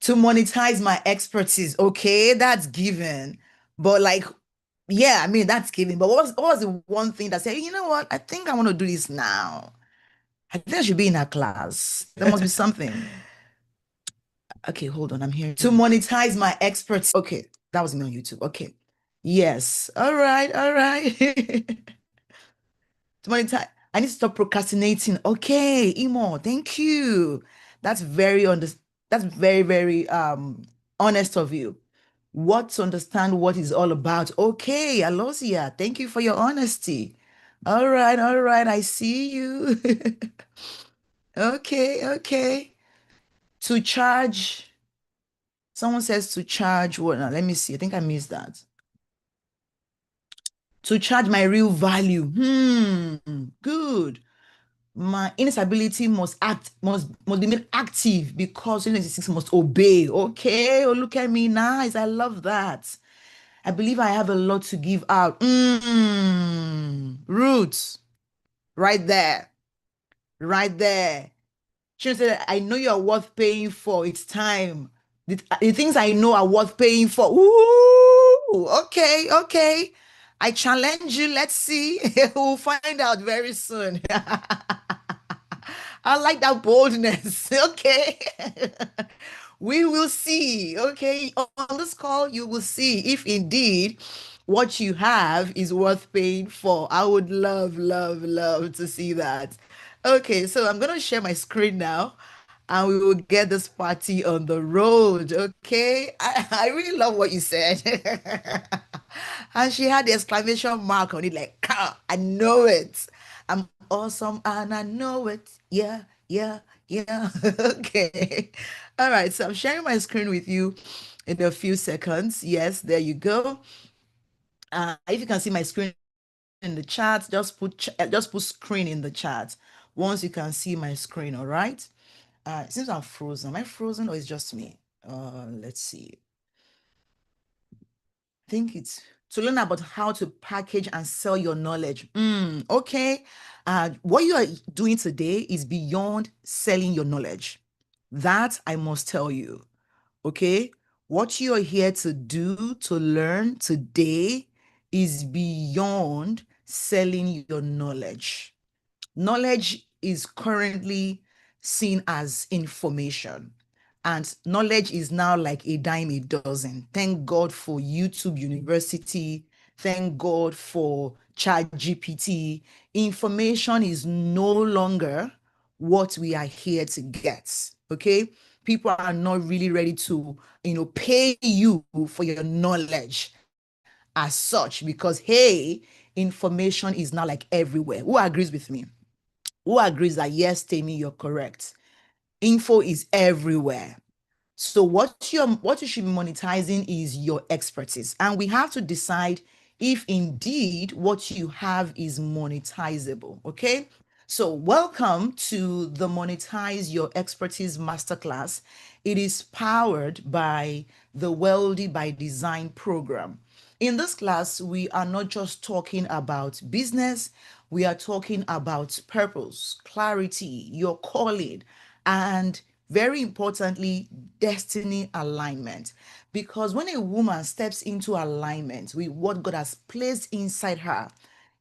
To monetize my expertise. Okay, that's given. But like, yeah, I mean, that's given. But what was the one thing that said, you know what? I think I want to do this now. I think I should be in that class. There must be something. Okay, hold on. I'm here to monetize my expertise. Okay, that was me on YouTube. Okay. Yes. All right. All right. To monetize. I need to stop procrastinating. Okay, Imo, thank you. That's very under that's very, very honest of you. What to understand what it's all about. Okay, Alosia, thank you for your honesty. All right, I see you. Okay, okay. To charge, someone says to charge what now? Let me see. I think I missed that. To charge my real value. Good. My instability must be made active because 2026 must obey. Okay, oh look at me, nice. I love that. I believe I have a lot to give out. Roots, right there, right there. She said, I know you're worth paying for. It's time. The things I know are worth paying for. Ooh, okay, okay. I challenge you. Let's see. We'll find out very soon. I like that boldness. Okay. We will see. Okay. On this call, you will see if indeed what you have is worth paying for. I would love, love, love to see that. Okay. So I'm going to share my screen now and we will get this party on the road. Okay. I really love what you said. And she had the exclamation mark on it, like, "Ah, I know it. I'm awesome and I know it. Yeah, yeah, yeah." Okay. All right. So I'm sharing my screen with you in a few seconds. Yes, there you go. If you can see my screen in the chat, just put screen in the chat. Once you can see my screen, all right? It seems I'm frozen. Am I frozen or is just me? Let's see. Think it's to learn about how to package and sell your knowledge. Okay. What you are doing today is beyond selling your knowledge. That I must tell you. Okay. What you are here to do to learn today is beyond selling your knowledge. Knowledge is currently seen as information, and knowledge is now like a dime a dozen. Thank God for YouTube University. Thank God for ChatGPT. Information is no longer what we are here to get. Okay. People are not really ready to, pay you for your knowledge as such because, hey, information is now like everywhere. Who agrees with me? Who agrees that yes, Tammy, you're correct? Info is everywhere. So what you should be monetizing is your expertise. And we have to decide if indeed what you have is monetizable. Okay. So welcome to the Monetize Your Expertise Masterclass. It is powered by the Wealthy by Design program. In this class, we are not just talking about business, we are talking about purpose, clarity, your calling, and very importantly, destiny alignment. Because when a woman steps into alignment with what God has placed inside her,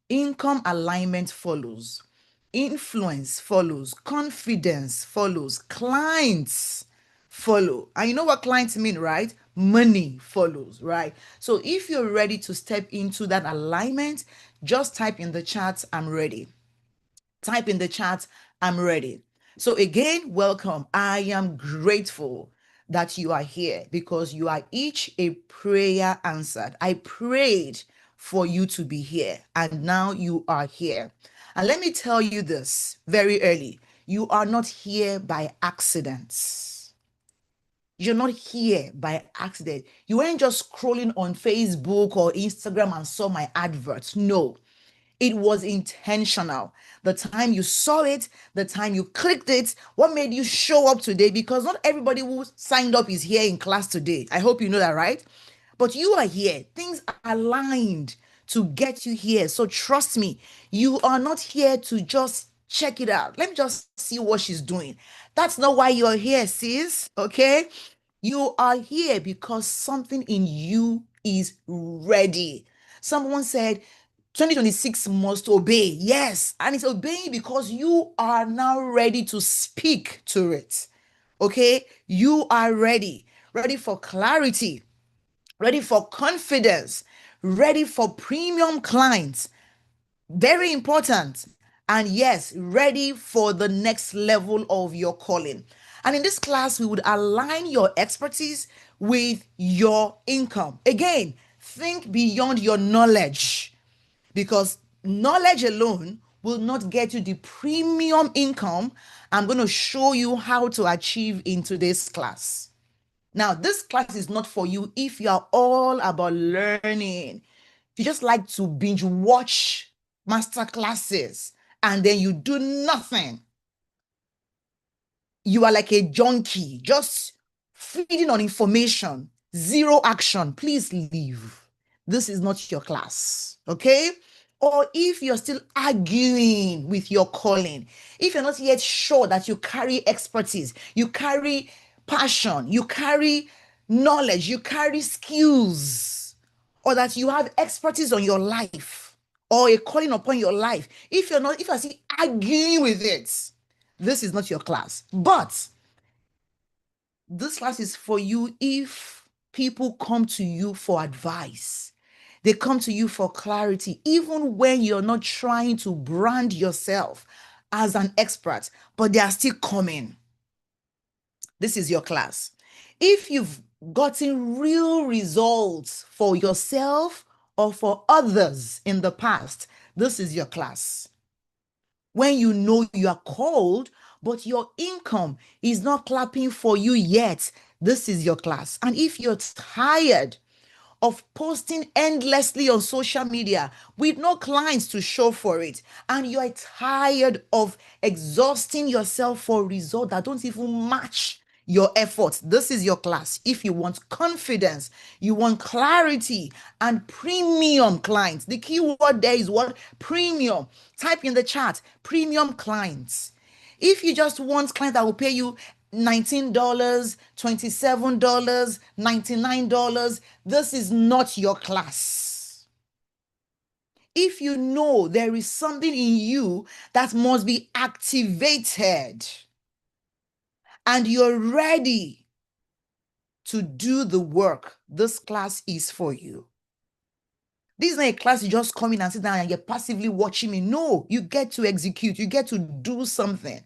income alignment follows, influence follows, confidence follows, clients follow. And you know what clients mean, right? Money follows, right? So if you're ready to step into that alignment, just type in the chat, I'm ready. Type in the chat, I'm ready. So, again, welcome. I am grateful that you are here because you are each a prayer answered. I prayed for you to be here, and now you are here. And let me tell you this very early, you are not here by accident. You're not here by accident. You weren't just scrolling on Facebook or Instagram and saw my adverts. No, it was intentional. The time you saw it, the time you clicked it, what made you show up today? Because not everybody who signed up is here in class today. I hope you know that, right? But you are here. Things are aligned to get you here. So trust me, you are not here to just check it out. Let me just see what she's doing. That's not why you're here, sis. Okay. You are here because something in you is ready. Someone said 2026 must obey. Yes. And it's obeying because you are now ready to speak to it. Okay. You are ready, ready for clarity, ready for confidence, ready for premium clients. Very important. And yes, ready for the next level of your calling. And in this class, we would align your expertise with your income. Again, think beyond your knowledge because knowledge alone will not get you the premium income I'm going to show you how to achieve in today's class. Now, this class is not for you if you are all about learning. If you just like to binge watch master classes and then you do nothing, you are like a junkie, just feeding on information, zero action. Please leave. This is not your class, okay? Or if you're still arguing with your calling, if you're not yet sure that you carry expertise, you carry passion, you carry knowledge, you carry skills, or that you have expertise on your life or a calling upon your life, if you're still arguing with it, this is not your class. But this class is for you if people come to you for advice. They come to you for clarity, even when you're not trying to brand yourself as an expert, but they are still coming. This is your class. If you've gotten real results for yourself or for others in the past, this is your class. When you know you are called, but your income is not clapping for you yet, this is your class. And if you're tired of posting endlessly on social media with no clients to show for it, and you're tired of exhausting yourself for results that don't even match your efforts, this is your class. If you want confidence, you want clarity and premium clients. The key word there is what? Premium. Type in the chat, premium clients. If you just want clients that will pay you $19, $27, $99, this is not your class. If you know there is something in you that must be activated and you're ready to do the work, this class is for you. This is not a class you just come in and sit down and you're passively watching me. No, you get to execute, you get to do something.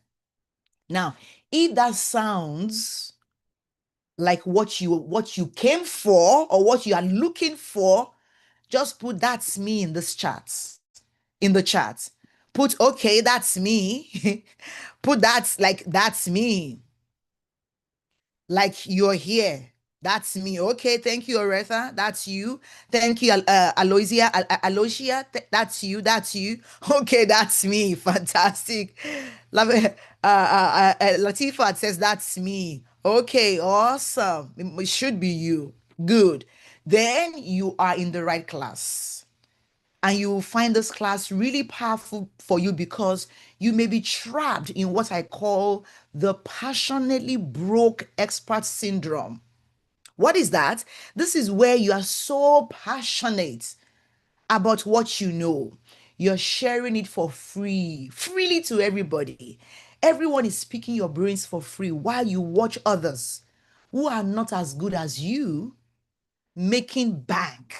Now, if that sounds like what you came for or what you are looking for, just put "that's me" in this chat, in the chat. Put "okay, that's me." Put "that's me." Like you're here. That's me. Okay, thank you, Aretha. That's you. Thank you, Aloysia. That's you. That's you. Okay, that's me. Fantastic. Love it. Latifa says that's me. Okay, awesome. It should be you. Good. Then you are in the right class. And you will find this class really powerful for you because you may be trapped in what I call the passionately broke expert syndrome. What is that? This is where you are so passionate about what you know. You're sharing it for free, freely to everybody. Everyone is speaking your brains for free while you watch others who are not as good as you making bank,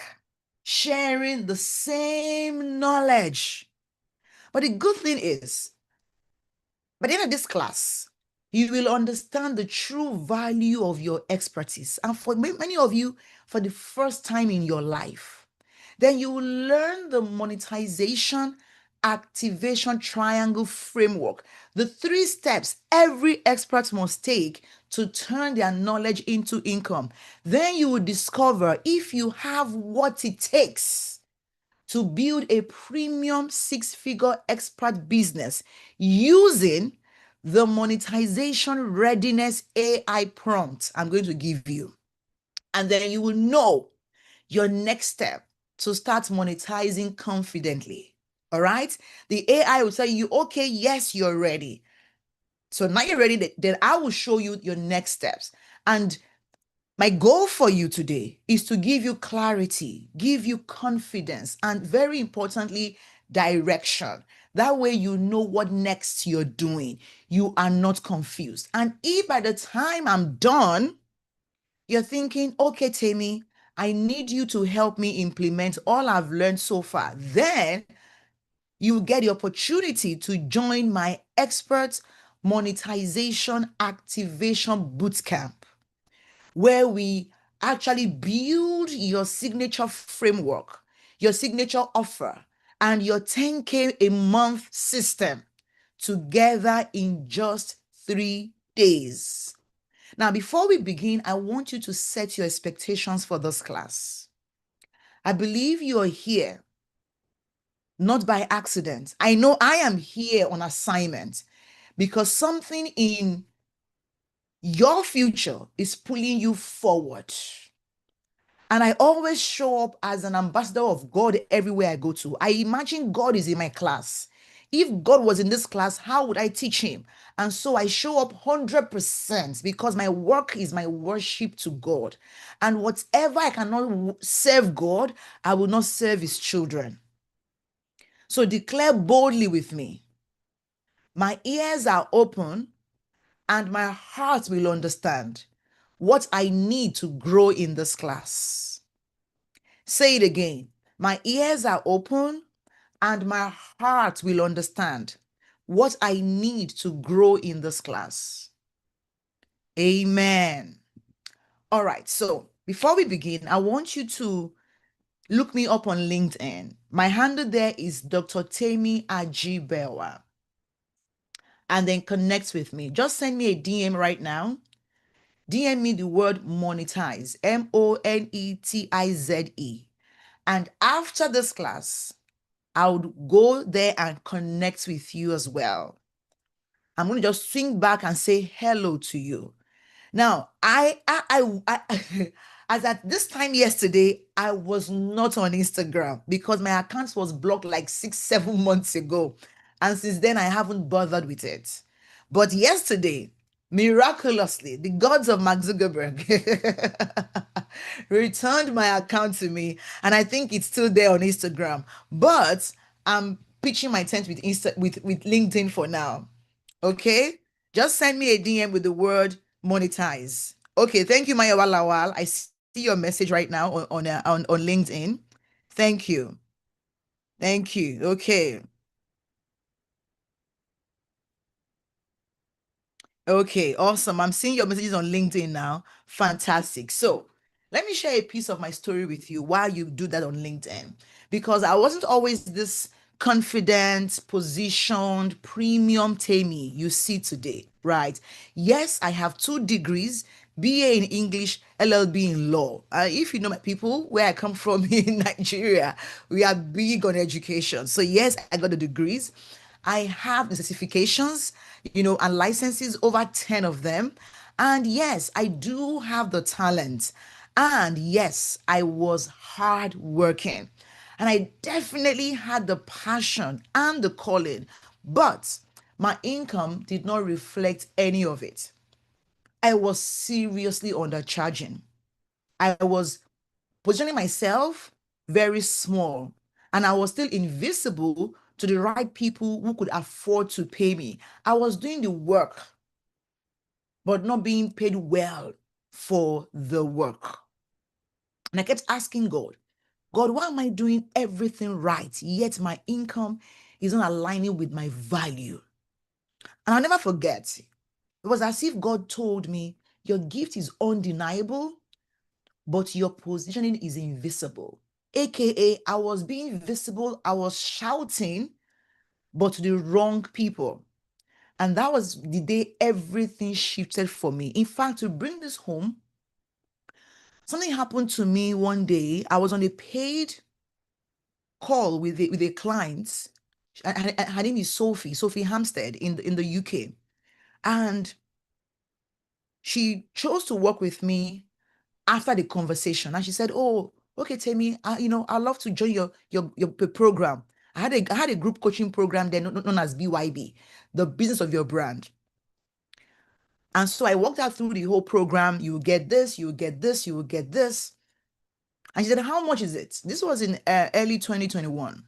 sharing the same knowledge. But the good thing is, by the end of this class, you will understand the true value of your expertise. And for many of you, for the first time in your life, then you will learn the monetization activation triangle framework, the 3 steps every expert must take to turn their knowledge into income. Then you will discover if you have what it takes to build a premium 6-figure expert business using the monetization readiness AI prompt I'm going to give you. And then you will know your next step to start monetizing confidently. All right. The AI will tell you, okay, yes, you're ready. So now you're ready, then I will show you your next steps. And my goal for you today is to give you clarity, give you confidence, and very importantly, direction. That way you know what next you're doing. You are not confused. And if by the time I'm done, you're thinking, okay, Tammy, I need you to help me implement all I've learned so far, then you get the opportunity to join my expert monetization activation bootcamp, where we actually build your signature framework, your signature offer, and your 10K a month system together in just 3 days. Now, before we begin, I want you to set your expectations for this class. I believe you are here not by accident. I know I am here on assignment because something in your future is pulling you forward. And I always show up as an ambassador of God everywhere I go to. I imagine God is in my class. If God was in this class, how would I teach him? And so I show up 100% because my work is my worship to God. And whatever I cannot serve God, I will not serve his children. So declare boldly with me, my ears are open and my heart will understand what I need to grow in this class. Say it again. My ears are open and my heart will understand what I need to grow in this class. Amen. All right. So before we begin, I want you to look me up on LinkedIn. My handle there is Dr. Temi Ajibewa. And then connect with me. Just send me a DM right now. DM me the word monetize, Monetize. And after this class, I would go there and connect with you as well. I'm going to just swing back and say hello to you. Now, as at this time yesterday, I was not on Instagram because my account was blocked like 6, 7 months ago. And since then, I haven't bothered with it. But yesterday, miraculously, the gods of Mark Zuckerberg returned my account to me. And I think it's still there on Instagram. But I'm pitching my tent with with LinkedIn for now. Okay? Just send me a DM with the word monetize. Okay, thank you, Maya Lawal. I see your message right now on LinkedIn. Thank you. Thank you. Okay. Okay, awesome. I'm seeing your messages on LinkedIn now. Fantastic. So let me share a piece of my story with you while you do that on LinkedIn. Because I wasn't always this confident, positioned, premium Tammy you see today, right? Yes, I have 2 degrees, BA in English, LLB in law. If you know my people, where I come from in Nigeria, we are big on education. So yes, I got the degrees. I have the certifications, and licenses, over 10 of them. And yes, I do have the talent. And yes, I was hard working. And I definitely had the passion and the calling, but my income did not reflect any of it. I was seriously undercharging. I was positioning myself very small, and I was still invisible to the right people who could afford to pay me. I was doing the work, but not being paid well for the work. And I kept asking God, God, why am I doing everything right, yet my income is not aligning with my value? And I'll never forget, it was as if God told me, your gift is undeniable, but your positioning is invisible. AKA, I was being visible, I was shouting, but to the wrong people. And that was the day everything shifted for me. In fact, to bring this home, something happened to me one day. I was on a paid call with a client. Her name is Sophie Hampstead in the UK. And she chose to work with me after the conversation. And she said, oh, okay, Temi, I'd love to join your program. I had a group coaching program then known as BYB, the business of your brand. And so I walked out through the whole program. You will get this, you will get this, you will get this. And she said, how much is it? This was in early 2021.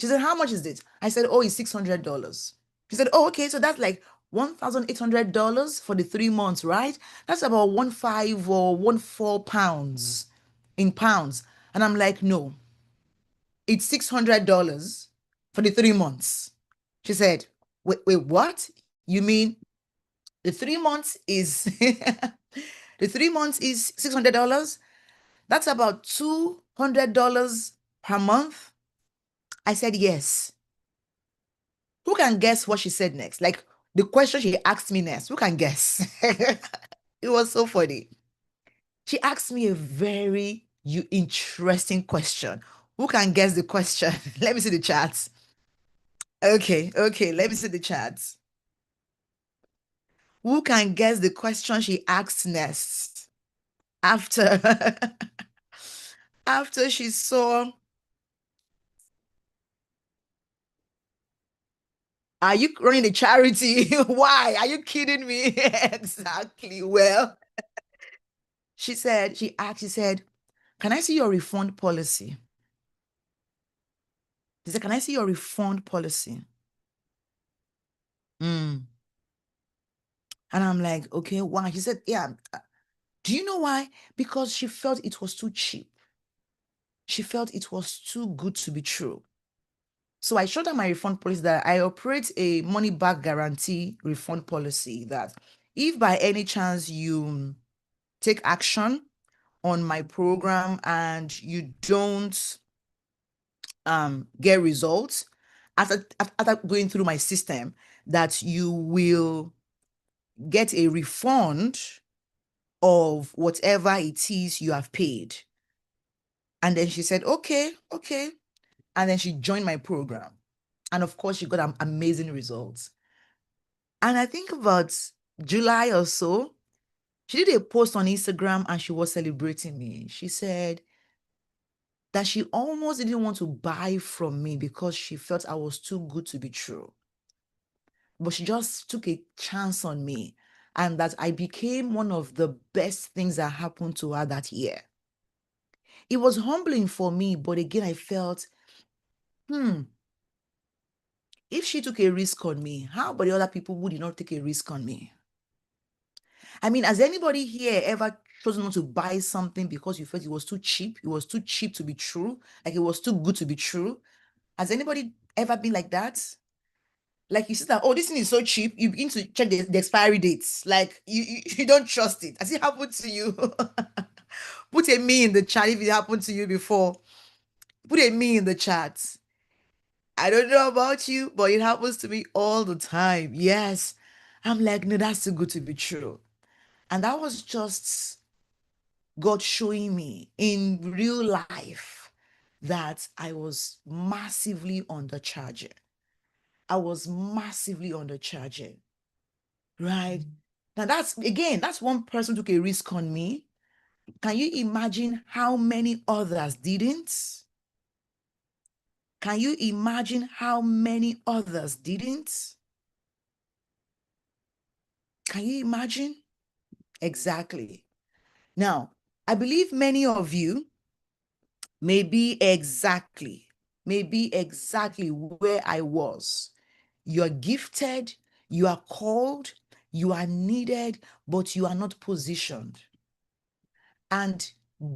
She said, how much is it? I said, oh, it's $600. She said, oh, okay. So that's like $1,800 for the 3 months, right? That's about 1.5 or 1.4 pounds in pounds. And I'm like, no, it's $600 for the 3 months. She said, wait, what? You mean the 3 months is the 3 months is $600? That's about $200 per month. I said, yes. Who can guess what she said next? Like the question she asked me next. Who can guess? It was so funny. She asked me a very interesting question. Who can guess the question? Let me see the chats. Okay, let me see the chats. Who can guess the question she asked next after after she saw, are you running a charity? Why? Are you kidding me? Exactly. Well, she said, can I see your refund policy? She said, can I see your refund policy? Mm. And I'm like, okay, why? She said, yeah. Do you know why? Because she felt it was too cheap. She felt it was too good to be true. So I showed her my refund policy that I operate a money back guarantee refund policy that if by any chance you take action on my program and you don't get results after going through my system, that you will get a refund of whatever it is you have paid. And then she said, okay, okay. And then she joined my program. And of course, she got amazing results. And I think about July or so, she did a post on Instagram and she was celebrating me. She said that she almost didn't want to buy from me because she felt I was too good to be true. But she just took a chance on me, and that I became one of the best things that happened to her that year. It was humbling for me, but again, I felt, if she took a risk on me, how about the other people who did not take a risk on me? I mean, has anybody here ever chosen not to buy something because you felt it was too cheap? It was too cheap to be true. Like it was too good to be true. Has anybody ever been like that? Like you see that, oh, this thing is so cheap, you begin to check the expiry dates. Like you don't trust it. Has it happened to you? Put a me in the chat if it happened to you before. Put a me in the chat. I don't know about you, but it happens to me all the time. Yes. I'm like, no, that's too good to be true. And that was just God showing me in real life that I was massively undercharging. I was massively undercharging. Right. Now that's one person took a risk on me. Can you imagine how many others didn't? Can you imagine how many others didn't? Can you imagine? Exactly. Now, I believe many of you may be exactly where I was. You're gifted, you are called, you are needed, but you are not positioned. And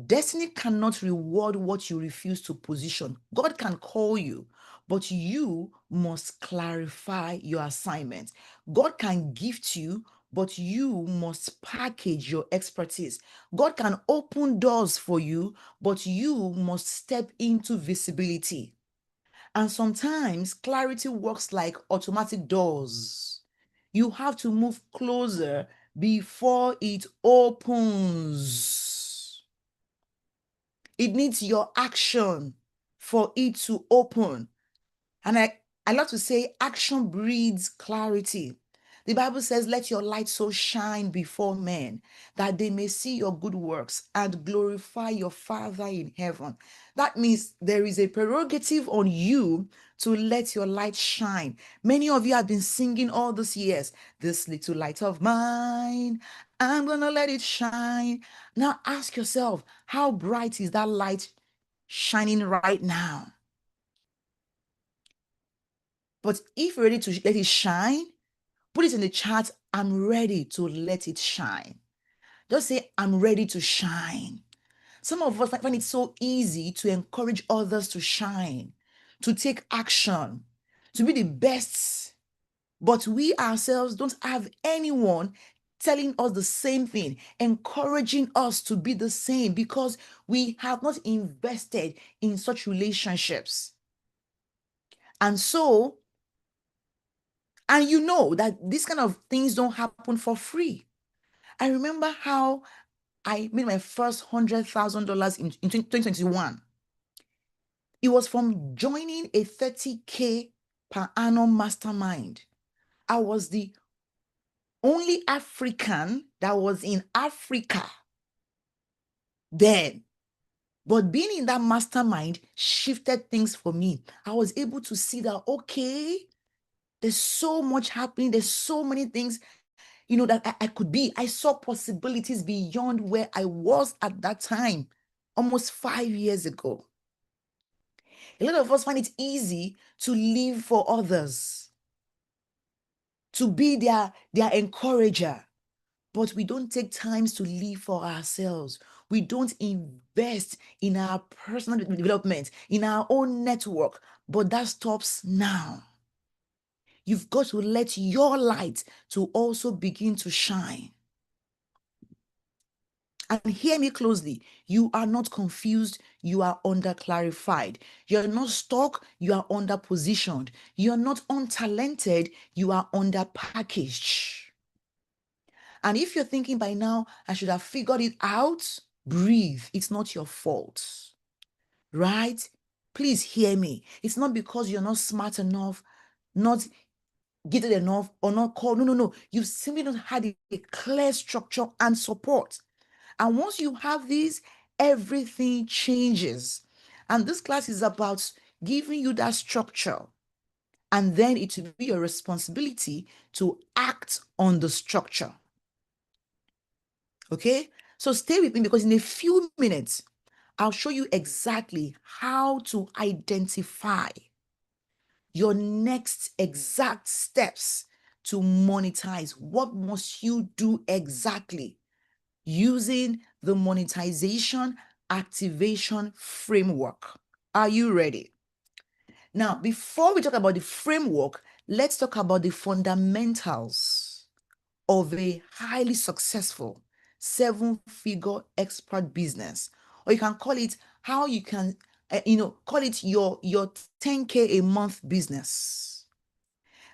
destiny cannot reward what you refuse to position. God can call you, but you must clarify your assignment. God can gift you, but you must package your expertise. God can open doors for you, but you must step into visibility. And sometimes clarity works like automatic doors. You have to move closer before it opens. It needs your action for it to open. And I love to say action breeds clarity. The Bible says, let your light so shine before men that they may see your good works and glorify your Father in heaven. That means there is a prerogative on you to let your light shine. Many of you have been singing all these years, this little light of mine, I'm going to let it shine. Now ask yourself, how bright is that light shining right now? But if you're ready to let it shine, put it in the chat. I'm ready to let it shine. Just say, I'm ready to shine. Some of us find it so easy to encourage others to shine, to take action, to be the best. But we ourselves don't have anyone telling us the same thing, encouraging us to be the same, because we have not invested in such relationships. And so, and you know that these kind of things don't happen for free. I remember how I made my first $100,000 in 2021. It was from joining a 30K per annum mastermind. I was the only African that was in Africa then. But being in that mastermind shifted things for me. I was able to see that, okay, there's so much happening. There's so many things, that I could be. I saw possibilities beyond where I was at that time, almost 5 years ago. A lot of us find it easy to live for others, to be their encourager, but we don't take times to live for ourselves. We don't invest in our personal development, in our own network, but that stops now. You've got to let your light to also begin to shine. And hear me closely. You are not confused. You are under clarified. You're not stuck. You are under positioned. You're not untalented. You are under packaged. And if you're thinking by now, I should have figured it out, breathe. It's not your fault. Right? Please hear me. It's not because you're not smart enough, not gifted enough, or not called. No. You've simply not had a clear structure and support. And once you have these, everything changes. And this class is about giving you that structure. And then it will be your responsibility to act on the structure. Okay? So stay with me, because in a few minutes, I'll show you exactly how to identify your next exact steps to monetize. What must you do exactly using the monetization activation framework? Are you ready? Now, before we talk about the framework, let's talk about the fundamentals of a highly successful 7-figure expert business. Or you can call it how you can, call it your 10K a month business.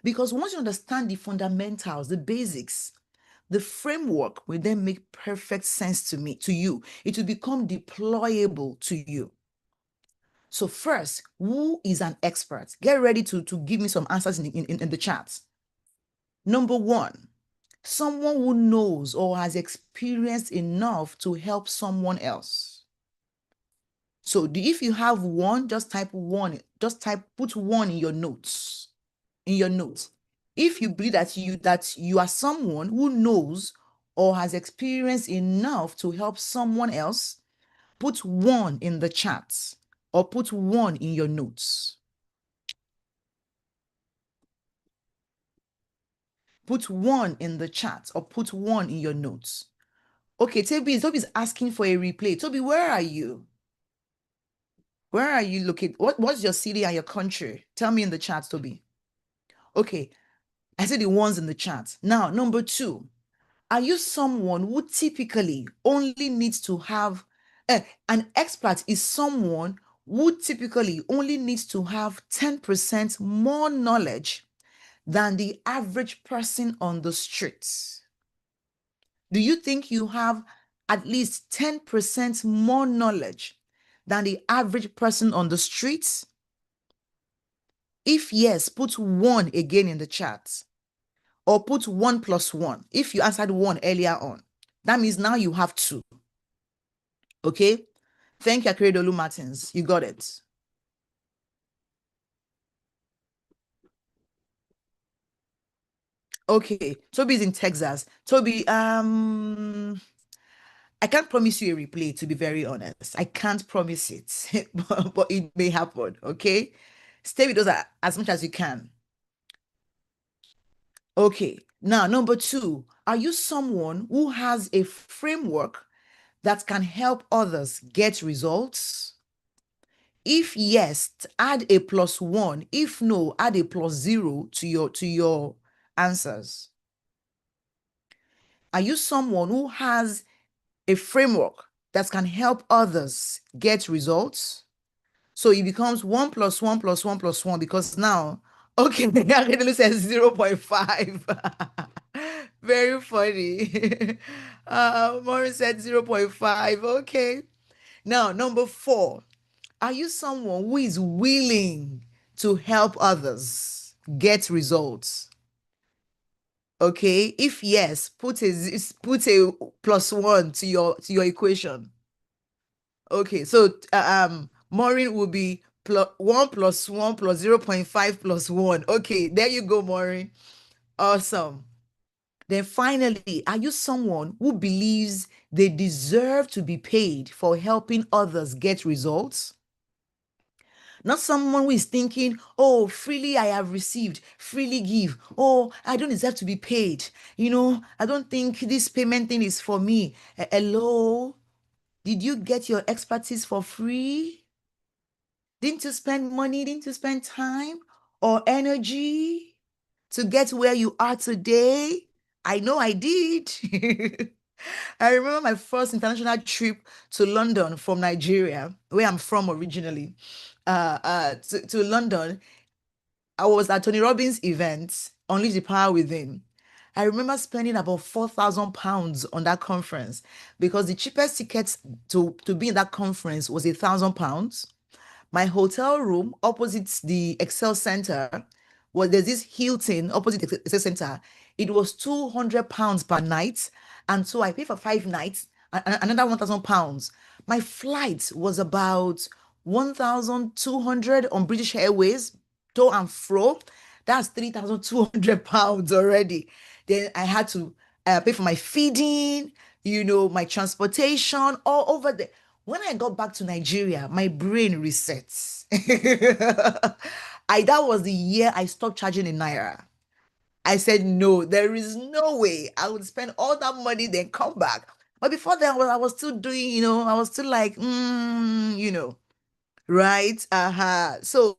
Because once you understand the fundamentals, the basics, the framework will then make perfect sense to you. It will become deployable to you. So first, who is an expert? Get ready to give me some answers in the chat. Number one, someone who knows or has experienced enough to help someone else. So if you have one, just type one, put one in your notes. If you believe that you are someone who knows or has experienced enough to help someone else, put one in the chat or put one in your notes. Put one in the chat or put one in your notes. Okay, Toby's asking for a replay. Toby, where are you? Where are you located? What's your city and your country? Tell me in the chat, Toby. Okay, I see the ones in the chat. Now, number two, are you someone who typically only needs to have, an expert is someone who typically only needs to have 10% more knowledge than the average person on the streets? Do you think you have at least 10% more knowledge than the average person on the streets? If yes, put one again in the chat. or put 1 plus 1. If you answered 1 earlier on, that means now you have 2. Okay? Thank you, Akredolu Martins. You got it. Okay. Toby is in Texas. Toby, I can't promise you a replay, to be very honest. I can't promise it, but it may happen. Okay? Stay with us as much as you can. Okay. Now, number 2, are you someone who has a framework that can help others get results? If yes, add a +1. If no, add a +0 to your answers. Are you someone who has a framework that can help others get results? So it becomes 1 plus 1 plus 1 plus 1 because now, okay, Akindele says 0.5. Very funny. Maureen said 0.5. Okay. Now, number 4. Are you someone who is willing to help others get results? Okay. If yes, put a +1 to your equation. Okay. So Maureen will be 1 plus 1 plus 0.5 plus 1. Okay, there you go, Maureen. Awesome. Then finally, are you someone who believes they deserve to be paid for helping others get results? Not someone who is thinking, oh, freely I have received, freely give. Oh, I don't deserve to be paid. I don't think this payment thing is for me. Hello? Did you get your expertise for free? Didn't you spend money? Didn't you spend time or energy to get where you are today? I know I did. I remember my first international trip to London from Nigeria, where I'm from originally. To London, I was at Tony Robbins' event, Unleash the Power Within. I remember spending about £4,000 on that conference because the cheapest tickets to be in that conference was £1,000. My hotel room opposite the Excel Center, well, there's this Hilton opposite the Excel Center. It was £200 per night. And so I paid for 5 nights, another £1,000. My flight was about 1,200 on British Airways, to and fro. That's £3,200 already. Then I had to pay for my feeding, my transportation, all over there. When I got back to Nigeria, my brain resets. That was the year I stopped charging in Naira. I said, no, there is no way I would spend all that money, then come back. But before then, I was still doing, I was still like, right? So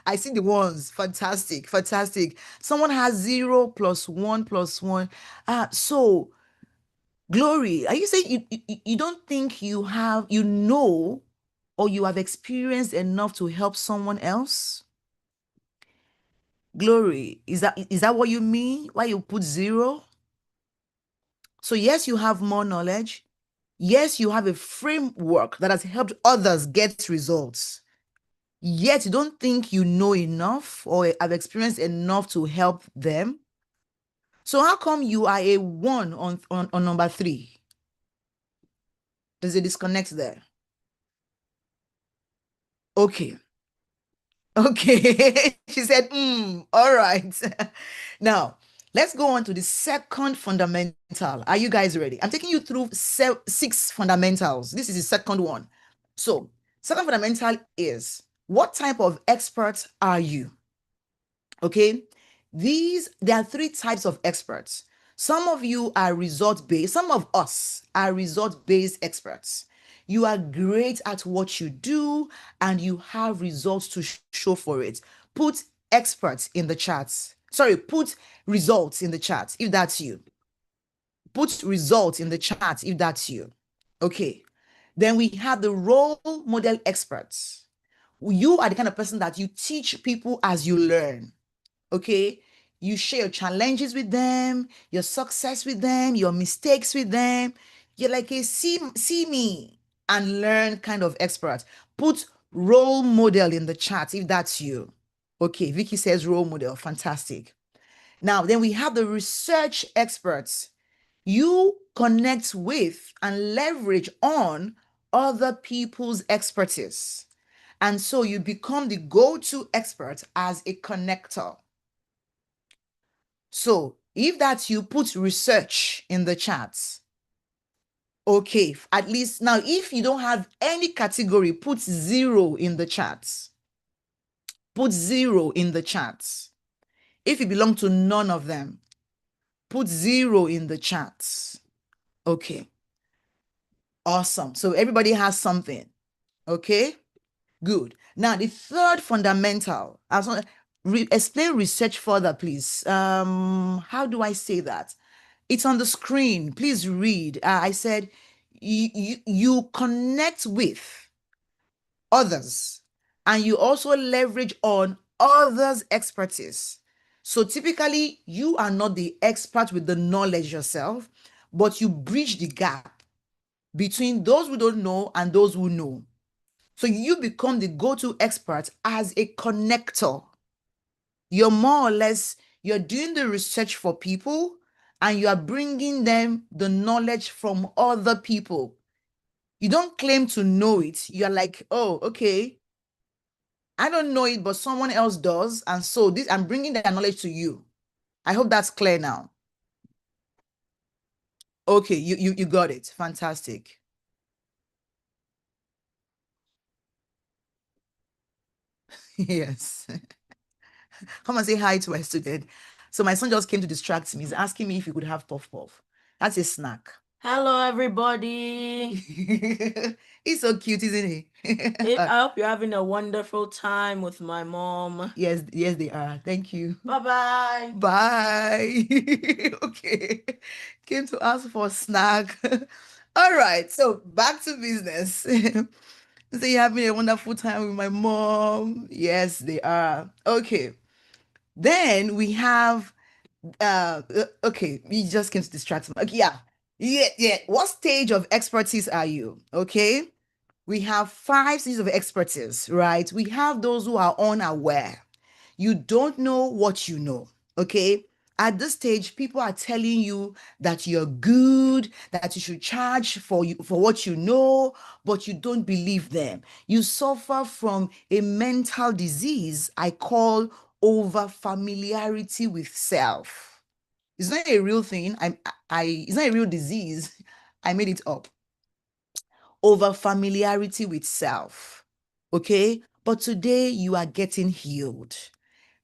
I see the ones. Fantastic, fantastic. Someone has 0 plus 1 plus 1. So Glory, are you saying you don't think or you have experienced enough to help someone else? Glory, is that what you mean? Why you put 0? So yes, you have more knowledge. Yes, you have a framework that has helped others get results. Yet you don't think you know enough or have experienced enough to help them. So how come you are a 1 on number 3? There's a disconnect there. Okay. Okay. She said, all right. Now, let's go on to the second fundamental. Are you guys ready? I'm taking you through 6 fundamentals. This is the second one. So, second fundamental is, what type of expert are you? Okay. There are 3 types of experts. Some of you are result-based. Some of us are result-based experts. You are great at what you do and you have results to show for it. Put experts in the chats. Sorry, put results in the chat if that's you. Put results in the chat if that's you. Okay. Then we have the role model experts. You are the kind of person that you teach people as you learn. Okay. You share your challenges with them, your success with them, your mistakes with them. You're like a see me and learn kind of expert. Put role model in the chat if that's you. Okay, Vicky says role model. Fantastic. Now, then we have the research experts. You connect with and leverage on other people's expertise. And so you become the go-to expert as a connector. So if that's you, put research in the chat. Okay, at least now, if you don't have any category, put 0 in the chat. Put 0 in the chat. If you belong to none of them, put 0 in the chat. Okay, awesome. So everybody has something. Okay, good. Now, the third fundamental, explain research further, please. How do I say that? It's on the screen. Please read. I said you connect with others and you also leverage on others' expertise. So typically, you are not the expert with the knowledge yourself, but you bridge the gap between those who don't know and those who know. So you become the go-to expert as a connector. You're more or less, you're doing the research for people and you are bringing them the knowledge from other people. You don't claim to know it. You're like, oh, okay, I don't know it, but someone else does. And so this, I'm bringing that knowledge to you. I hope that's clear now. Okay, you got it. Fantastic. Yes. Come and say hi to my student. So my son just came to distract me. He's asking me if he could have puff puff. That's a snack. Hello, everybody. He's so cute, isn't he? I hope you're having a wonderful time with my mom. Yes, they are. Thank you. Bye-bye. Bye. Okay. Came to ask for a snack. All right. So back to business. So you're having a wonderful time with my mom. Yes, they are. Okay. Then we have okay, you just came to distract me. Okay, yeah. What stage of expertise are you? Okay. We have 5 stages of expertise, right? We have those who are unaware. You don't know what you know, okay? At this stage, people are telling you that you're good, that you should charge for what you know, but you don't believe them. You suffer from a mental disease I call over familiarity with self. It's not a real thing. It's not a real disease. I made it up. Over familiarity with self. Okay? But today you are getting healed.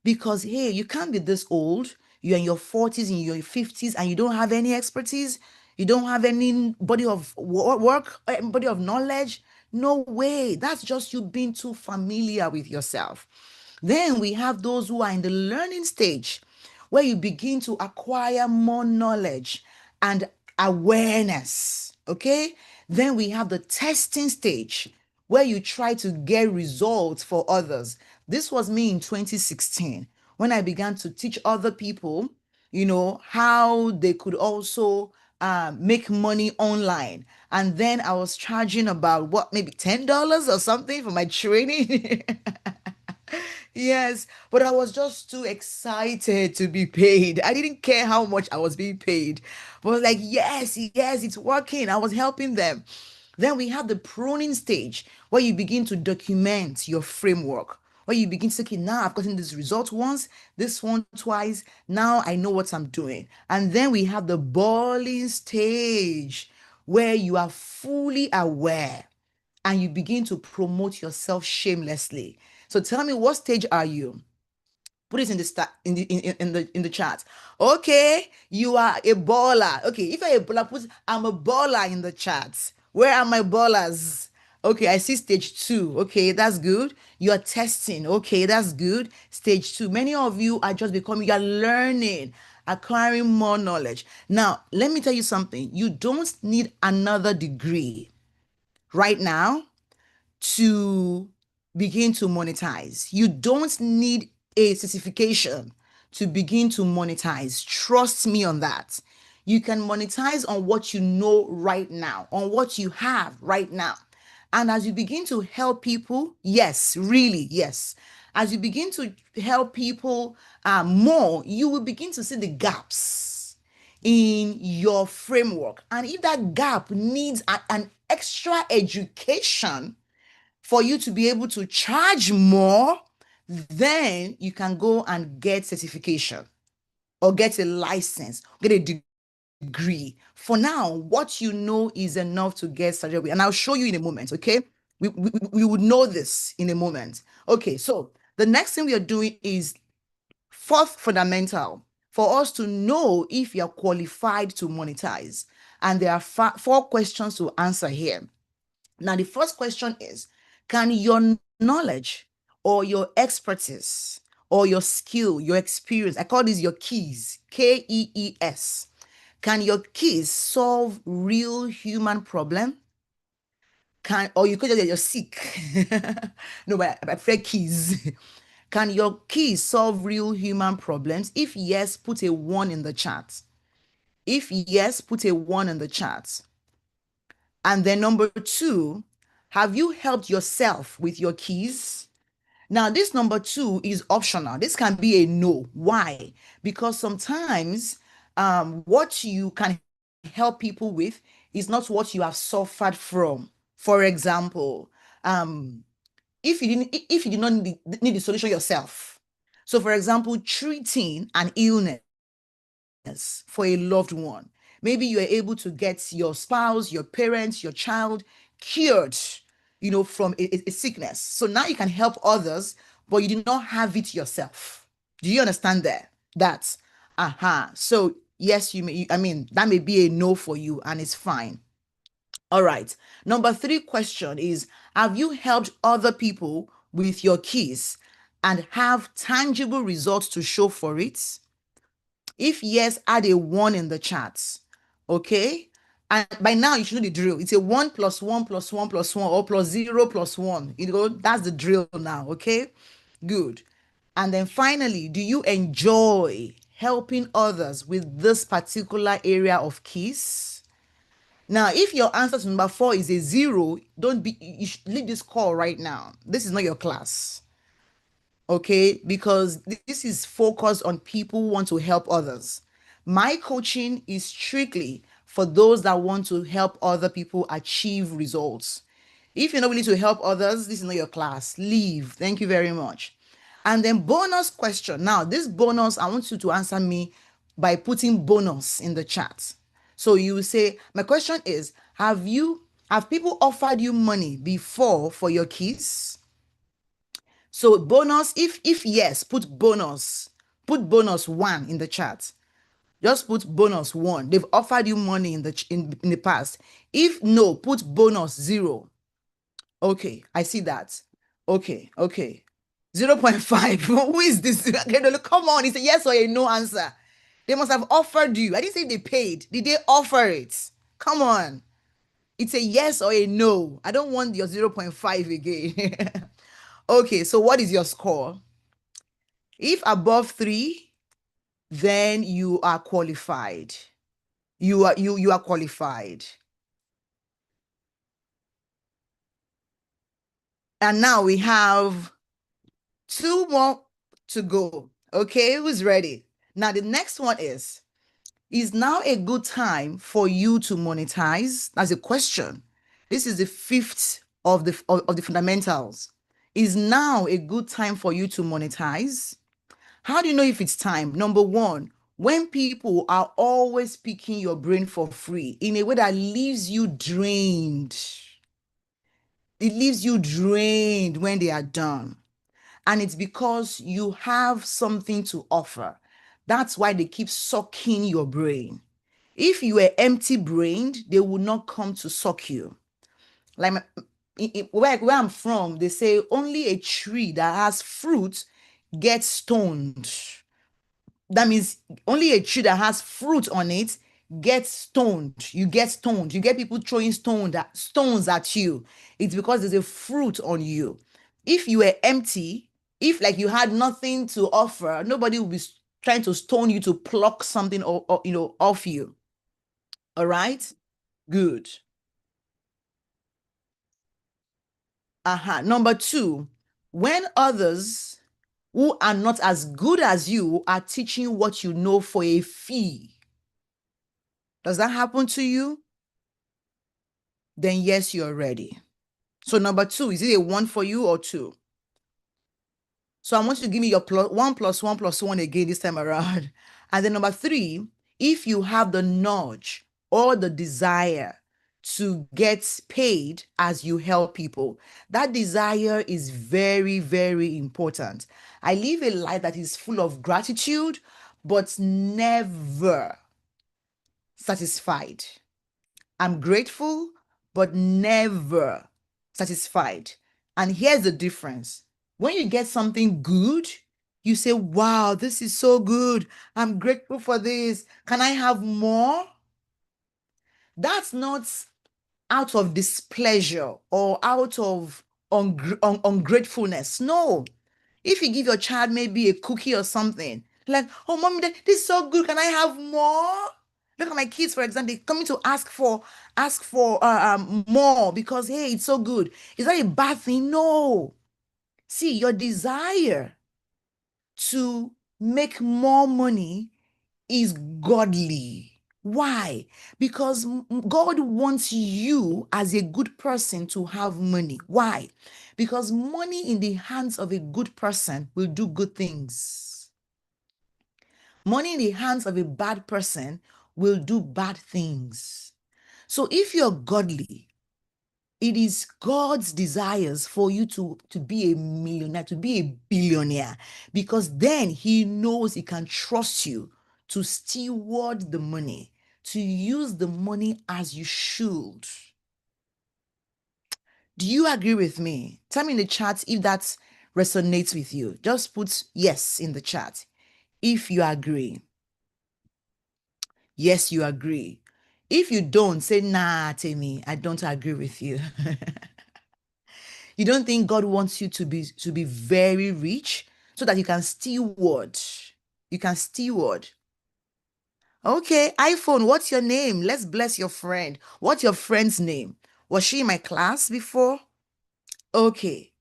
Because, hey, you can't be this old. You're in your 40s, in your 50s, and you don't have any expertise. You don't have any body of work, body of knowledge. No way. That's just you being too familiar with yourself. Then we have those who are in the learning stage, where you begin to acquire more knowledge and awareness. Okay. Then we have the testing stage, where you try to get results for others. This was me in 2016 when I began to teach other people, how they could also make money online. And then I was charging about what, maybe $10 or something for my training. Yes, but I was just too excited to be paid. I didn't care how much I was being paid. But I was like, yes, it's working. I was helping them. Then we have the pruning stage, where you begin to document your framework, where you begin to say, okay, now I've gotten this result once, this one twice. Now I know what I'm doing. And then we have the balling stage, where you are fully aware and you begin to promote yourself shamelessly. So tell me, what stage are you? Put it in the in the chat. Okay, you are a baller. Okay, if you're a baller, put I'm a baller in the chat. Where are my ballers? Okay, I see stage 2. Okay, that's good. You're testing. Okay, that's good. Stage 2. Many of you are just becoming, you're learning, acquiring more knowledge. Now, let me tell you something. You don't need another degree right now to begin to monetize. You don't need a certification to begin to monetize. Trust me on that. You can monetize on what you know right now, on what you have right now. And as you begin to help people, yes, really, yes. As you begin to help people more, you will begin to see the gaps in your framework. And if that gap needs an extra education for you to be able to charge more, then you can go and get certification or get a license, get a degree. For now, what you know is enough to get started with. And I'll show you in a moment, okay? We would know this in a moment. Okay, so the next thing we are doing is fourth fundamental for us to know if you're qualified to monetize. And there are four questions to answer here. Now, the first question is, can your knowledge or your expertise or your skill, your experience, I call these your keys, Kees, can your keys solve real human problem? Or you could just say you're sick. No, but I prefer keys. Can your keys solve real human problems? If yes, put a one in the chat. If yes, put a one in the chat. And then number two, have you helped yourself with your keys? Now, this number two is optional. This can be a no. Why? Because sometimes what you can help people with is not what you have suffered from. For example, if you did not need the solution yourself. So, for example, treating an illness for a loved one. Maybe you are able to get your spouse, your parents, your child cured, from a sickness. So now you can help others, but you did not have it yourself. Do you understand that? That's So yes, I mean, that may be a no for you, and it's fine. All right. Number three question is, have you helped other people with your keys and have tangible results to show for it? If yes, add a one in the chat. Okay. And by now you should know the drill. It's a one plus one plus one plus one or plus zero plus one. That's the drill now. Okay. Good. And then finally, do you enjoy helping others with this particular area of keys? Now, if your answer to number four is a zero, don't be, you should leave this call right now. This is not your class. Okay, because this is focused on people who want to help others. My coaching is strictly for those that want to help other people achieve results. If you're not willing to help others, this is not your class. Leave. Thank you very much. And then bonus question. Now, this bonus, I want you to answer me by putting bonus in the chat. So you will say, my question is, have people offered you money before for your keys? So bonus, if yes, put bonus one in the chat. Just put bonus one. They've offered you money in the past. If no, put bonus zero. Okay, I see that. Okay. 0.5. Who is this? Okay, no, come on, it's a yes or a no answer. They must have offered you. I didn't say they paid. Did they offer it? Come on. It's a yes or a no. I don't want your 0.5 again. Okay, so what is your score? If above 3, then you are qualified. You are qualified. And now we have 2 more to go. Okay, who's ready? Now the next one is now a good time for you to monetize? That's a question. This is the fifth of the fundamentals. Is now a good time for you to monetize? How do you know if it's time? Number one, when people are always picking your brain for free in a way that leaves you drained. It leaves you drained when they are done. And it's because you have something to offer. That's why they keep sucking your brain. If you were empty brained, they would not come to suck you. Like where I'm from, they say only a tree that has fruit gets stoned. That means only a tree that has fruit on it gets stoned. You get stoned. You get people throwing stones at you. It's because there's a fruit on you. If you were empty, if like you had nothing to offer, nobody will be trying to stone you to pluck something off you. All right? Good. Number two, when others who are not as good as you are teaching what you know for a fee. Does that happen to you? Then yes, you're ready. So number 2, is it a 1 for you or 2? So I want you to give me your 1 plus 1 plus 1 again this time around. And then number 3, if you have the nudge or the desire to get paid as you help people, that desire is very, very important. I live a life that is full of gratitude, but never satisfied. I'm grateful, but never satisfied. And here's the difference. When you get something good, you say, wow, this is so good. I'm grateful for this. Can I have more? That's not out of displeasure or out of ungratefulness. No. If you give your child maybe a cookie or something, like, oh, mommy, this is so good. Can I have more? Look at my kids, for example, they coming to ask for more because hey, it's so good. Is that a bad thing? No. See, your desire to make more money is godly. Why? Because God wants you as a good person to have money. Why? Because money in the hands of a good person will do good things. Money in the hands of a bad person will do bad things. So if you're godly, it is God's desires for you to be a millionaire, to be a billionaire, because then He knows He can trust you to steward the money, to use the money as you should. Do you agree with me? Tell me in the chat if that resonates with you. Just put yes in the chat if you agree. Yes, you agree. If you don't, say, nah, Temi, I don't agree with you. You don't think God wants you to be very rich so that you can steward? You can steward. Okay, iPhone, what's your name? Let's bless your friend. What's your friend's name? Was she in my class before? Okay.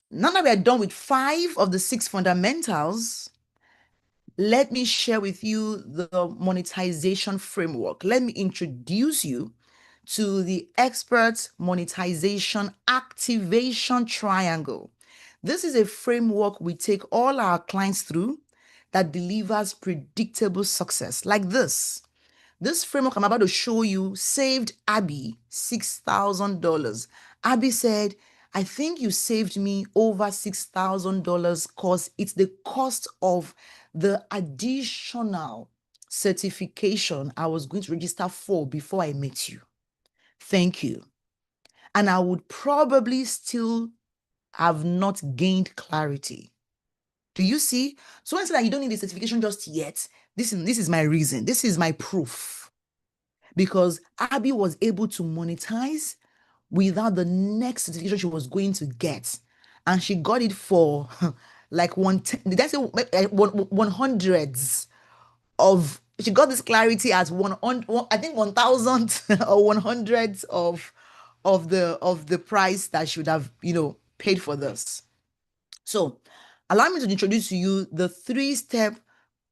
Now that we are done with 5 of the 6 fundamentals, let me share with you the monetization framework. Let me introduce you to the expert monetization activation triangle. This is a framework we take all our clients through that delivers predictable success like this. This framework I'm about to show you saved Abby $6,000. Abby said, I think you saved me over $6,000 because it's the cost of the additional certification I was going to register for before I met you. Thank you. And I would probably still have not gained clarity. Do you see? So when I say that you don't need the certification just yet, this is my reason. This is my proof. Because Abby was able to monetize without the next certification she was going to get. And she got it for like did I say one hundreds of, she got this clarity as I think 1,000 or 100 of the price that she would have, paid for this. So allow me to introduce to you the 3-step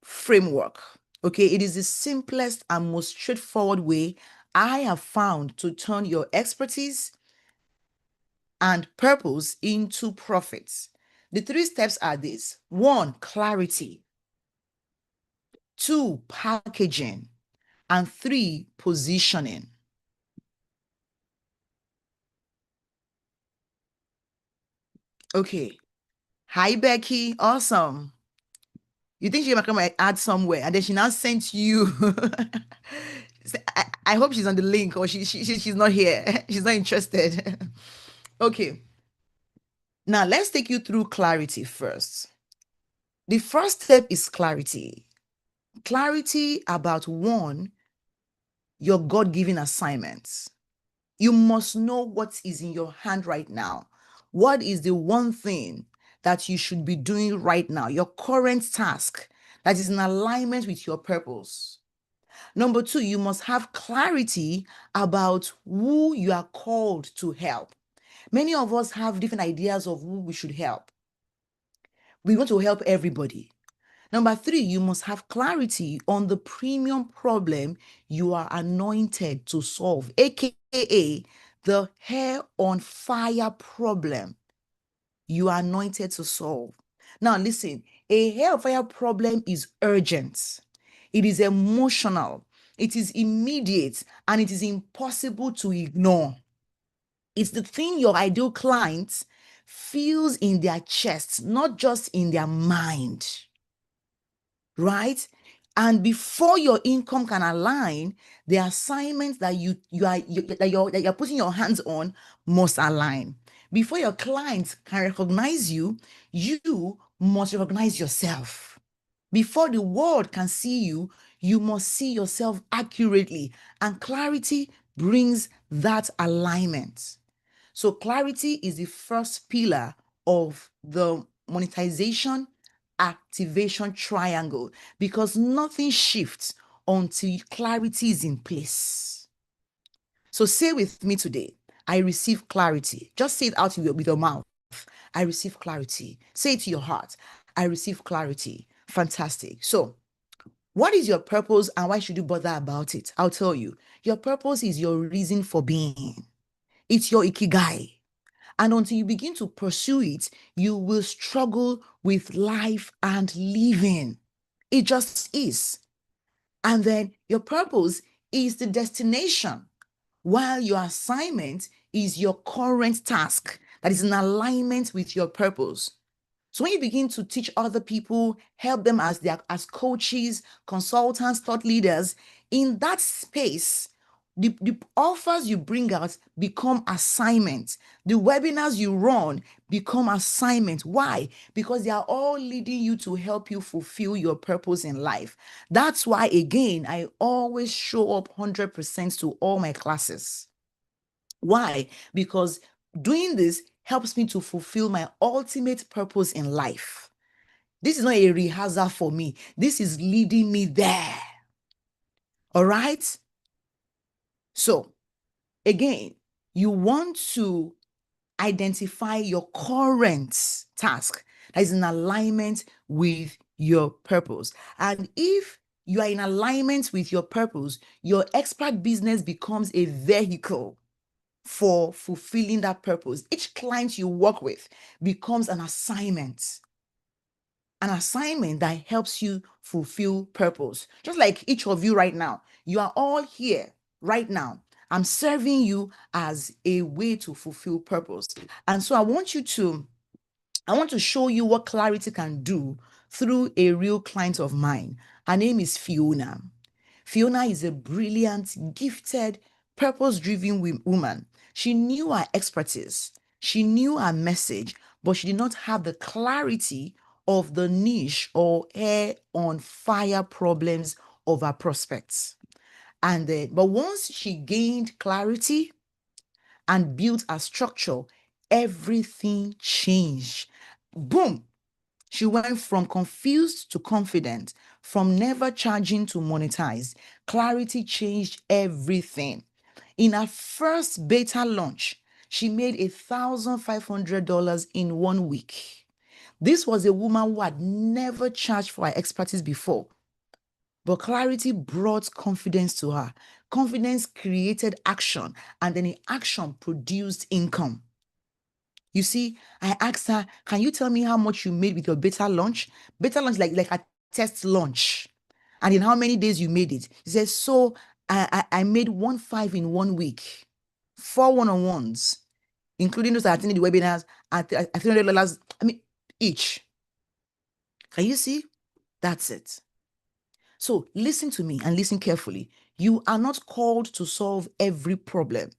framework. Okay, it is the simplest and most straightforward way I have found to turn your expertise and purpose into profits. The 3 steps are this: 1, clarity; 2, packaging; and 3, positioning. Okay. Hi, Becky. Awesome. You think she might come and add somewhere, and then she now sent you. I hope she's on the link, or she's not here. She's not interested. Okay. Now let's take you through clarity first. The first step is clarity. Clarity about 1, your God-given assignments. You must know what is in your hand right now. What is the one thing that you should be doing right now? Your current task that is in alignment with your purpose. Number 2, you must have clarity about who you are called to help. Many of us have different ideas of who we should help. We want to help everybody. Number three, you must have clarity on the premium problem you are anointed to solve, aka the hair on fire problem you are anointed to solve. Now, listen, a hair on fire problem is urgent, it is emotional, it is immediate, and it is impossible to ignore. It's the thing your ideal client feels in their chest, not just in their mind, right? And before your income can align, the assignments that you're putting your hands on must align. Before your clients can recognize you, you must recognize yourself. Before the world can see you, you must see yourself accurately. And clarity brings that alignment. So clarity is the first pillar of the monetization activation triangle, because nothing shifts until clarity is in place. So say with me today, I receive clarity. Just say it out with your mouth. I receive clarity. Say it to your heart. I receive clarity. Fantastic. So what is your purpose and why should you bother about it? I'll tell you. Your purpose is your reason for being. It's your ikigai. And until you begin to pursue it, you will struggle with life and living. It just is. And then your purpose is the destination, while your assignment is your current task that is in alignment with your purpose. So when you begin to teach other people, help them as coaches, consultants, thought leaders, in that space, the offers you bring out become assignments. The webinars you run become assignments. Why? Because they are all leading you to help you fulfill your purpose in life. That's why, again, I always show up 100% to all my classes. Why? Because doing this helps me to fulfill my ultimate purpose in life. This is not a rehearsal for me. This is leading me there. All right? So, again, you want to identify your current task that is in alignment with your purpose. And if you are in alignment with your purpose, your expert business becomes a vehicle for fulfilling that purpose. Each client you work with becomes an assignment that helps you fulfill purpose. Just like each of you right now, you are all here right now. I'm serving you as a way to fulfill purpose. And so I want to show you what clarity can do through a real client of mine. Her name is Fiona. Fiona is a brilliant, gifted, purpose-driven woman. She knew her expertise, she knew her message, but she did not have the clarity of the niche or hair on fire problems of her prospects. But once she gained clarity and built a structure, everything changed. Boom! She went from confused to confident, from never charging to monetize. Clarity changed everything. In her first beta launch, she made $1,500 in 1 week. This was a woman who had never charged for her expertise before. But clarity brought confidence to her. Confidence created action, and then the action produced income. You see, I asked her, can you tell me how much you made with your beta launch? Beta launch, like a test launch. And in how many days you made it? She says, so I made 1.5 in 1 week, 4 one-on-ones, including those that attended the webinars at $300, I mean, each. Can you see? That's it. So listen to me and listen carefully. You are not called to solve every problem.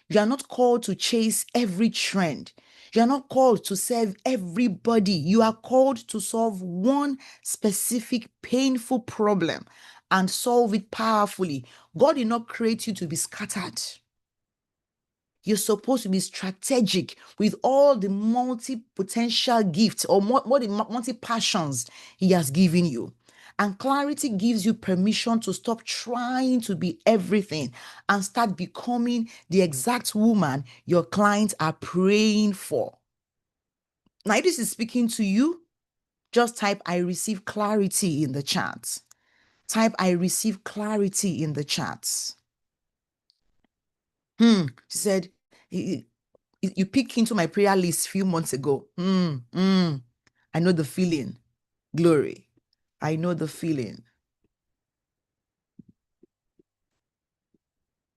You are not called to chase every trend. You are not called to serve everybody. You are called to solve one specific painful problem and solve it powerfully. God did not create you to be scattered. You're supposed to be strategic with all the multi-potential gifts or multi-passions He has given you. And clarity gives you permission to stop trying to be everything and start becoming the exact woman your clients are praying for. Now, if this is speaking to you, Just type I receive clarity in the chat. Type I receive clarity in the chats. She said, you picked into my prayer list a few months ago. I know the feeling. Glory. I know the feeling.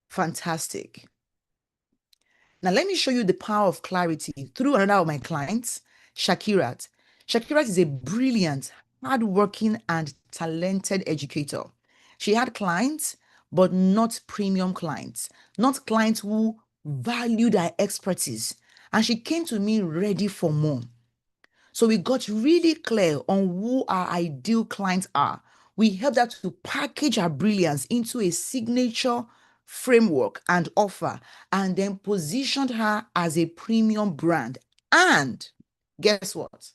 Fantastic. Now, let me show you the power of clarity through another of my clients, Shakirat. Shakirat is a brilliant, hardworking, and talented educator. She had clients, but not premium clients, not clients who valued her expertise. And she came to me ready for more. So we got really clear on who our ideal clients are. We helped her to package her brilliance into a signature framework and offer, and then positioned her as a premium brand. And guess what?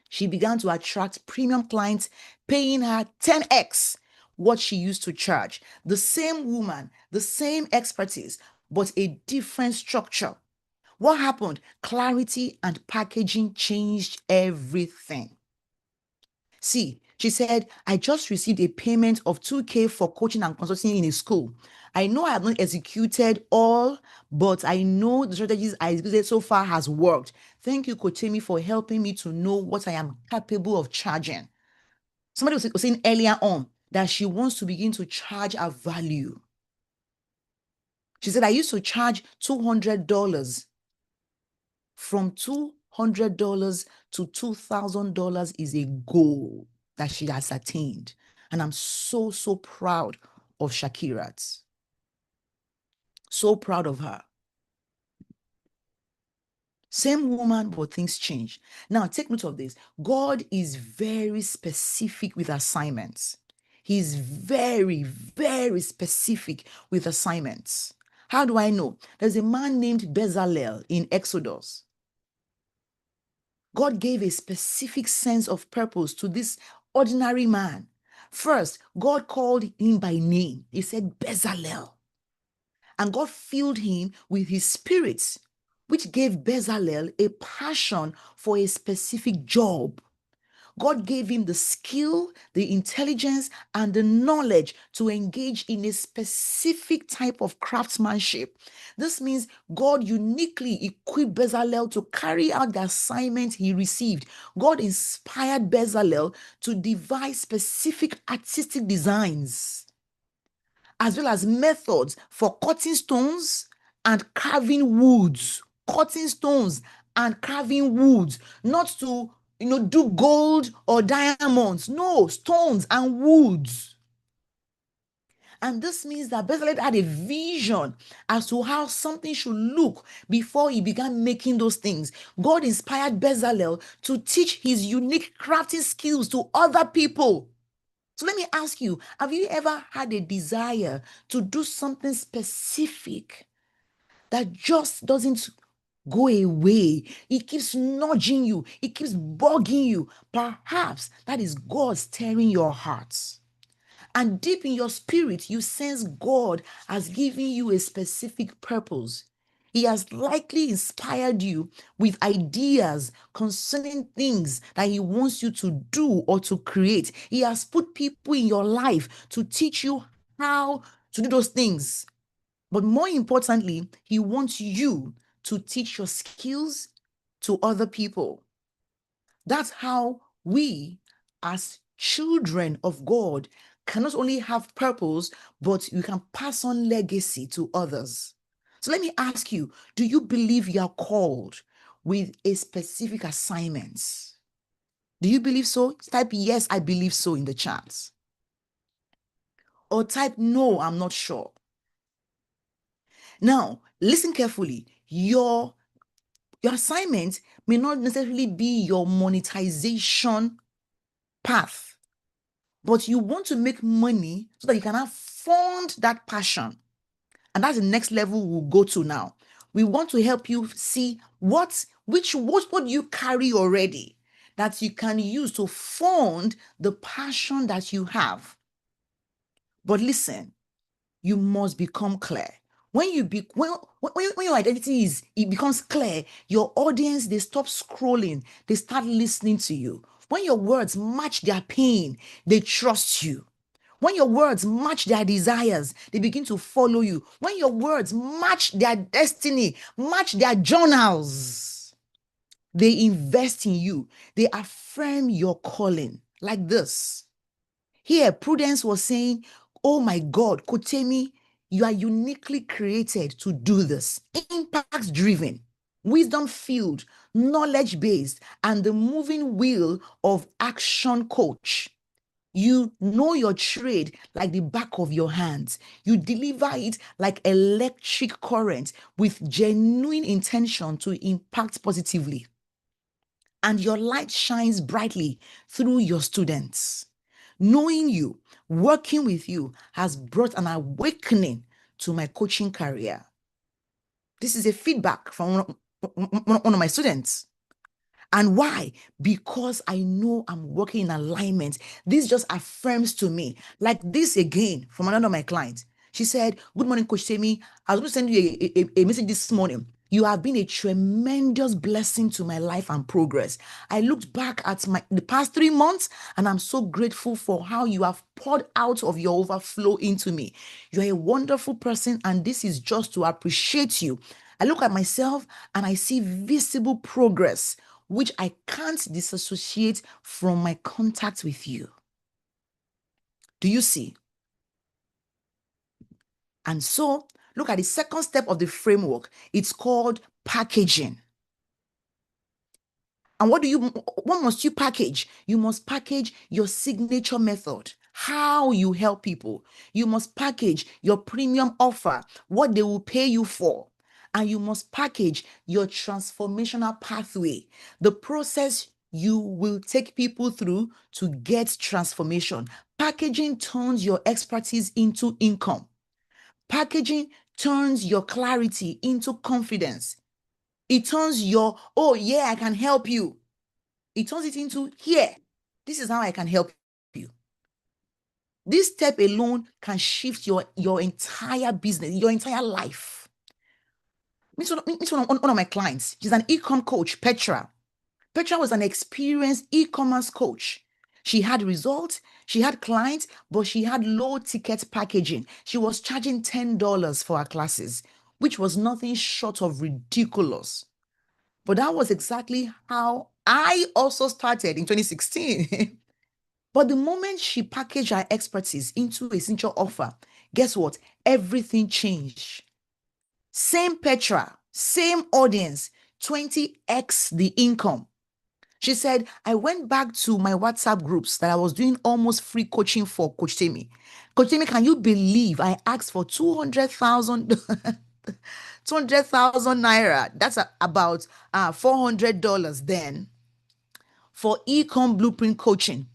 She began to attract premium clients, paying her 10x what she used to charge. The same woman, the same expertise, but a different structure. What happened? Clarity and packaging changed everything. See, she said, I just received a payment of 2K for coaching and consulting in a school. I know I have not executed all, but I know the strategies I executed so far has worked. Thank you, Coach Amy, for helping me to know what I am capable of charging. Somebody was saying earlier on that she wants to begin to charge her value. She said, I used to charge $200. From $200 to $2,000 is a goal that she has attained. And I'm so, so proud of Shakirat. So proud of her. Same woman, but things change. Now, take note of this. God is very specific with assignments. He's very, very specific with assignments. How do I know? There's a man named Bezalel in Exodus. God gave a specific sense of purpose to this ordinary man. First, God called him by name. He said, Bezalel. And God filled him with his spirit, which gave Bezalel a passion for a specific job. God gave him the skill, the intelligence, and the knowledge to engage in a specific type of craftsmanship. This means God uniquely equipped Bezalel to carry out the assignment he received. God inspired Bezalel to devise specific artistic designs, as well as methods for cutting stones and carving woods. Cutting stones and carving woods, not to do gold or diamonds. No, stones and woods. And this means that Bezalel had a vision as to how something should look before he began making those things. God inspired Bezalel to teach his unique crafting skills to other people. So let me ask you, have you ever had a desire to do something specific that just doesn't go away? It keeps nudging you. It keeps bugging you. Perhaps that is God stirring your hearts. And deep in your spirit, you sense God has given you a specific purpose. He has likely inspired you with ideas concerning things that he wants you to do or to create. He has put people in your life to teach you how to do those things. But more importantly, he wants you to teach your skills to other people. That's how we, as children of God, can not only have purpose, but you can pass on legacy to others. So let me ask you, do you believe you are called with a specific assignment? Do you believe so? Type yes, I believe so in the chat. Or type no, I'm not sure. Now, listen carefully. Your assignment may not necessarily be your monetization path, but you want to make money so that you can have fund that passion. And that's the next level we'll go to now. We want to help you see what you carry already that you can use to fund the passion that you have. But listen, you must become clear. When your identity it becomes clear, your audience, they stop scrolling, they start listening to you. When your words match their pain, they trust you. When your words match their desires, they begin to follow you. When your words match their destiny, match their journals, they invest in you. They affirm your calling like this. Here, Prudence was saying, oh my God, Kotemi, you are uniquely created to do this. Impact driven, wisdom filled, knowledge based, and the moving wheel of action coach. You know your trade like the back of your hands. You deliver it like electric current with genuine intention to impact positively. And your light shines brightly through your students. Knowing you, working with you has brought an awakening to my coaching career. This is a feedback from one of my students. And why? Because I know I'm working in alignment. This just affirms to me, like this again from another of my clients. She said, good morning, Coach Semi. I was going to send you a message this morning. You have been a tremendous blessing to my life and progress. I looked back at the past 3 months and I'm so grateful for how you have poured out of your overflow into me. You're a wonderful person, and this is just to appreciate you. I look at myself and I see visible progress, which I can't disassociate from my contact with you. Do you see? And so, look at the second step of the framework. It's called packaging. And what must you package? You must package your signature method, how you help people. You must package your premium offer, what they will pay you for. And you must package your transformational pathway, the process you will take people through to get transformation. Packaging turns your expertise into income. Packaging turns your clarity into confidence. It turns your, oh yeah, I can help you. It turns it into, here, this is how I can help you. This step alone can shift your entire business, your entire life. One of my clients, she's an e-com coach, Petra. Petra was an experienced e-commerce coach. She had results, she had clients, but she had low ticket packaging. She was charging $10 for her classes, which was nothing short of ridiculous. But that was exactly how I also started in 2016. But the moment she packaged her expertise into a signature offer, guess what? Everything changed. Same Petra, same audience, 20x the income. She said, I went back to my WhatsApp groups that I was doing almost free coaching for Coach Temi. Coach Temi, can you believe I asked for 200,000 200,000 naira? That's about $400 then for Ecom Blueprint Coaching,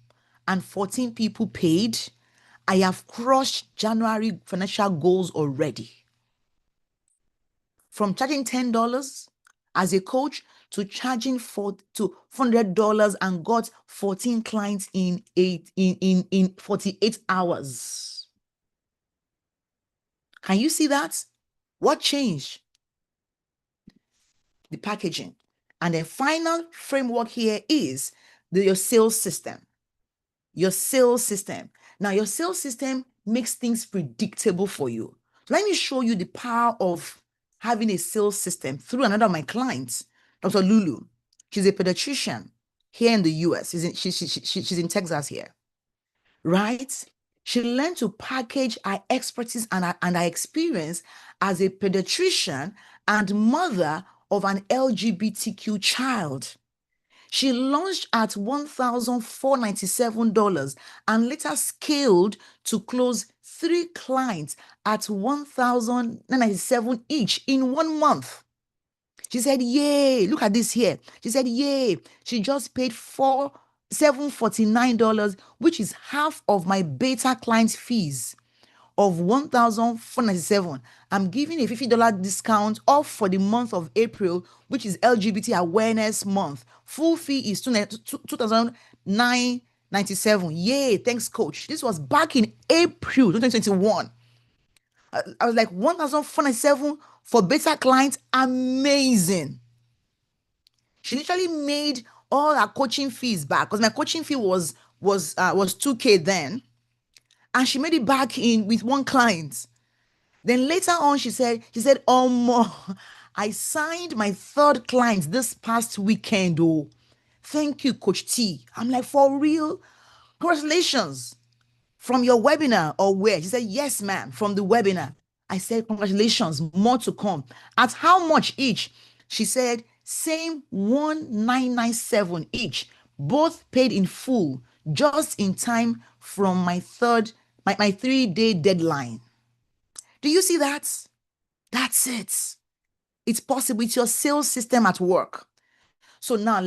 and 14 people paid. I have crushed January financial goals already. From charging $10 as a coach to charging $400 and got 14 clients in 48 hours. Can you see that? What changed? The packaging. And the final framework here is your sales system. Your sales system. Now, your sales system makes things predictable for you. Let me show you the power of having a sales system through another of my clients, Dr. Lulu. She's a pediatrician here in the US. She's in Texas here, right? She learned to package her expertise and her experience as a pediatrician and mother of an LGBTQ child. She launched at $1,497 and later scaled to close 3 clients at $1,097 each in 1 month. She said, yay, look at this here. She said, yay, she just paid $749, which is half of my beta client fees of $1,497. I'm giving a $50 discount off for the month of April, which is LGBT Awareness Month. Full fee is $2,997. Yay, thanks, coach. This was back in April 2021. I was like, $1,497 for beta clients. Amazing. She literally made all her coaching fees back, because my coaching fee was 2K then, and she made it back in with one client. Then later on, she said, oh more, I signed my third client this past weekend. Oh, thank you, Coach T. I'm like, for real? Congratulations. From your webinar or where? She said, yes, ma'am, from the webinar. I said, congratulations, more to come. At how much each? She said, same 1997 each, both paid in full, just in time from my 3-day deadline. Do you see that? That's it. It's possible. It's your sales system at work. So now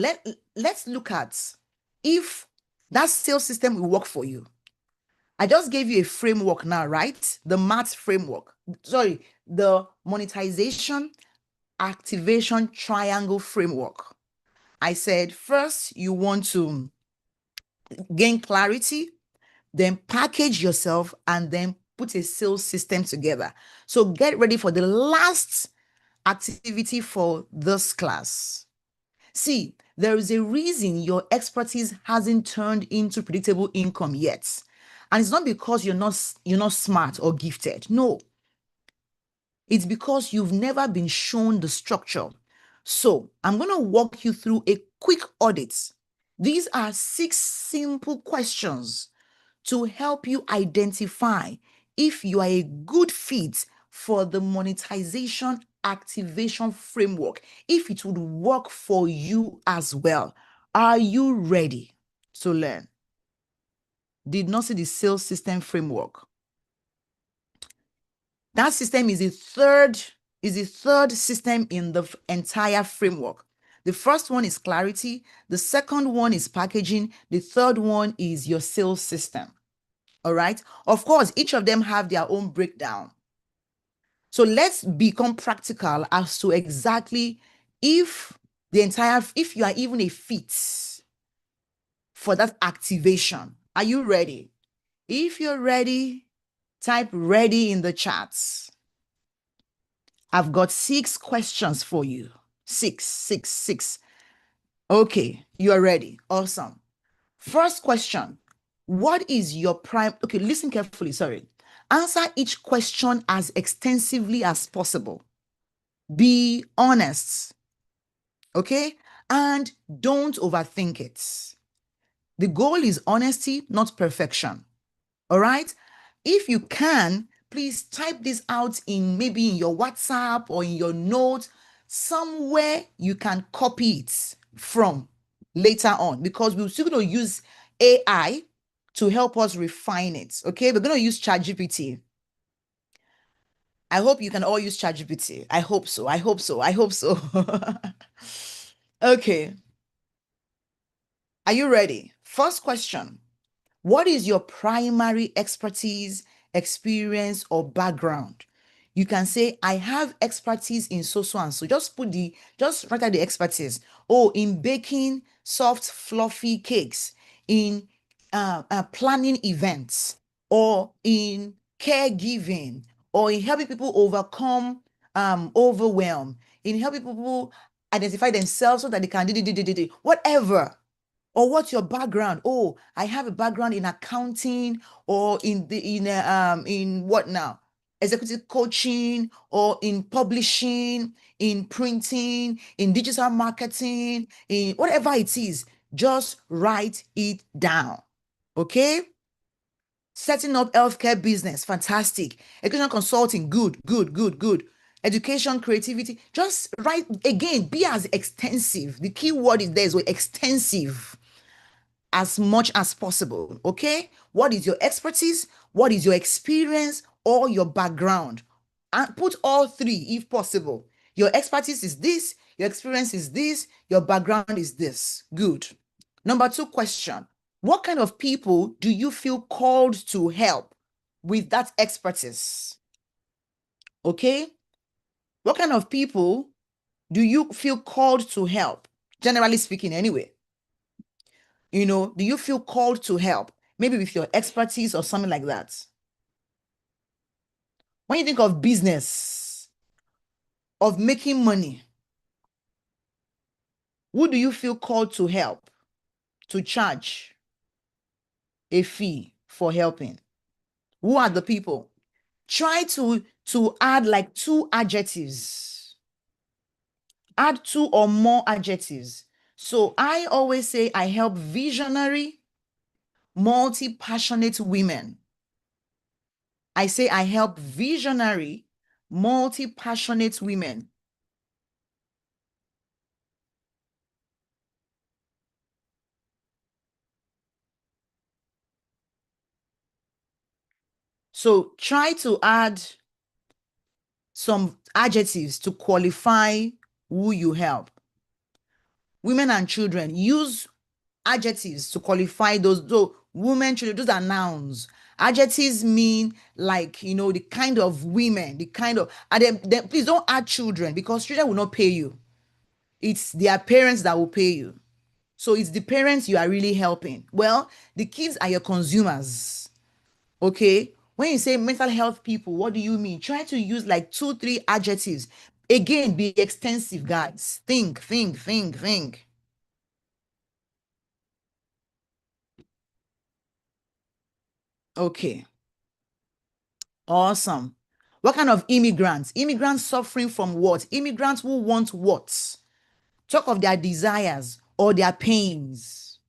let's look at if that sales system will work for you. I just gave you a framework now, right? The MAT framework. Sorry, the monetization activation triangle framework. I said first you want to gain clarity, then package yourself, and then put a sales system together. So get ready for the last activity for this class. See, there is a reason your expertise hasn't turned into predictable income yet. And it's not because you're not smart or gifted. No. It's because you've never been shown the structure. So, I'm going to walk you through a quick audit. These are 6 simple questions to help you identify if you are a good fit for the monetization activation framework, if it would work for you as well. Are you ready to learn? Did not see the sales system framework. That system is the third system in the entire framework. The first one is clarity. The second one is packaging. The third one is your sales system. All right. Of course, each of them have their own breakdown. So let's become practical as to exactly if you are even a fit for that activation. Are you ready? If you're ready, type ready in the chats. I've got 6 questions for you. 6, 6, 6. Okay, you are ready. Awesome. First question. What is your prime? Okay, listen carefully. Sorry. Answer each question as extensively as possible. Be honest. Okay? And don't overthink it. The goal is honesty, not perfection. All right? If you can, please type this out maybe in your WhatsApp or in your notes, somewhere you can copy it from later on, because we're still going to use AI to help us refine it. Okay, we're going to use ChatGPT. I hope you can all use ChatGPT. I hope so. I hope so. I hope so. Okay. Are you ready? First question. What is your primary expertise, experience, or background? You can say, I have expertise in so and so. Just write out the expertise. Oh, in baking soft, fluffy cakes, in planning events, or in caregiving, or in helping people overcome overwhelm, in helping people identify themselves so that they can do whatever. Or what's your background? Oh, I have a background in accounting, or in what now? Executive coaching, or in publishing, in printing, in digital marketing, in whatever it is. Just write it down. Okay? Setting up healthcare business, fantastic. Education consulting, good, good, good, good. Education, creativity, just write again. Be as extensive. The key word is there is extensive as much as possible. Okay, what is your expertise, what is your experience, or your background? And put all 3 if possible. Your expertise is this, your experience is this, your background is this. Good. Number 2 question. What kind of people do you feel called to help with that expertise? Okay, what kind of people do you feel called to help, generally speaking? Anyway, do you feel called to help? Maybe with your expertise or something like that. When you think of business, of making money, Who do you feel called to help, to charge a fee for helping? Who are the people? Try to add like two adjectives. Add two or more adjectives. So I always say I help visionary, multi-passionate women. I say I help visionary, multi-passionate women. So try to add some adjectives to qualify who you help. Women and children, use adjectives to qualify those. So women, children, those are nouns. Adjectives mean like, the kind of women, the kind of, and then please don't add children, because children will not pay you. It's their parents that will pay you. So it's the parents you are really helping. Well, the kids are your consumers. Okay. When you say mental health people, what do you mean? Try to use like 2, 3 adjectives. Again, be extensive, guys. Think, think, think, think. Okay. Awesome. What kind of immigrants? Immigrants suffering from what? Immigrants who want what? Talk of their desires or their pains.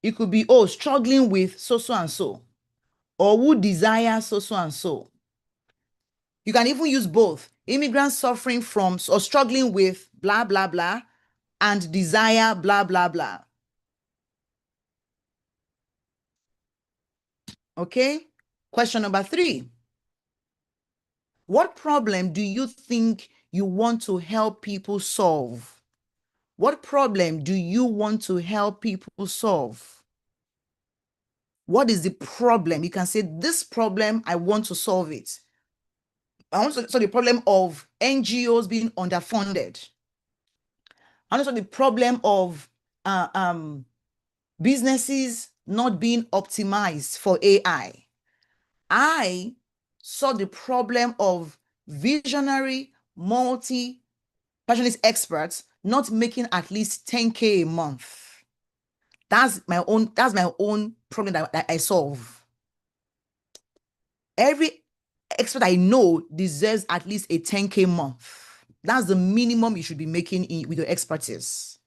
It could be, oh, struggling with so, so, and so, or who desire so, so, and so. You can even use both. Immigrants suffering from or struggling with blah, blah, blah, and desire blah, blah, blah. Okay. Question number 3. What problem do you think you want to help people solve? What problem do you want to help people solve? What is the problem? You can say, this problem, I want to solve it. I want to solve the problem of NGOs being underfunded. I want to solve the problem of businesses not being optimized for AI. I saw the problem of visionary, multi-passionate experts not making at least 10K a month. That's my own problem that I solve. Every expert I know deserves at least a 10K month. That's the minimum you should be making with your expertise.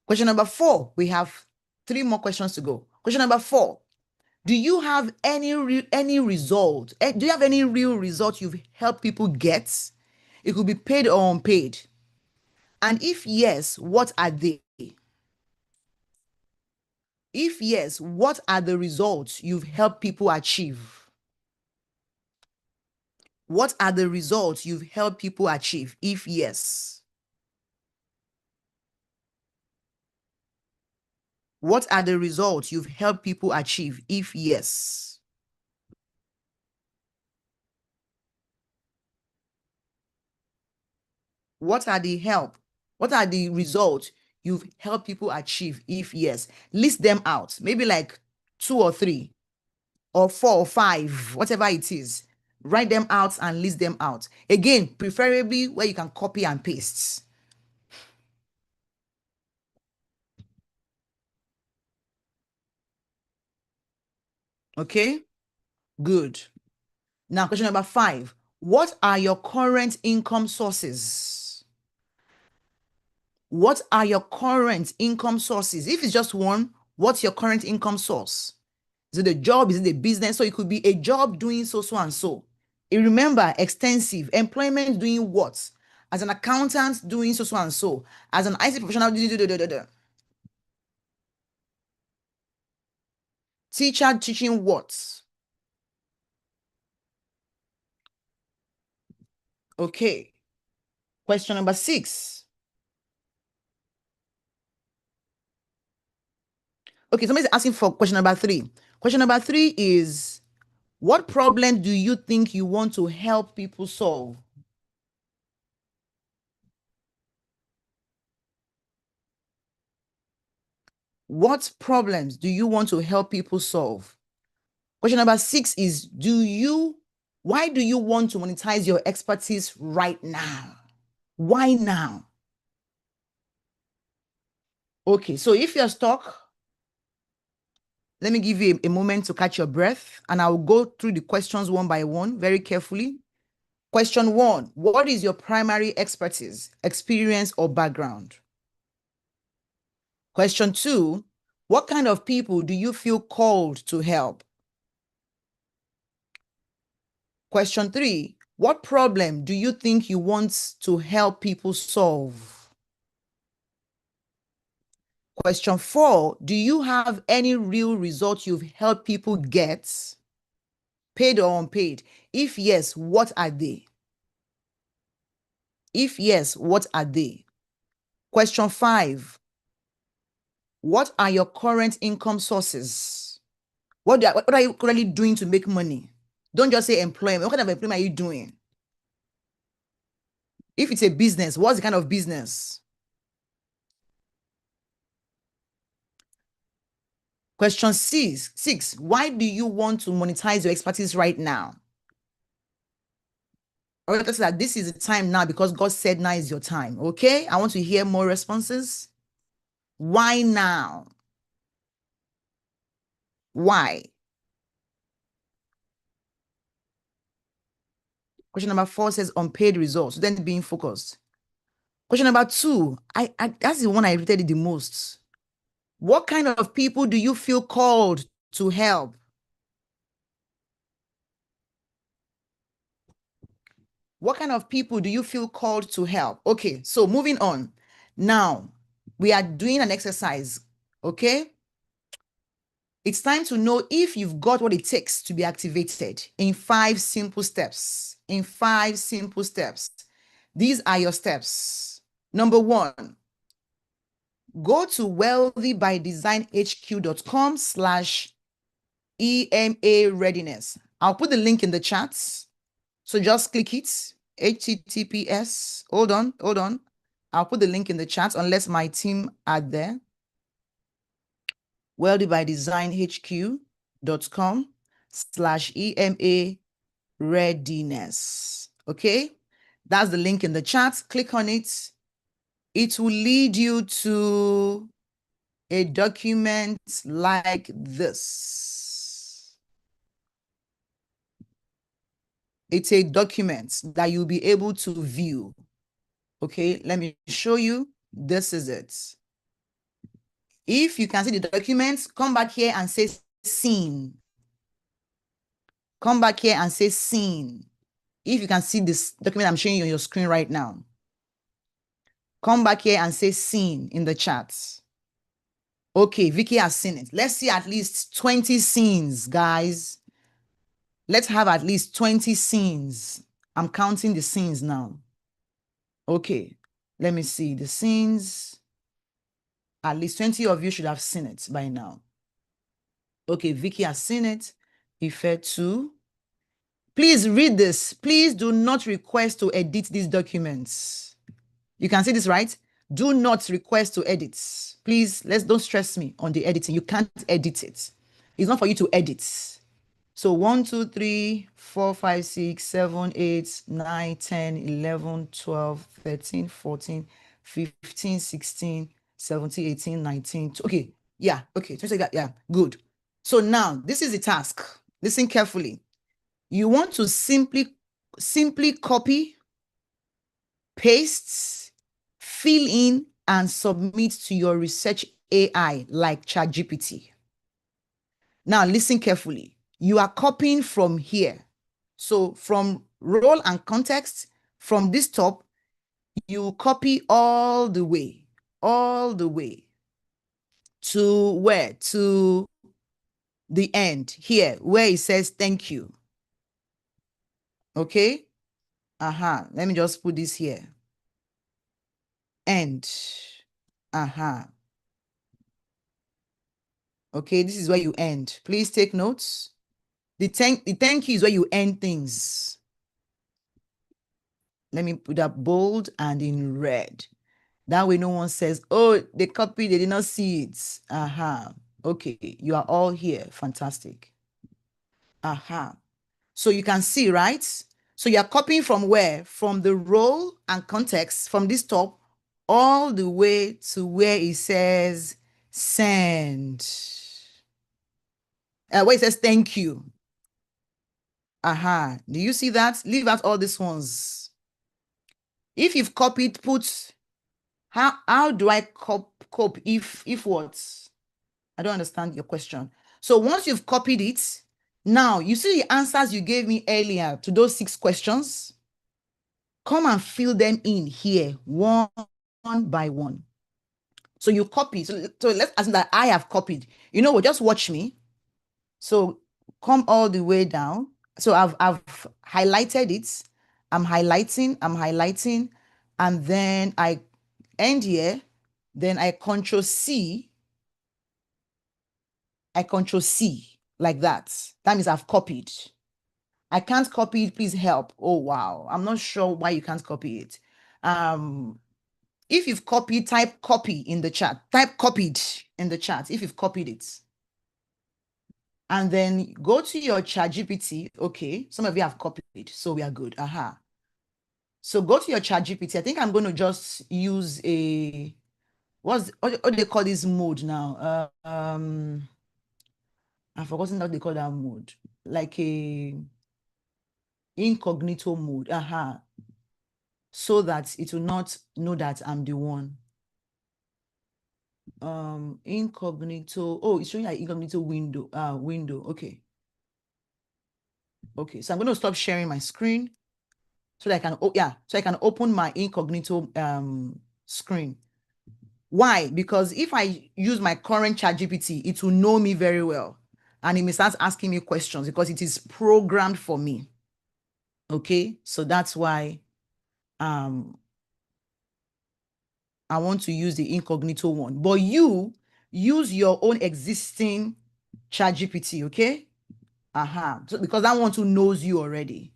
Question number 4. We have 3 more questions to go. Question number 4. Do you have any result? Do you have any real result you've helped people get? It could be paid or unpaid. And if yes, what are they? If yes, what are the results you've helped people achieve? What are the results you've helped people achieve? If yes. What are the results you've helped people achieve? If yes. What are the help? What are the results you've helped people achieve? If yes. List them out. Maybe like 2 or 3 or 4 or 5, whatever it is. Write them out and list them out. Again, preferably where you can copy and paste. Okay, good. Now, question number 5. What are your current income sources? What are your current income sources? If it's just one, what's your current income source? Is it a job? Is it a business? So it could be a job doing so, so, and so. Remember, extensive. Employment doing what? As an accountant doing so, so, and so. As an IT professional, teacher teaching what? Okay. Question number 6. Okay, somebody's asking for question number 3. Question number 3 is, what problem do you think you want to help people solve? What problems do you want to help people solve? Question number 6 is, why do you want to monetize your expertise right now? Why now? Okay, so if you're stuck, let me give you a moment to catch your breath, and I'll go through the questions one by one very carefully. Question one, what is your primary expertise, experience, or background? Question two, what kind of people do you feel called to help? Question three, what problem do you think you want to help people solve? Question four, do you have any real results you've helped people get, paid or unpaid? If yes, what are they? If yes, what are they? Question five, what are your current income sources? What are you currently doing to make money? Don't just say employment. What kind of employment are you doing? If it's a business, what's the kind of business? Question six, why do you want to monetize your expertise right now? Or let's say that this is the time now because God said now is your time. Okay, I want to hear more responses. Why now? Why? Question number four says unpaid results, then being focused. Question number two, that's the one I rated the most. What kind of people do you feel called to help? What kind of people do you feel called to help? Okay, so moving on. Now, we are doing an exercise, okay? It's time to know if you've got what it takes to be activated in 5 simple steps. In 5 simple steps. These are your steps. Number 1, go to wealthybydesignhq.com/EMA readiness. I'll put the link in the chat. So just click it. HTTPS. Hold on. I'll put the link in the chat unless my team are there. wealthybydesignhq.com/EMA readiness. Okay. That's the link in the chat. Click on it. It will lead you to a document like this. It's a document that you'll be able to view. Okay, let me show you. This is it. If you can see the documents, come back here and say seen. Come back here and say seen. If you can see this document I'm showing you on your screen right now, come back here and say seen in the chat. Okay, Vicky has seen it. Let's see at least 20 scenes, guys. Let's have at least 20 scenes. I'm counting the scenes now. Okay, let me see the scenes. At least 20 of you should have seen it by now. Okay, Vicky has seen it. Ife too. Please read this. Please do not request to edit these documents. You can see this, right? Do not request to edit. Please, don't stress me on the editing. You can't edit it. It's not for you to edit. So 1, 2, 3, 4, 5, 6, 7, 8, 9, 10, 11, 12, 13, 14, 15, 16, 17, 18, 19. Okay. Yeah. Okay. Yeah. Good. So now this is the task. Listen carefully. You want to simply copy, paste, fill in, and submit to your research AI like ChatGPT. Now listen carefully. You are copying from here. So from role and context, from this top, you copy all the way to where? To the end here, where it says thank you. Okay? Let me just put this here. End. Okay, this is where you end. Please take notes. The thank you is where you end things. Let me put that bold and in red. That way no one says, oh, they copied, they did not see it. Okay, you are all here. Fantastic. So you can see, right? So you are copying from where? From the role and context from this top all the way to where it says send. Where it says thank you. Aha. Do you see that? Leave out all these ones. If you've copied, put how do I cope if what? I don't understand your question. So once you've copied it, now you see the answers you gave me earlier to those 6 questions. Come and fill them in here one by one. So you copy. So let's assume that I have copied. You know what? Just watch me. So come all the way down. So I've highlighted it. I'm highlighting, and then I end here. Then I control C. I control C like that. That means I've copied. I can't copy it. Please help. Oh wow. I'm not sure why you can't copy it. If you've copied, type copy in the chat. Type copied in the chat if you've copied it. And then go to your chat GPT. Okay, some of you have copied, so we are good. Aha. So go to your chat GPT. I think I'm going to just use a, what do they call this mode now? I've forgotten what they call that mode. Like a incognito mode. Aha. So that it will not know that I'm the one. Incognito. Oh, it's showing like incognito window. Window. Okay. Okay. So I'm going to stop sharing my screen so that I can, so I can open my incognito screen. Why? Because if I use my current chat GPT, it will know me very well. And it may start asking me questions because it is programmed for me. Okay. So that's why I want to use the incognito one. But you use your own existing chat GPT, okay? So because that one too knows you already.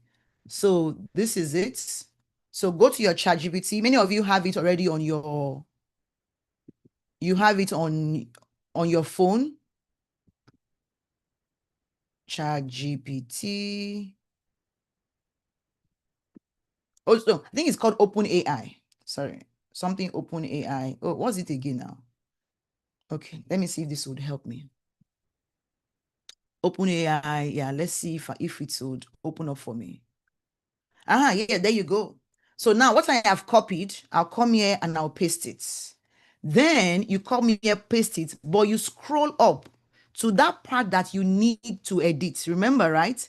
So this is it. So go to your chat GPT. Many of you have it already on your, you have it on your phone. Chat GPT. Oh, so I think it's called Open AI. Sorry, something Open AI. Oh, what's it again now? Okay, let me see if this would help me. Open AI. Yeah, let's see if it would open up for me. Yeah, there you go. So now what I have copied, I'll come here and I'll paste it. Then you come here, paste it, but you scroll up to that part that you need to edit. Remember, right?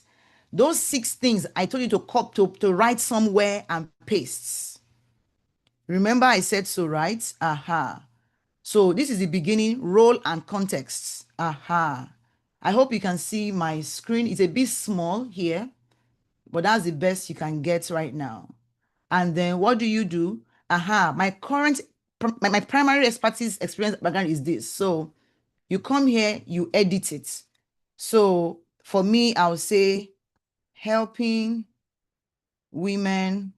Those 6 things I told you to copy to write somewhere and paste. Remember I said so, right? So this is the beginning, role and context. I hope you can see my screen. It's a bit small here, but that's the best you can get right now. And then what do you do? My current, my primary expertise experience background is this. So you come here, you edit it. So for me, I'll say helping women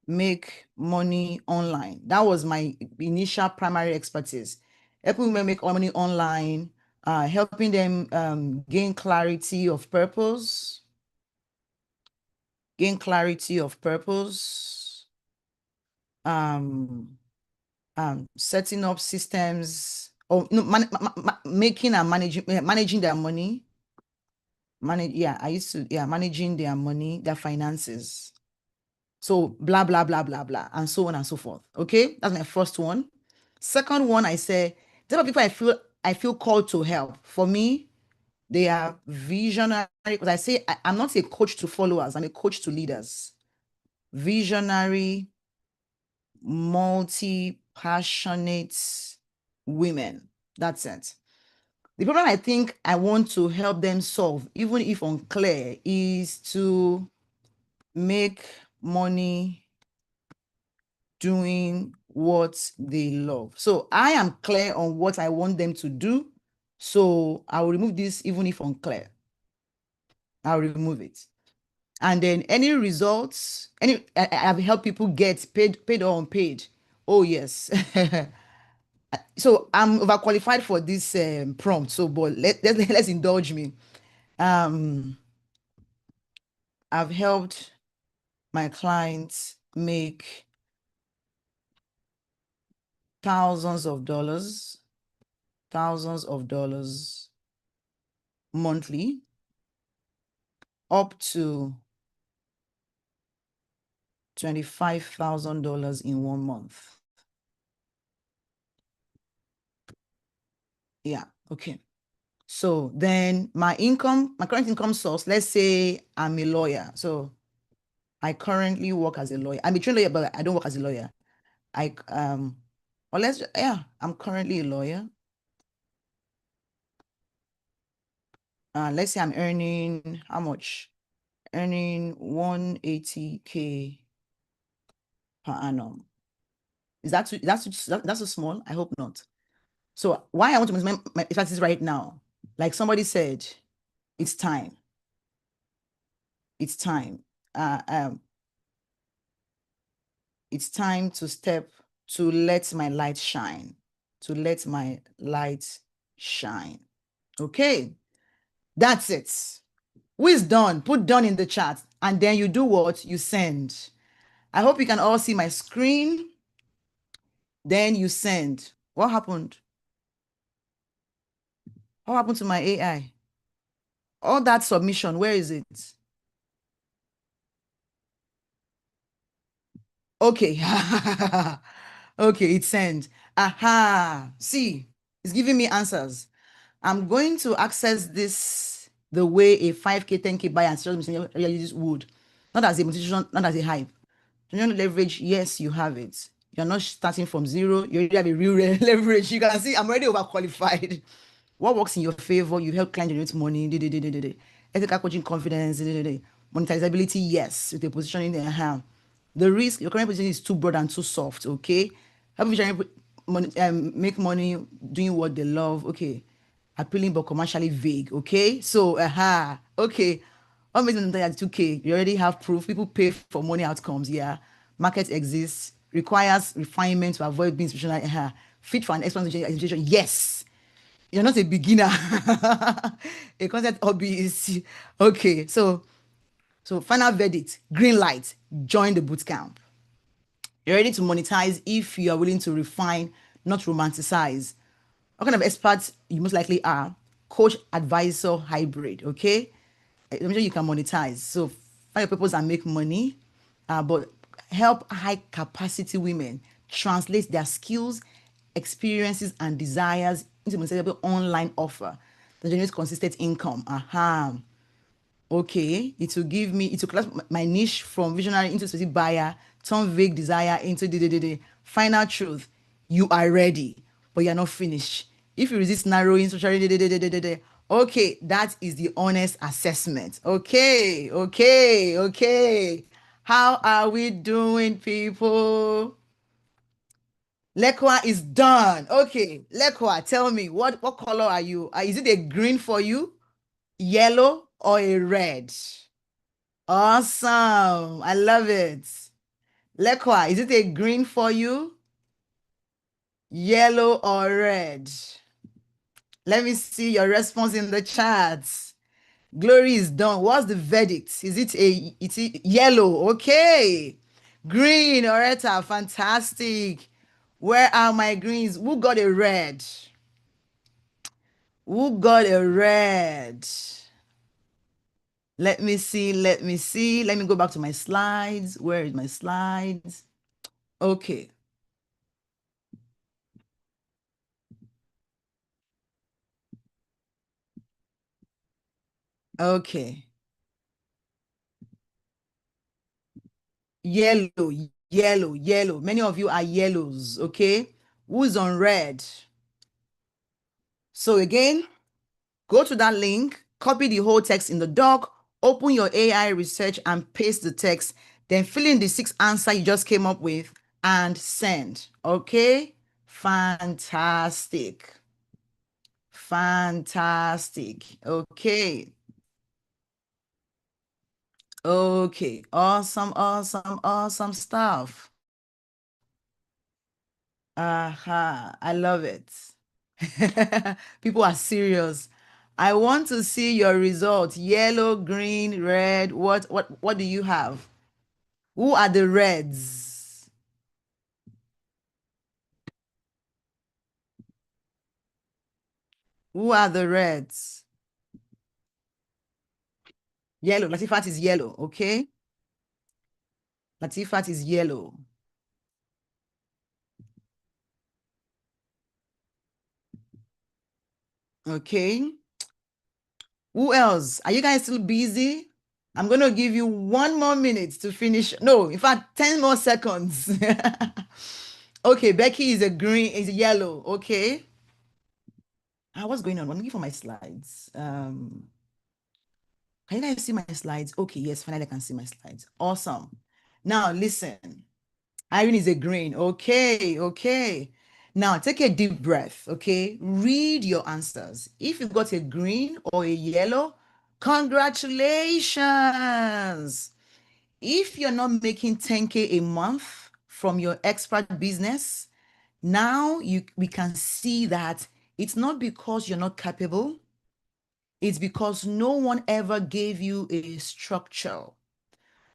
make money online. That was my initial primary expertise. Helping women make money online, helping them gain clarity of purpose, um, setting up systems, or no, making and managing their money. Managing their money, their finances. So blah, blah, blah, blah, blah, and so on and so forth. Okay, that's my first one. Second one, I say, there are people I feel called to help. For me, they are visionary. Because I say I'm not a coach to followers, I'm a coach to leaders. Visionary, multi-passionate women. That's it. The problem I think I want to help them solve, even if unclear, is to make money doing what they love. So I am clear on what I want them to do. So I will remove this even if unclear. I'll remove it. And then any results, I've helped people get paid or unpaid. Oh yes. So I'm overqualified for this prompt. So, but let's indulge me. I've helped my clients make thousands of dollars, thousands of dollars monthly, up to $25,000 in 1 month. Yeah, okay. So then my current income source, let's say I'm a lawyer. So I currently work as a lawyer. I'm a trained lawyer, but I don't work as a lawyer. I'm currently a lawyer. Let's say I'm earning how much? Earning 180K per annum. Is that that's so small? I hope not. So why I want to make my emphasis right now, like somebody said, it's time. It's time. Uh, um, it's time to let my light shine. To let my light shine. Okay, that's it. Who is done? Put done in the chat. And then you do what? You send. I hope you can all see my screen. Then you send. What happened? What happened to my AI? All that submission, where is it? Okay. Okay, it sent. Aha. See, it's giving me answers. I'm going to access this the way a 5K, 10K buyer and sales uses would. Not as a motivation, not as a hype. General leverage, yes, you have it. You're not starting from zero. You already have a real leverage. You can see I'm already overqualified. What works in your favor? You help client generate money. Ethical coaching confidence. Monetizability, yes, with the positioning in the hand. The risk, your current position is too broad and too soft, okay? Help you make money doing what they love, okay? Appealing but commercially vague, okay? So, okay. What makes them at 2K? You already have proof. People pay for money outcomes, yeah. Market exists, requires refinement to avoid being institutional, fit for an expansion, yes. You're not a beginner. A concept hobby is okay. So final verdict, green light, join the boot camp. You're ready to monetize if you are willing to refine, not romanticize. What kind of expert you most likely are? Coach, advisor, hybrid. Okay, I'm sure you can monetize. So find your purpose and make money, but help high capacity women translate their skills, experiences, and desires into a monetizable online offer that generates consistent income. Aha. Okay, it will class my niche from visionary into specific buyer, turn vague desire into the final truth. You are ready, but you're not finished. If you resist narrowing, okay, that is the honest assessment. Okay. How are we doing, people? Lekwa is done. Okay, Lekwa, tell me what color are you? Is it a green for you, yellow, or a red? Awesome. I love it. Lekwa, is it a green for you? Yellow or red? Let me see your response in the chat. Glory is done. What's the verdict? It's yellow? Okay. Green, Oretta, fantastic. Where are my greens? Who got a red? Who got a red? Let me see. Let me go back to my slides. Where is my slides? Okay. Okay. Yellow, yellow. Many of you are yellows, okay? Who's on red? So again, go to that link, copy the whole text in the doc, open your AI research and paste the text, then fill in the 6 answer you just came up with and send, okay? Fantastic. Okay. Okay. Awesome stuff. Aha, I love it. People are serious. I want to see your results. Yellow, green, red. What do you have? Who are the reds? Who are the reds? Yellow. Latifat is yellow, okay? Latifat is yellow. Okay. Who else? Are you guys still busy? I'm going to give you 1 more minute to finish. No, in fact, 10 more seconds. Okay, Becky is a green, is yellow. Okay. What's going on? I'm looking for my slides. Can you guys see my slides? Okay, yes, finally I can see my slides. Awesome. Now listen. Irene is a green. Okay, okay. Now take a deep breath, okay? Read your answers. If you got a green or a yellow, congratulations. If you're not making 10K a month from your expert business, now we can see that it's not because you're not capable, it's because no one ever gave you a structure.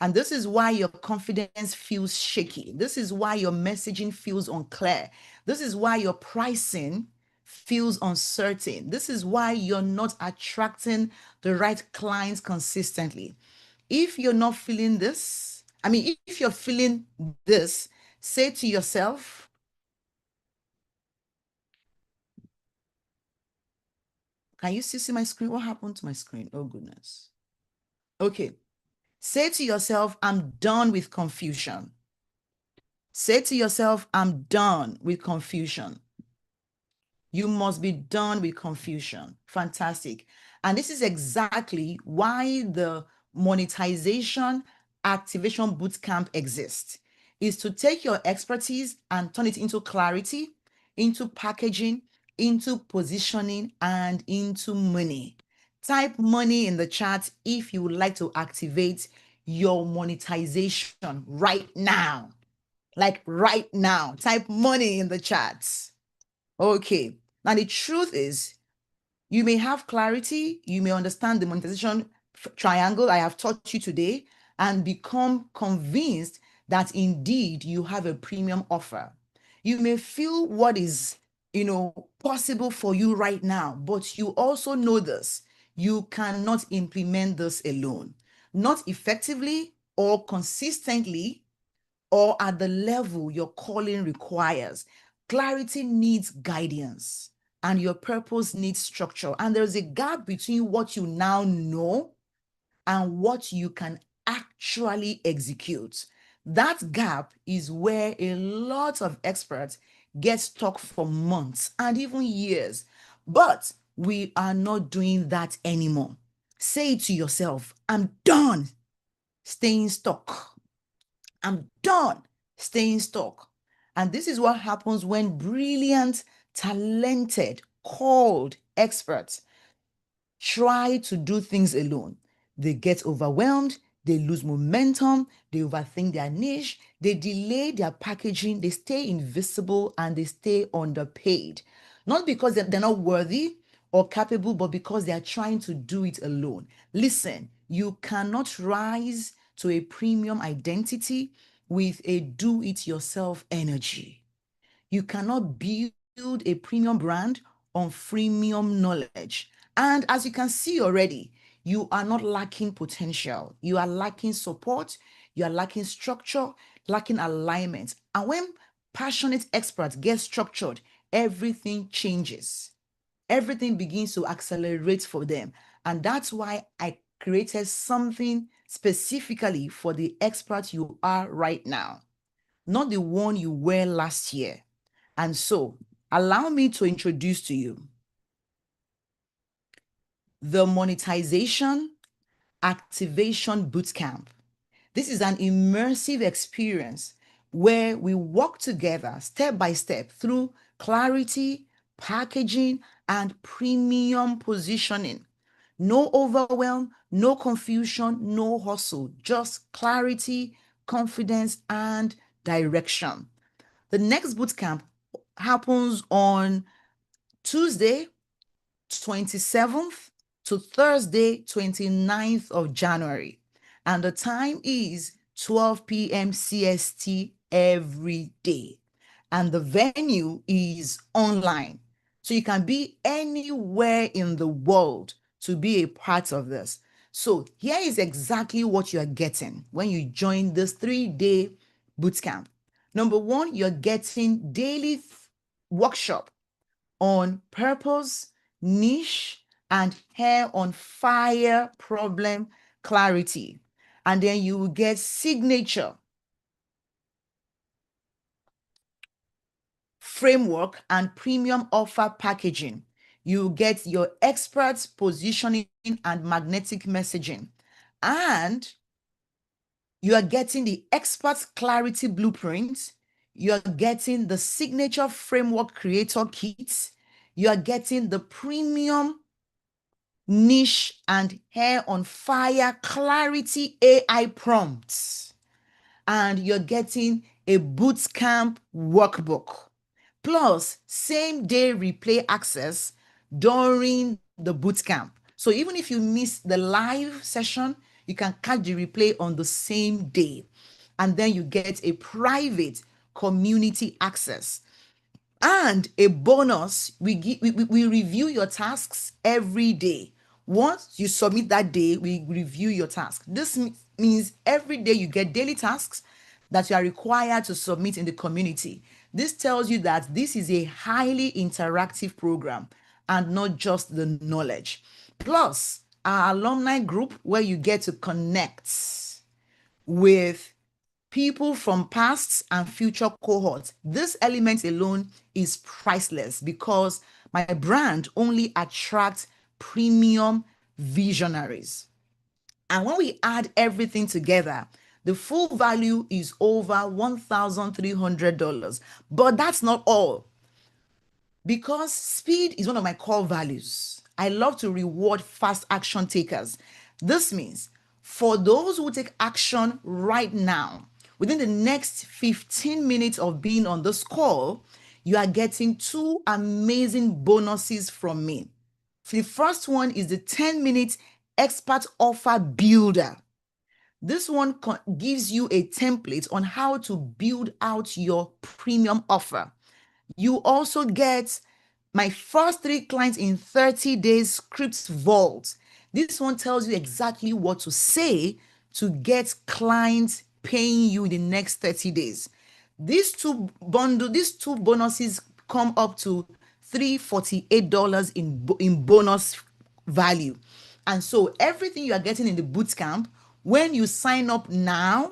And this is why your confidence feels shaky. This is why your messaging feels unclear. This is why your pricing feels uncertain. This is why you're not attracting the right clients consistently. If you're not feeling this, if you're feeling this, say to yourself, can you still see my screen? What happened to my screen? Oh, goodness. Okay. Say to yourself, I'm done with confusion. Say to yourself, I'm done with confusion. You must be done with confusion. Fantastic. And this is exactly why the monetization activation bootcamp exists, is to take your expertise and turn it into clarity, into packaging, into positioning, and into money. Type money in the chat if you would like to activate your monetization right now. Like right now. Type money in the chat. Okay. Now, the truth is, you may have clarity, you may understand the monetization triangle I have taught you today, and become convinced that indeed you have a premium offer. You may feel what is, possible for you right now, but you also know this. You cannot implement this alone, not effectively or consistently or at the level your calling requires. Clarity needs guidance, and your purpose needs structure. And there's a gap between what you now know and what you can actually execute. That gap is where a lot of experts get stuck for months and even years. But we are not doing that anymore. Say it to yourself, I'm done staying stuck. I'm done staying stuck. And this is what happens when brilliant, talented, called experts try to do things alone. They get overwhelmed, they lose momentum, they overthink their niche, they delay their packaging, they stay invisible, and they stay underpaid. Not because they're not worthy or capable, but because they are trying to do it alone. Listen, you cannot rise to a premium identity with a do it yourself energy. You cannot build a premium brand on freemium knowledge. And as you can see already, you are not lacking potential. You are lacking support. You are lacking structure, lacking alignment. And when passionate experts get structured, everything changes. Everything begins to accelerate for them. And that's why I created something specifically for the expert you are right now, not the one you were last year. And so, allow me to introduce to you the Monetization Activation Bootcamp. This is an immersive experience where we walk together step by step through clarity, packaging, and premium positioning. No overwhelm, no confusion, no hustle, just clarity, confidence, and direction. The next bootcamp happens on Tuesday, 27th to Thursday, 29th of January. And the time is 12 p.m. CST every day. And the venue is online. So you can be anywhere in the world to be a part of this. So here is exactly what you are getting when you join this 3-day bootcamp. Number one, you're getting daily workshop on purpose, niche, and hair on fire problem clarity. And then you will get signature framework and premium offer packaging. You get your expert positioning and magnetic messaging. And you are getting the expert clarity blueprint. You are getting the signature framework creator kit. You are getting the premium niche and hair on fire clarity AI prompts. And you're getting a bootcamp workbook. Plus, same day replay access during the bootcamp. So even if you miss the live session, you can catch the replay on the same day. And then you get a private community access. And a bonus, we review your tasks every day. Once you submit that day, we review your task. This means every day you get daily tasks that you are required to submit in the community. This tells you that this is a highly interactive program and not just the knowledge. Plus, our alumni group where you get to connect with people from past and future cohorts. This element alone is priceless because my brand only attracts premium visionaries. And when we add everything together, the full value is over $1,300. But that's not all. Because speed is one of my core values, I love to reward fast action takers. This means for those who take action right now, within the next 15 minutes of being on this call, you are getting two amazing bonuses from me. The first one is the 10-minute expert offer builder. This one gives you a template on how to build out your premium offer. You also get my first 3 clients in 30 days scripts vault. This one tells you exactly what to say to get clients paying you in the next 30 days. These two bonuses come up to $348 in bonus value. And so everything you are getting in the bootcamp, when you sign up now,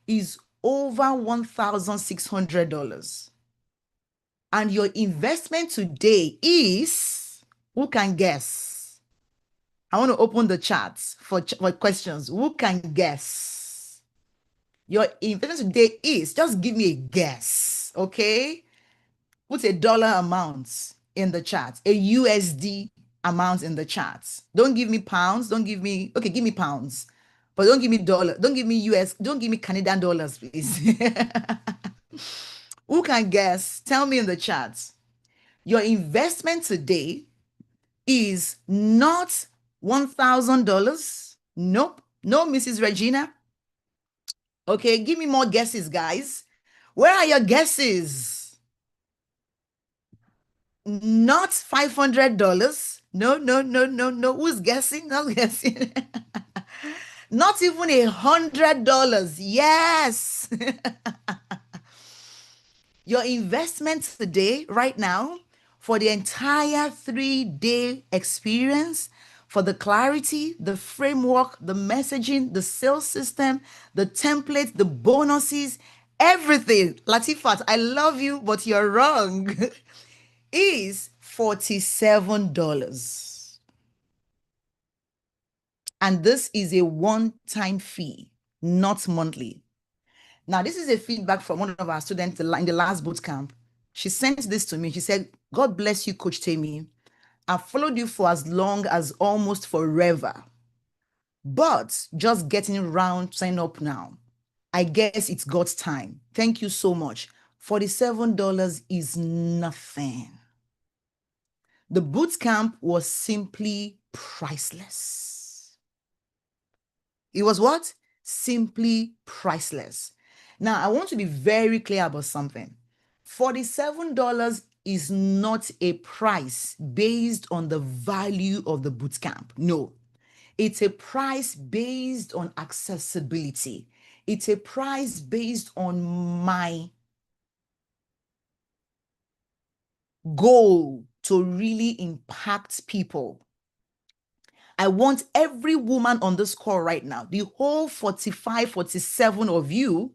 is over $1,600. And your investment today is, who can guess? I want to open the charts for questions. Who can guess? Your investment today is, just give me a guess, okay? Put a dollar amount in the chart, a USD amount in the charts. Don't give me pounds. Don't give me, okay, give me pounds. But don't give me dollar. Don't give me US. Don't give me Canadian dollars, please. Who can guess? Tell me in the charts. Your investment today is not $1,000. Nope. No, Mrs. Regina. Okay, give me more guesses, guys. Where are your guesses? Not $500. No, no, no, no, no. Who's guessing? Not guessing. Not even $100. Yes. Your investment today, right now, for the entire 3-day experience, for the clarity, the framework, the messaging, the sales system, the template, the bonuses, everything. Latifat, I love you, but you're wrong. Is $47. And this is a one-time fee, not monthly. Now, this is a feedback from one of our students in the last boot camp. She sent this to me. She said, God bless you, Coach Temi. I've followed you for as long as almost forever, but just getting around to sign up now. I guess it's God's time. Thank you so much. $47 is nothing. The boot camp was simply priceless. It was what? Simply priceless. Now, I want to be very clear about something. $47 is not a price based on the value of the bootcamp. No, it's a price based on accessibility. It's a price based on my goal to really impact people. I want every woman on this call right now, the whole 45, 47 of you,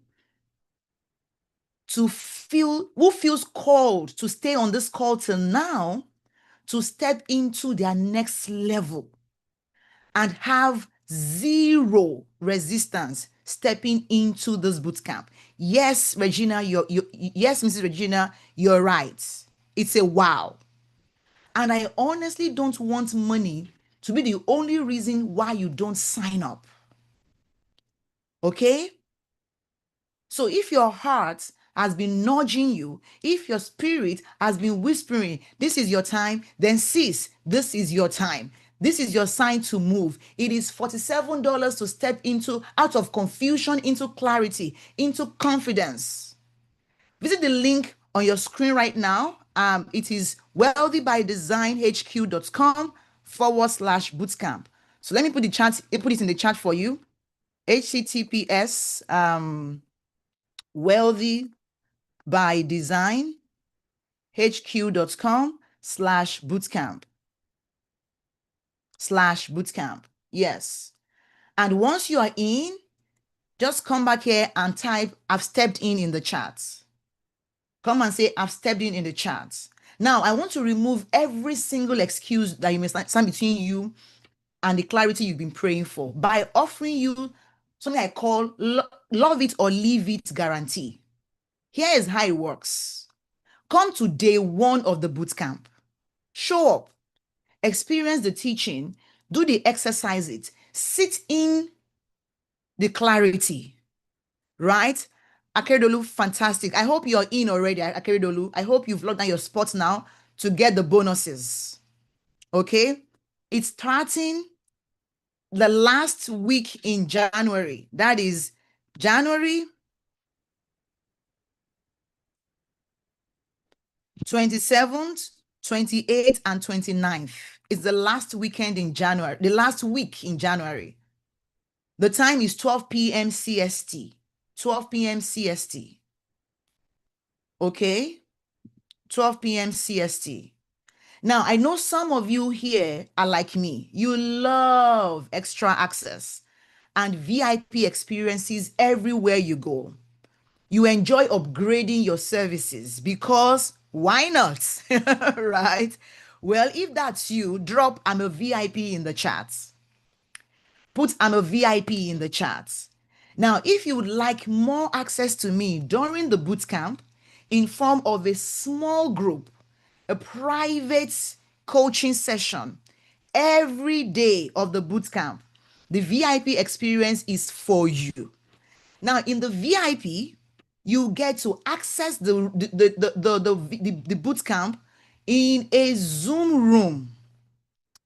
to feel, who feels called to stay on this call till now, to step into their next level and have zero resistance stepping into this boot camp. Yes, Regina, yes, Mrs. Regina, you're right. It's a wow. And I honestly don't want money to be the only reason why you don't sign up. Okay? So if your heart has been nudging you, if your spirit has been whispering, this is your time, then sis, this is your time. This is your sign to move. It is $47 to step into, out of confusion, into clarity, into confidence. Visit the link on your screen right now. It is wealthybydesignhq.com/bootcamp. So let me put it in the chat for you. HTTPS wealthybydesignhq.com/bootcamp. Yes. And once you are in, just come back here and type, I've stepped in the chat. Come and say, I've stepped in the chat. Now, I want to remove every single excuse that you may stand between you and the clarity you've been praying for by offering you something I call love it or leave it guarantee. Here is how it works. Come to day one of the bootcamp. Show up, experience the teaching, do the exercises, sit in the clarity, right? Akeredolu, fantastic. I hope you're in already, Akeredolu. I hope you've locked down your spot now to get the bonuses. Okay? It's starting the last week in January. That is January 27th, 28th, and 29th. It's the last weekend in January, the last week in January. The time is 12 p.m. CST. 12 p.m. CST. Okay? 12 p.m. CST. Now, I know some of you here are like me. You love extra access and VIP experiences everywhere you go. You enjoy upgrading your services because why not? Right? Well, if that's you, drop I'm a VIP in the chat. Put I'm a VIP in the chat. Now, if you would like more access to me during the bootcamp in form of a small group, a private coaching session every day of the bootcamp, the VIP experience is for you. Now, in the VIP, you get to access the boot camp in a Zoom room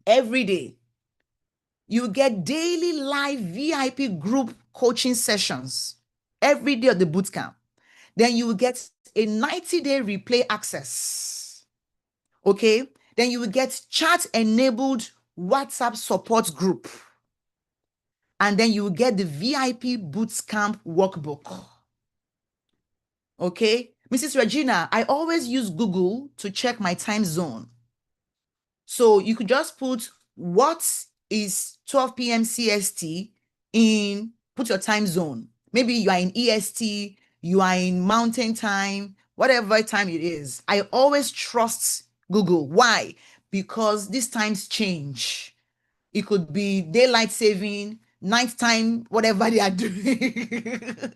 every day. You get daily live VIP group coaching sessions every day of the boot camp. Then you will get a 90-day replay access. Okay? Then you will get chat-enabled WhatsApp support group. And then you will get the VIP bootcamp workbook. Okay, Mrs. Regina, I always use Google to check my time zone. So you could just put what is 12 p.m. CST put your time zone. Maybe you are in EST, you are in mountain time, whatever time it is. I always trust Google. Why? Because these times change. It could be daylight saving, nighttime, whatever they are doing.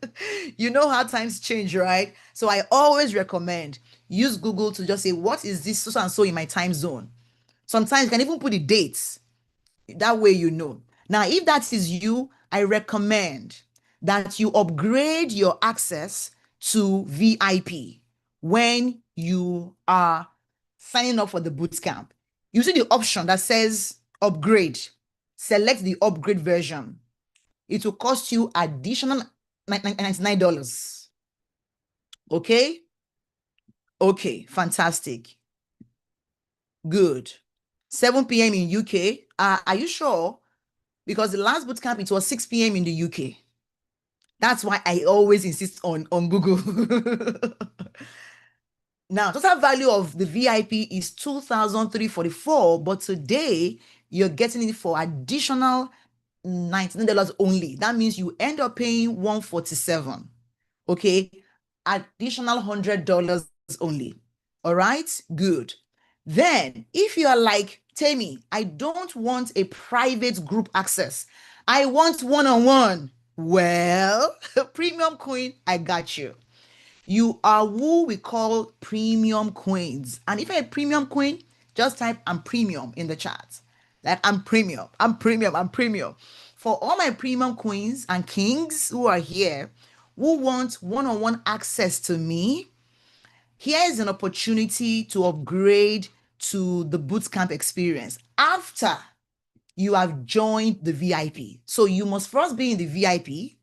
You know how times change, right? So I always recommend use Google to just say, what is this so and so in my time zone? Sometimes you can even put the dates. That way you know. Now, if that is you, I recommend that you upgrade your access to VIP when you are signing up for the bootcamp. You see the option that says upgrade. Select the upgrade version. It will cost you additional $99. Okay? Okay, fantastic. Good. 7 p.m. in UK. Are you sure? Because the last boot camp, it was 6 p.m. in the UK. That's why I always insist on Google. Now, total value of the VIP is $2,344, but today you're getting it for additional $99 only. That means you end up paying $147. Okay, additional $100 only. All right, good. Then, if you are like, Tammy, I don't want a private group access, I want one-on-one. Well, Premium Queen, I got you. You are who we call premium queens. And if you're a premium queen, just type I'm premium in the chat. Like I'm premium, I'm premium, I'm premium. For all my premium queens and kings who are here, who want one-on-one access to me, here is an opportunity to upgrade to the bootcamp experience after you have joined the VIP. So you must first be in the VIP.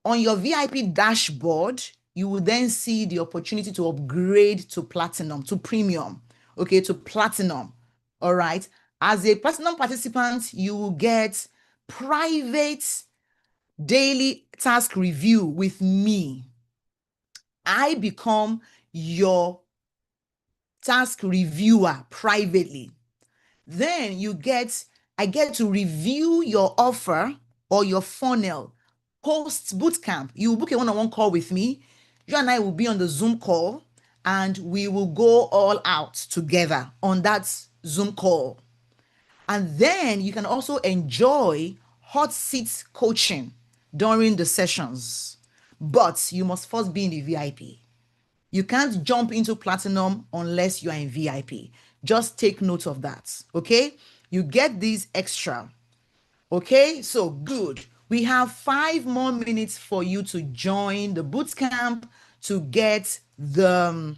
On your VIP dashboard, you will then see the opportunity to upgrade to platinum, to premium, okay, to platinum. All right. As a platinum participant, you will get private daily task review with me. I become your task reviewer privately. Then I get to review your offer or your funnel post bootcamp. You book a one-on-one call with me. You and I will be on the Zoom call and we will go all out together on that Zoom call. And then you can also enjoy hot seat coaching during the sessions. But you must first be in the VIP. You can't jump into platinum unless you are in VIP. Just take note of that, okay? You get these extra, okay? So good. We have 5 more minutes for you to join the bootcamp to get the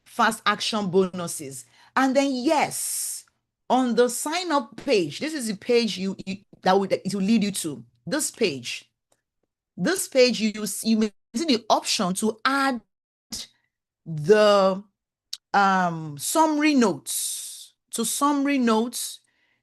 fast action bonuses. And then yes, on the sign up page, this is the page it will lead you to. This page you may see the option to add the summary notes. To summary notes,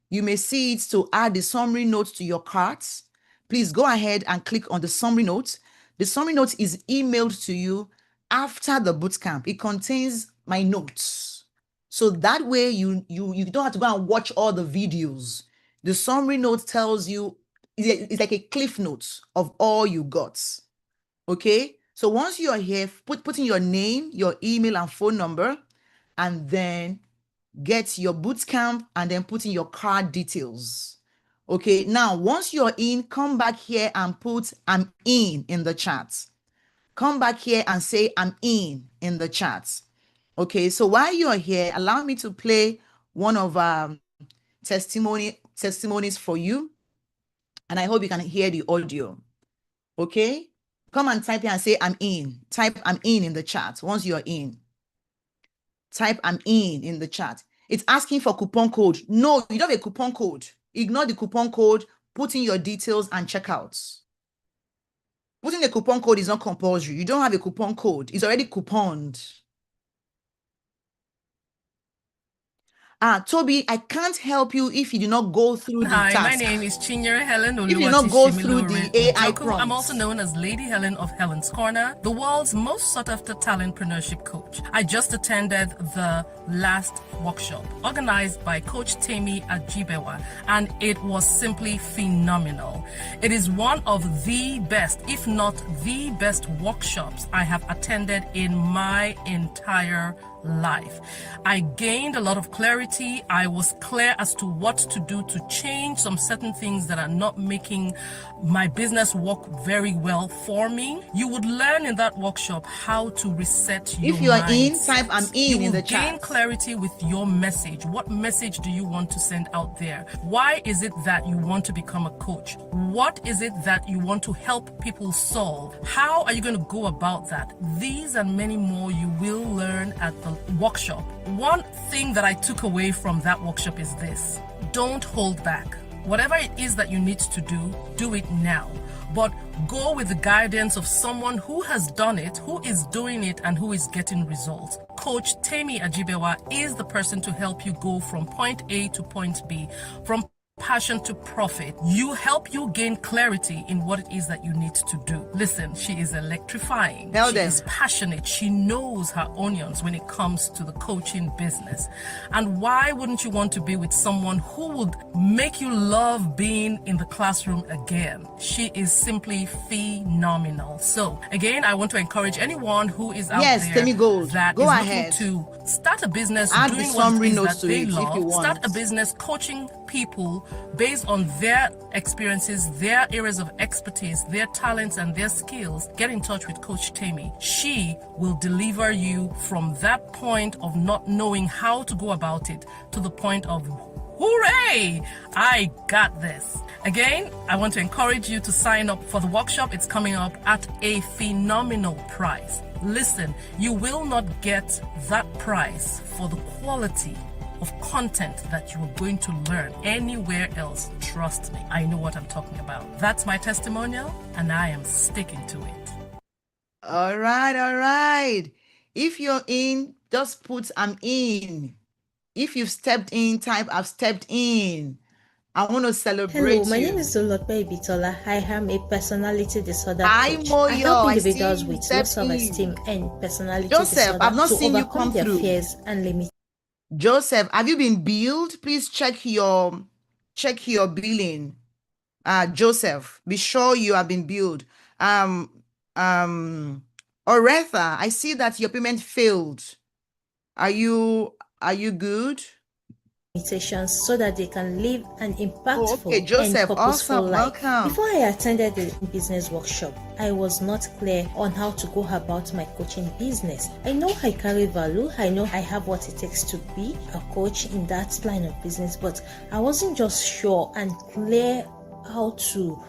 you may see it to add the summary notes to your carts. Please go ahead and click on the summary notes. The summary notes is emailed to you after the bootcamp. It contains my notes. So that way you don't have to go and watch all the videos. The summary note tells you, it's like a cliff notes of all you got. Okay? So once you are here, put in your name, your email and phone number, and then get your bootcamp and then put in your card details. Okay, now once you're in, come back here and put I'm in the chat. Come back here and say I'm in the chat. Okay, so while you're here, allow me to play one of testimonies for you, and I hope you can hear the audio. Okay, come and type here and say I'm in. Type I'm in the chat once you're in. Type I'm in the chat. It's asking for coupon code. No, you don't have a coupon code. Ignore the coupon code, put in your details and check out. Putting a coupon code is not compulsory. You don't have a coupon code. It's already couponed. Toby, I can't help you if you do not go through the task. Hi, my name is Chinyere Helen If you do not go through the AI prompts. I'm also known as Lady Helen of Helen's Corner, the world's most sought after talentpreneurship coach. I just attended the last workshop organized by Coach Temi Ajibewa, and it was simply phenomenal. It is one of the best, if not the best workshops I have attended in my entire life. I gained a lot of clarity. I was clear as to what to do to change some certain things that are not making my business work very well for me. You would learn in that workshop how to reset your mindset. If you are in, type I'm in the chat. You will gain clarity with your message. What message do you want to send out there? Why is it that you want to become a coach? What is it that you want to help people solve? How are you going to go about that? These and many more you will learn at the workshop. One thing that I took away from that workshop is this: don't hold back. Whatever it is that you need to do it now. But go with the guidance of someone who has done it, who is doing it, and who is getting results. Coach Temi Ajibewa is the person to help you go from point A to point B, from passion to profit. You help you gain clarity in what it is that you need to do. Listen, she is electrifying. Tell She them. is passionate. She knows her onions when it comes to the coaching business. And why wouldn't you want to be with someone who would make you love being in the classroom again? She is simply phenomenal. So again, I want to encourage anyone who is out Yes, there Temi Gold. that Go is ahead. looking to start a business Add the doing what it summary is notes that to they it if you love, want. start a business coaching people based on their experiences, their areas of expertise, their talents, and their skills. Get in touch with Coach Temi. She will deliver you from that point of not knowing how to go about it to the point of hooray! I got this. Again, I want to encourage you to sign up for the workshop. It's coming up at a phenomenal price. Listen, you will not get that price for the quality of content that you are going to learn anywhere else. Trust me, I know what I'm talking about. That's my testimonial, and I am sticking to it. All right, all right. If you're in, just put I'm in. If you've stepped in, type I've stepped in. I want to celebrate Hello, my you. name is Dolope Ibitola. I am a personality disorder Hi, coach. Moyo. I help I see individuals you with low stepped self-esteem in. and personality Joseph, disorder I've not to seen you overcome come their through. fears and limitations. Joseph, have you been billed? Please check your billing. Joseph, be sure you have been billed. Oretha, I see that your payment failed. Are you good? So that they can live an impactful Okay, and Joseph, purposeful awesome. life. Welcome. Before I attended the business workshop, I was not clear on how to go about my coaching business. I know I carry value, I know I have what it takes to be a coach in that line of business, but I wasn't just sure and clear how to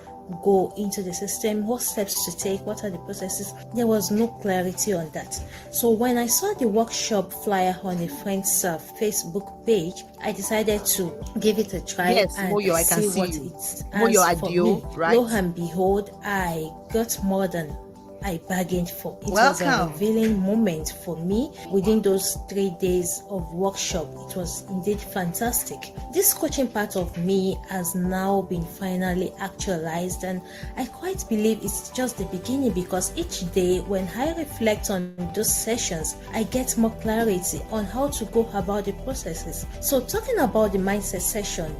go into the system, what steps to take, what are the processes. There was no clarity on that. So when I saw the workshop flyer on a friend's Facebook page, I decided to give it a try Yes, and Moyo, I can see see what you. it Moyo has for Adio, me. right? Lo and behold, I got more than I bargained for. It was a Welcome. revealing moment for me within those 3 days of workshop. It was indeed fantastic. This coaching part of me has now been finally actualized, and I quite believe it's just the beginning, because each day when I reflect on those sessions, I get more clarity on how to go about the processes. So talking about the mindset session,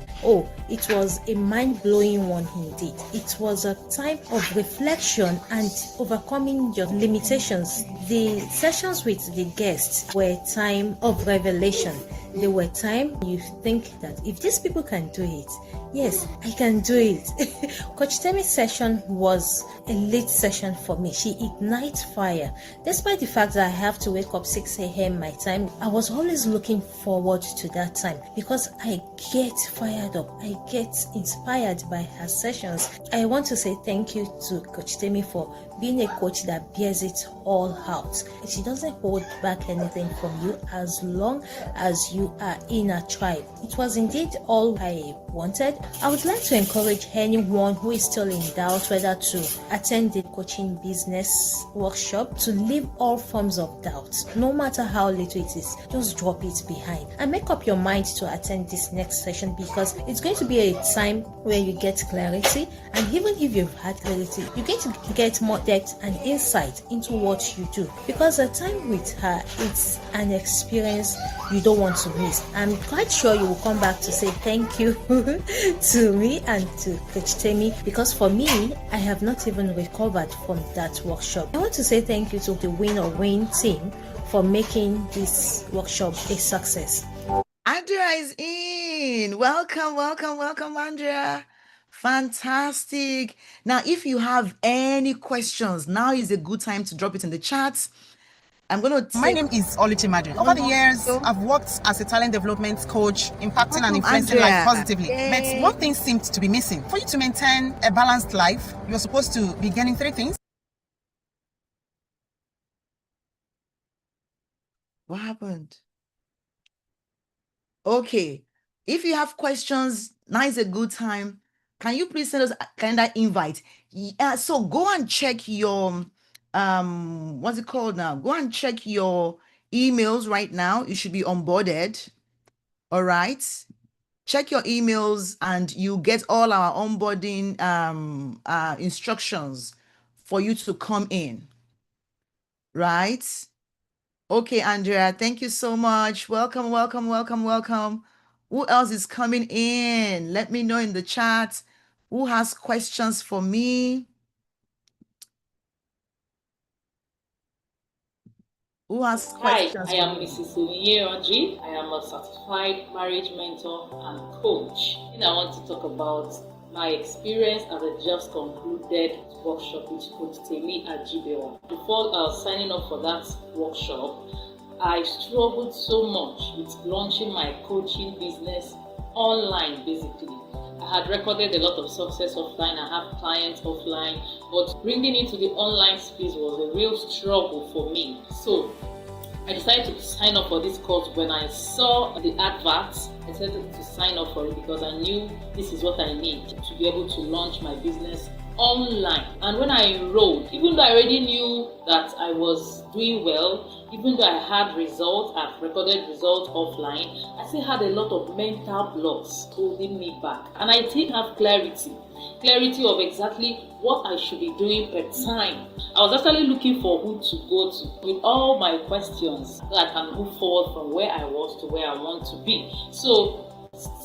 it was a mind-blowing one indeed. It was a time of reflection and overcoming your limitations. The sessions with the guests were a time of revelation. They were time you think that if these people can do it, yes, I can do it. Coach Temi's session was a late session for me. She ignites fire. Despite the fact that I have to wake up 6 a.m. my time, I was always looking forward to that time because I get fired up. I get inspired by her sessions. I want to say thank you to Coach Temi for being a coach that bears it all out. She doesn't hold back anything from you as long as you are in a tribe. It was indeed all I wanted. I would like to encourage anyone who is still in doubt whether to attend the coaching business workshop to leave all forms of doubt. No matter how little it is, just drop it behind and make up your mind to attend this next session, because it's going to be a time where you get clarity, and even if you've had clarity, you're going to get more depth and insight into what you do, because the time with her, it's an experience you don't want to miss. I'm quite sure you will come back to say thank you to me and to Coach Temi, because for me, I have not even recovered from that workshop. I want to say thank you to the Win or Win team for making this workshop a success. Andrea is in. Welcome, welcome, welcome, Andrea. Fantastic. Now, if you have any questions, now is a good time to drop it in the chat. I'm going to take... My name is Oluchi Madrid. Over the years, I've worked as a talent development coach, impacting and influencing life positively. But one thing seemed to be missing. For you to maintain a balanced life, you're supposed to be getting 3 things. What happened? Okay. If you have questions, now is a good time. Can you please send us a calendar invite? Yeah, so go and check your what's it called now? Go and check your emails right now. You should be onboarded. All right. Check your emails and you get all our onboarding instructions for you to come in. Right? Okay, Andrea, thank you so much. Welcome, welcome, welcome, welcome. Who else is coming in? Let me know in the chat. Who has questions for me? Who has Hi, questions I for am me? Mrs. Onyinyeoji. I am a certified marriage mentor and coach. And I want to talk about my experience as I just concluded workshop with Coach Temi Ajibewa. Before signing up for that workshop, I struggled so much with launching my coaching business online, basically. I had recorded a lot of success offline. I have clients offline, but bringing it to the online space was a real struggle for me. So I decided to sign up for this course. When I saw the adverts, I decided to sign up for it because I knew this is what I need to be able to launch my business online. And when I enrolled, even though I already knew that I was doing well, even though I had results, I've recorded results offline, I still had a lot of mental blocks holding me back. And I didn't have clarity of exactly what I should be doing per time. I was actually looking for who to go to with all my questions so I can move forward from where I was to where I want to be. So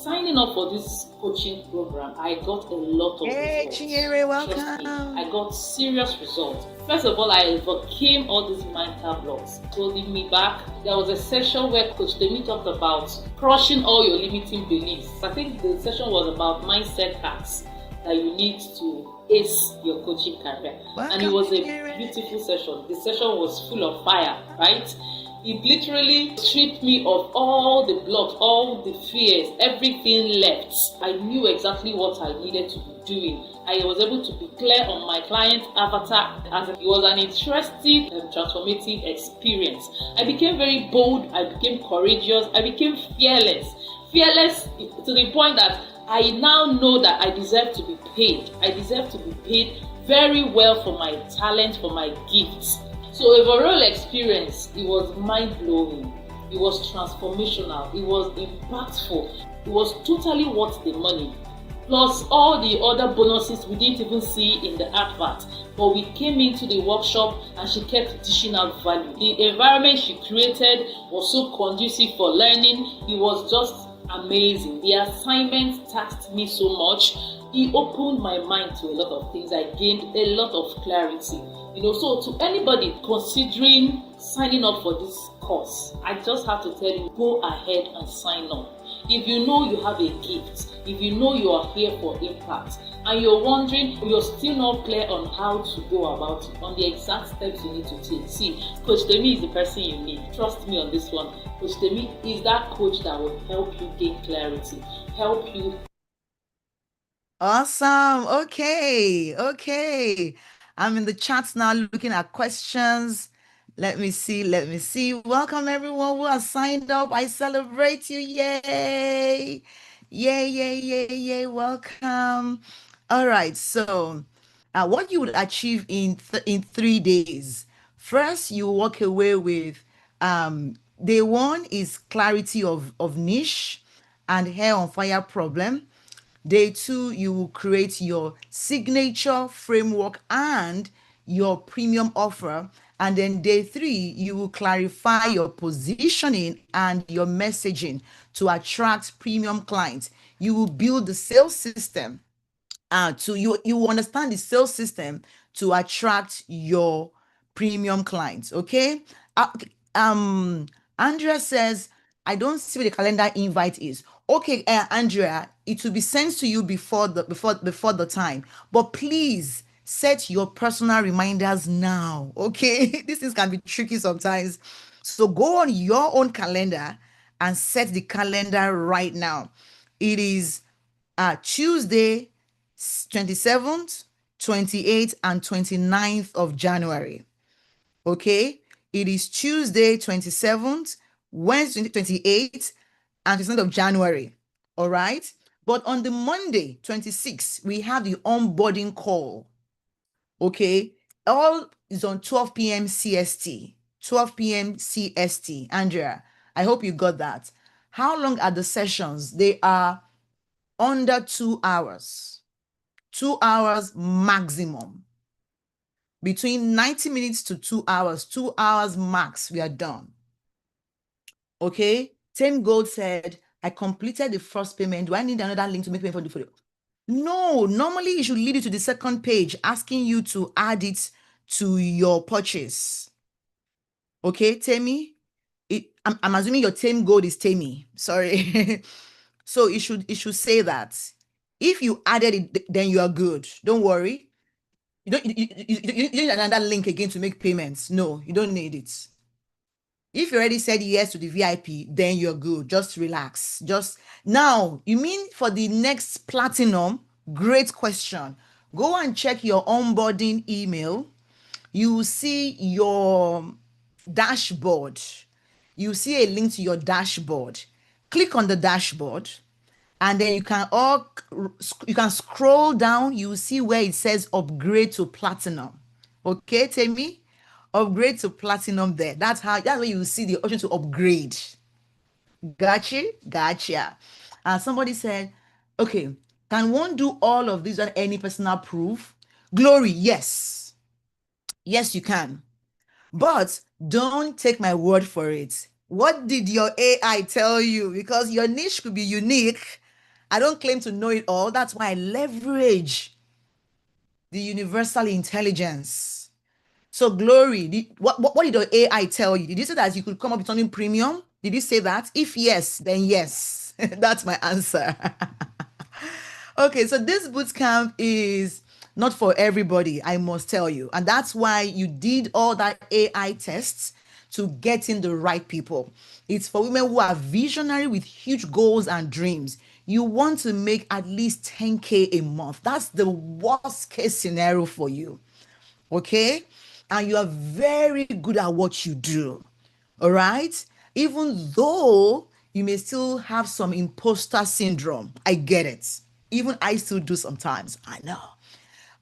signing up for this coaching program, I got a lot of results. Chinyere, welcome. Trust me, I got serious results. First of all, I overcame all these mental blocks holding me back. There was a session where Coach Demi talked about crushing all your limiting beliefs. I think the session was about mindset hacks that you need to ace your coaching career. And it was a beautiful session. The session was full of fire, right? It literally stripped me of all the blocks, all the fears, everything left. I knew exactly what I needed to be doing. I was able to be clear on my client avatar, as it was an interesting and transformative experience. I became very bold, I became courageous, I became fearless. Fearless to the point that I now know that I deserve to be paid. I deserve to be paid very well for my talent, for my gifts. So overall experience, it was mind-blowing. It was transformational. It was impactful. It was totally worth the money. Plus all the other bonuses we didn't even see in the advert. But we came into the workshop and she kept dishing out value. The environment she created was so conducive for learning. It was just amazing. The assignment tasked me so much. It opened my mind to a lot of things. I gained a lot of clarity. So to anybody considering signing up for this course, I just have to tell you, go ahead and sign up. If you know you have a gift, if you know you are here for impact, and you're wondering, you're still not clear on how to go about it, on the exact steps you need to take. See, Coach Demi is the person you need. Trust me on this one. Coach Demi is that coach that will help you gain clarity, help you. Awesome. Okay. I'm in the chats now looking at questions. Let me see. Welcome everyone who has signed up. I celebrate you. Yay. Yay. Welcome. All right. So what you would achieve in 3 days. First, you walk away with day one is clarity of niche and hair on fire problem. Day two, you will create your signature framework and your premium offer. And then day three, you will clarify your positioning and your messaging to attract premium clients. You will build the sales system you understand the sales system to attract your premium clients. Okay. Andrea says, I don't see where the calendar invite is. Okay, Andrea, it will be sent to you before the time, but please set your personal reminders now. Okay. These things can be tricky sometimes, so go on your own calendar and set the calendar right now. It is Tuesday, 27th, 28th, and 29th of January. Okay, it is Tuesday, 27th, Wednesday, 28th, and 29th of January. All right, but on the Monday, 26th, we have the onboarding call. Okay, all is on 12 p.m. CST, 12 p.m. CST. Andrea, I hope you got that. How long are the sessions? They are under 2 hours. 2 hours maximum. Between 90 minutes to 2 hours. 2 hours max, we are done. Okay? Tim Gold said, I completed the first payment. Do I need another link to make payment for the video? No, normally it should lead you to the second page asking you to add it to your purchase. Okay, Temi? I'm assuming your Tim Gold is Temi. Sorry. So it should say that. If you added it, then you are good. Don't worry. You don't you need another link again to make payments. No, you don't need it. If you already said yes to the VIP, then you're good. Just relax. Just now, you mean for the next platinum? Great question. Go and check your onboarding email. You will see your dashboard. You see a link to your dashboard. Click on the dashboard, and then you can scroll down. You will see where it says upgrade to platinum. Okay, Temi? Upgrade to platinum there. That's where you will see the option to upgrade. Gotcha. And somebody said, okay, can one do all of this on any personal proof? Glory, yes. Yes, you can. But don't take my word for it. What did your AI tell you? Because your niche could be unique. I don't claim to know it all. That's why I leverage the universal intelligence. So, Glory, what did your AI tell you? Did you say that you could come up with something premium? Did you say that? If yes, then yes. That's my answer. Okay, so this bootcamp is not for everybody, I must tell you. And that's why you did all that AI tests to get in the right people. It's for women who are visionary with huge goals and dreams. You want to make at least 10K a month. That's the worst case scenario for you. Okay? And you are very good at what you do. All right? Even though you may still have some imposter syndrome. I get it. Even I still do sometimes. I know.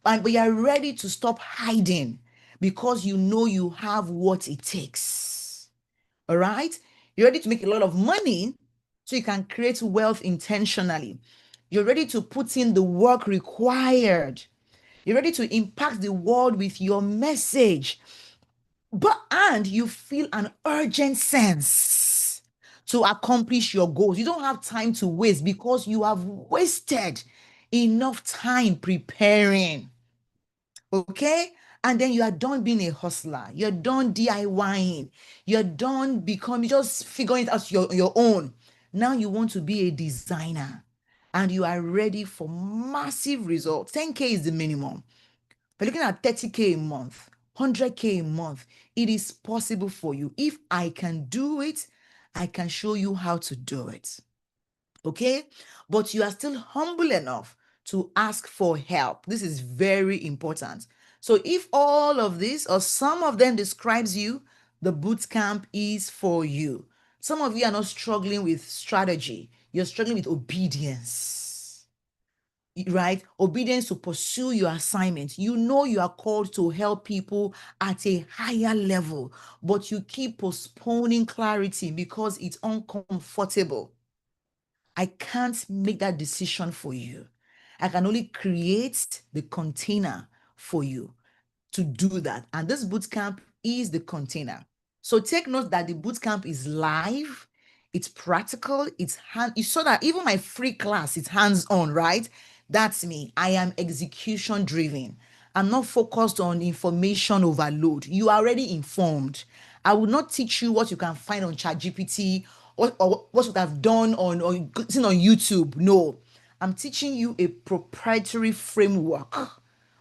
But you are ready to stop hiding because you know you have what it takes. All right? You're ready to make a lot of money so you can create wealth intentionally. You're ready to put in the work required. You're ready to impact the world with your message. And you feel an urgent sense to accomplish your goals. You don't have time to waste because you have wasted enough time preparing. Okay? And then you are done being a hustler. You're done DIYing. You're done becoming, just figuring it out your own. Now you want to be a designer and you are ready for massive results. 10K is the minimum. We're looking at 30K a month, 100K a month. It is possible for you. If I can do it, I can show you how to do it. Okay? But you are still humble enough to ask for help. This is very important. So if all of this or some of them describes you, the bootcamp is for you. Some of you are not struggling with strategy. You're struggling with obedience, right? Obedience to pursue your assignment. You know you are called to help people at a higher level, but you keep postponing clarity because it's uncomfortable. I can't make that decision for you. I can only create the container for you to do that. And this bootcamp is the container. So take note that the bootcamp is live, it's practical, you saw that even my free class, it's hands-on, right? That's me. I am execution driven. I'm not focused on information overload. You are already informed. I will not teach you what you can find on ChatGPT or what you have done on YouTube. No, I'm teaching you a proprietary framework.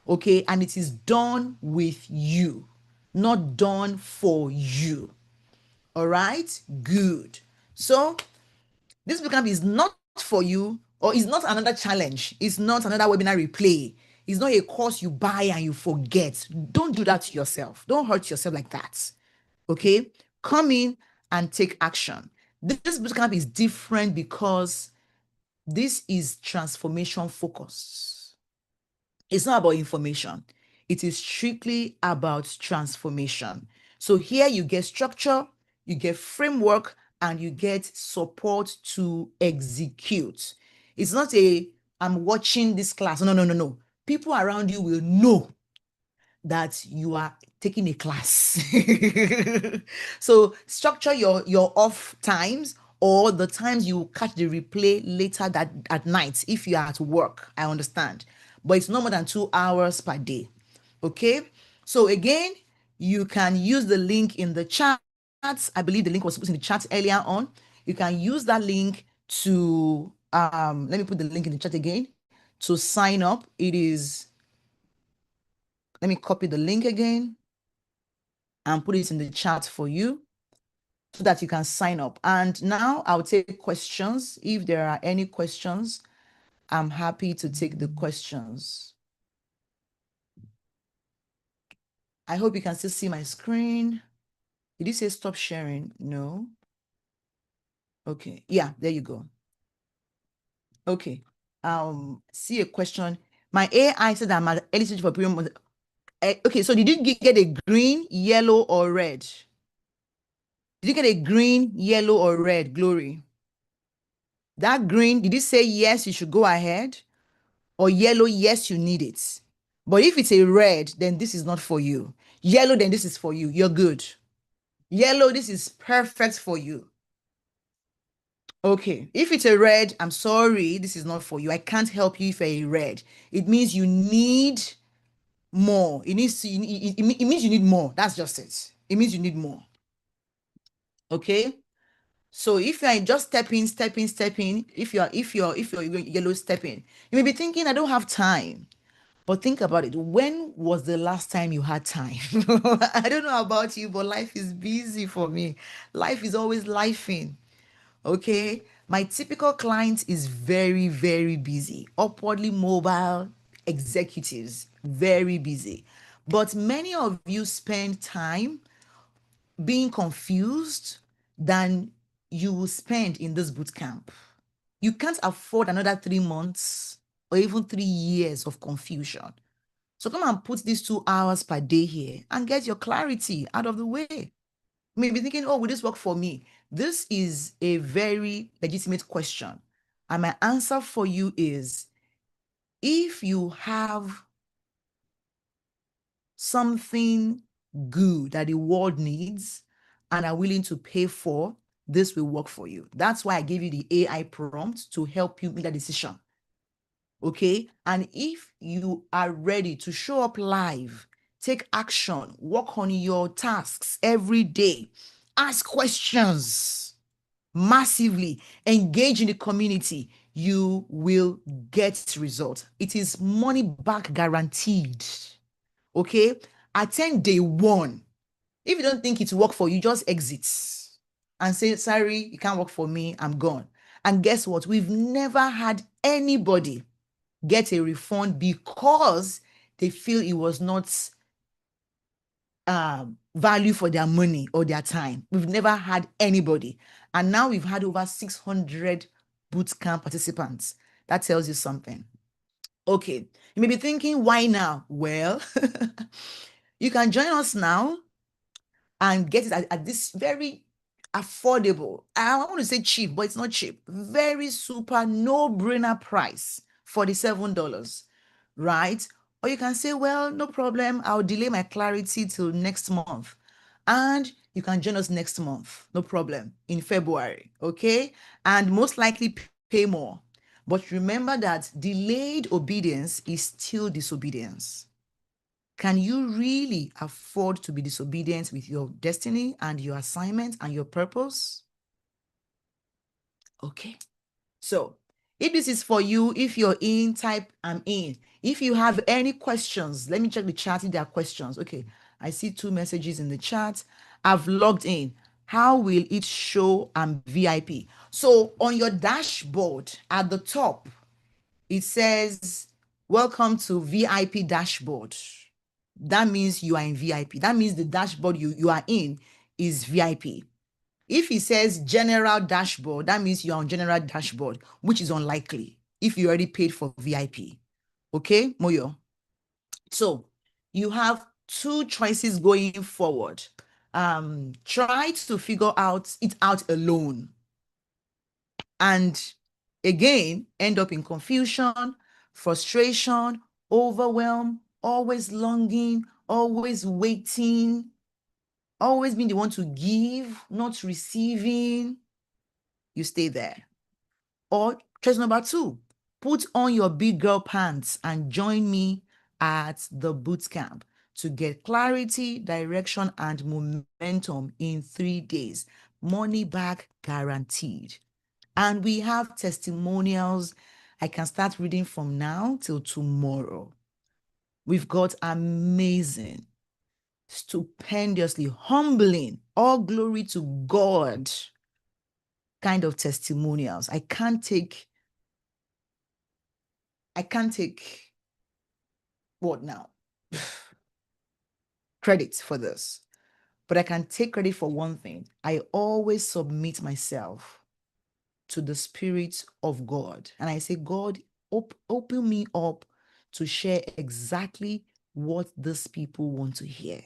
Okay, and it is done with you, not done for you. All right, good. So this bootcamp is not for you, or is not another challenge. It's not another webinar replay. It's not a course you buy and you forget. Don't do that to yourself. Don't hurt yourself like that. Okay, come in and take action. This bootcamp is different because this is transformation focused. It's not about information. It is strictly about transformation. So here you get structure, you get framework, and you get support to execute. It's not I'm watching this class. No. People around you will know that you are taking a class. So structure your off times, or the times you catch the replay later that at night if you are at work. I understand, but it's no more than 2 hours per day. Okay, so again, you can use the link in the chat. I believe the link was put in the chat earlier on. You can use that link to let me put the link in the chat again to sign up. It is, let me copy the link again and put it in the chat for you so that you can sign up. And now I'll take questions. If there are any questions, I'm happy to take the questions. I hope you can still see my screen. Did you say stop sharing? No. Okay. Yeah, there you go. Okay. See a question. My AI said I'm eligible for premium. Okay, so did you get a green, yellow, or red? Did you get a green, yellow, or red, Glory? That green, did you say yes, you should go ahead? Or yellow, yes, you need it. But if it's a red, then this is not for you. Yellow, then this is for you. You're good. Yellow, this is perfect for you. Okay, if it's a red, I'm sorry, this is not for you. I can't help you if you're a red. It means you need more. It means you need more. That's just it. It means you need more. Okay. So if you're just step in, if you're yellow, step in. You may be thinking, I don't have time. But think about it. When was the last time you had time? I don't know about you, but life is busy for me. Life is always lifing. Okay. My typical client is very, very busy. Upwardly mobile executives, very busy. But many of you spend time being confused than you will spend in this boot camp. You can't afford another 3 months or even 3 years of confusion. So come and put these 2 hours per day here and get your clarity out of the way. You may be thinking, oh, will this work for me? This is a very legitimate question. And my answer for you is, if you have something good that the world needs and are willing to pay for, this will work for you. That's why I gave you the AI prompt to help you make that decision. Okay. And if you are ready to show up live, take action, work on your tasks every day, ask questions massively, engage in the community, you will get results. It is money back guaranteed. Okay. Attend day 1. If you don't think it will work for you, just exit and say, sorry, it can't work for me, I'm gone. And guess what? We've never had anybody get a refund because they feel it was not value for their money or their time. We've never had anybody. And now we've had over 600 bootcamp participants. That tells you something. Okay, you may be thinking, why now? Well, you can join us now and get it at this very affordable, I want to say cheap, but it's not cheap, very super no-brainer price, $47, right? Or you can say, well, no problem, I'll delay my clarity till next month. And you can join us next month, no problem, in February, okay? And most likely pay more. But remember that delayed obedience is still disobedience. Can you really afford to be disobedient with your destiny and your assignment and your purpose? Okay. So if this is for you, if you're in, type I'm in. If you have any questions, let me check the chat if there are questions. Okay. I see 2 messages in the chat. I've logged in. How will it show I'm VIP? So on your dashboard at the top, it says, welcome to VIP dashboard. That means you are in VIP. That means the dashboard you are in is VIP. If it says general dashboard, that means you're on general dashboard, which is unlikely if you already paid for VIP. Okay, Moyo? So you have 2 choices going forward. try to figure it out alone, and again end up in confusion, frustration, overwhelm, always longing, always waiting, always being the one to give, not receiving. You stay there. Or choice number 2, put on your big girl pants and join me at the boot camp to get clarity, direction, and momentum in 3 days. Money back guaranteed. And we have testimonials. I can start reading from now till tomorrow. We've got amazing, stupendously humbling, all glory to God kind of testimonials. I can't take what now? Credit for this. But I can take credit for one thing. I always submit myself to the Spirit of God. And I say, God, open me up to share exactly what these people want to hear.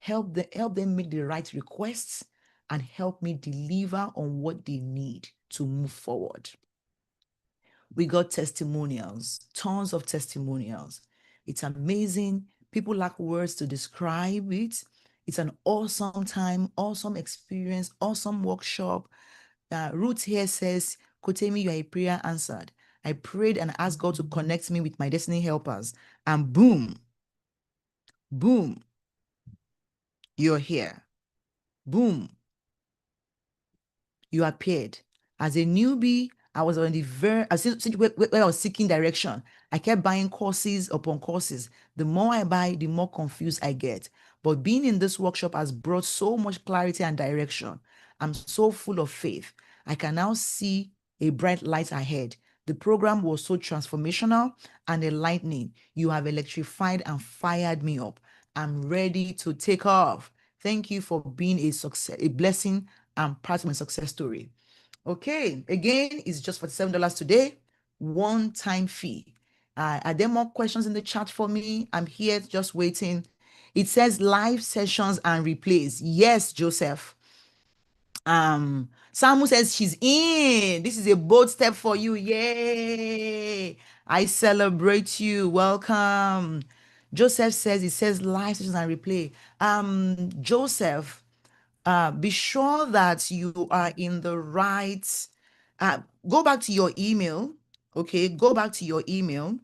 Help them make the right requests and help me deliver on what they need to move forward. We got testimonials, tons of testimonials. It's amazing. People lack words to describe it. It's an awesome time, awesome experience, awesome workshop. Ruth here says, Kotemi, you are a prayer answered. I prayed and asked God to connect me with my destiny helpers. And boom, you're here. Boom, you appeared. As a newbie, I was on the where I was seeking direction. I kept buying courses upon courses. The more I buy, the more confused I get. But being in this workshop has brought so much clarity and direction. I'm so full of faith. I can now see a bright light ahead. The program was so transformational and enlightening. You have electrified and fired me up. I'm ready to take off. Thank you for being a blessing and part of my success story. Okay, again, it's just $47 today, one-time fee. Are there more questions in the chat for me? I'm here just waiting. It says live sessions and replays. Yes, Joseph. Samu says she's in. This is a bold step for you. Yay! I celebrate you. Welcome. Joseph says it says live sessions and replay. Joseph, be sure that you are in the right. Go back to your email. Okay, go back to your email.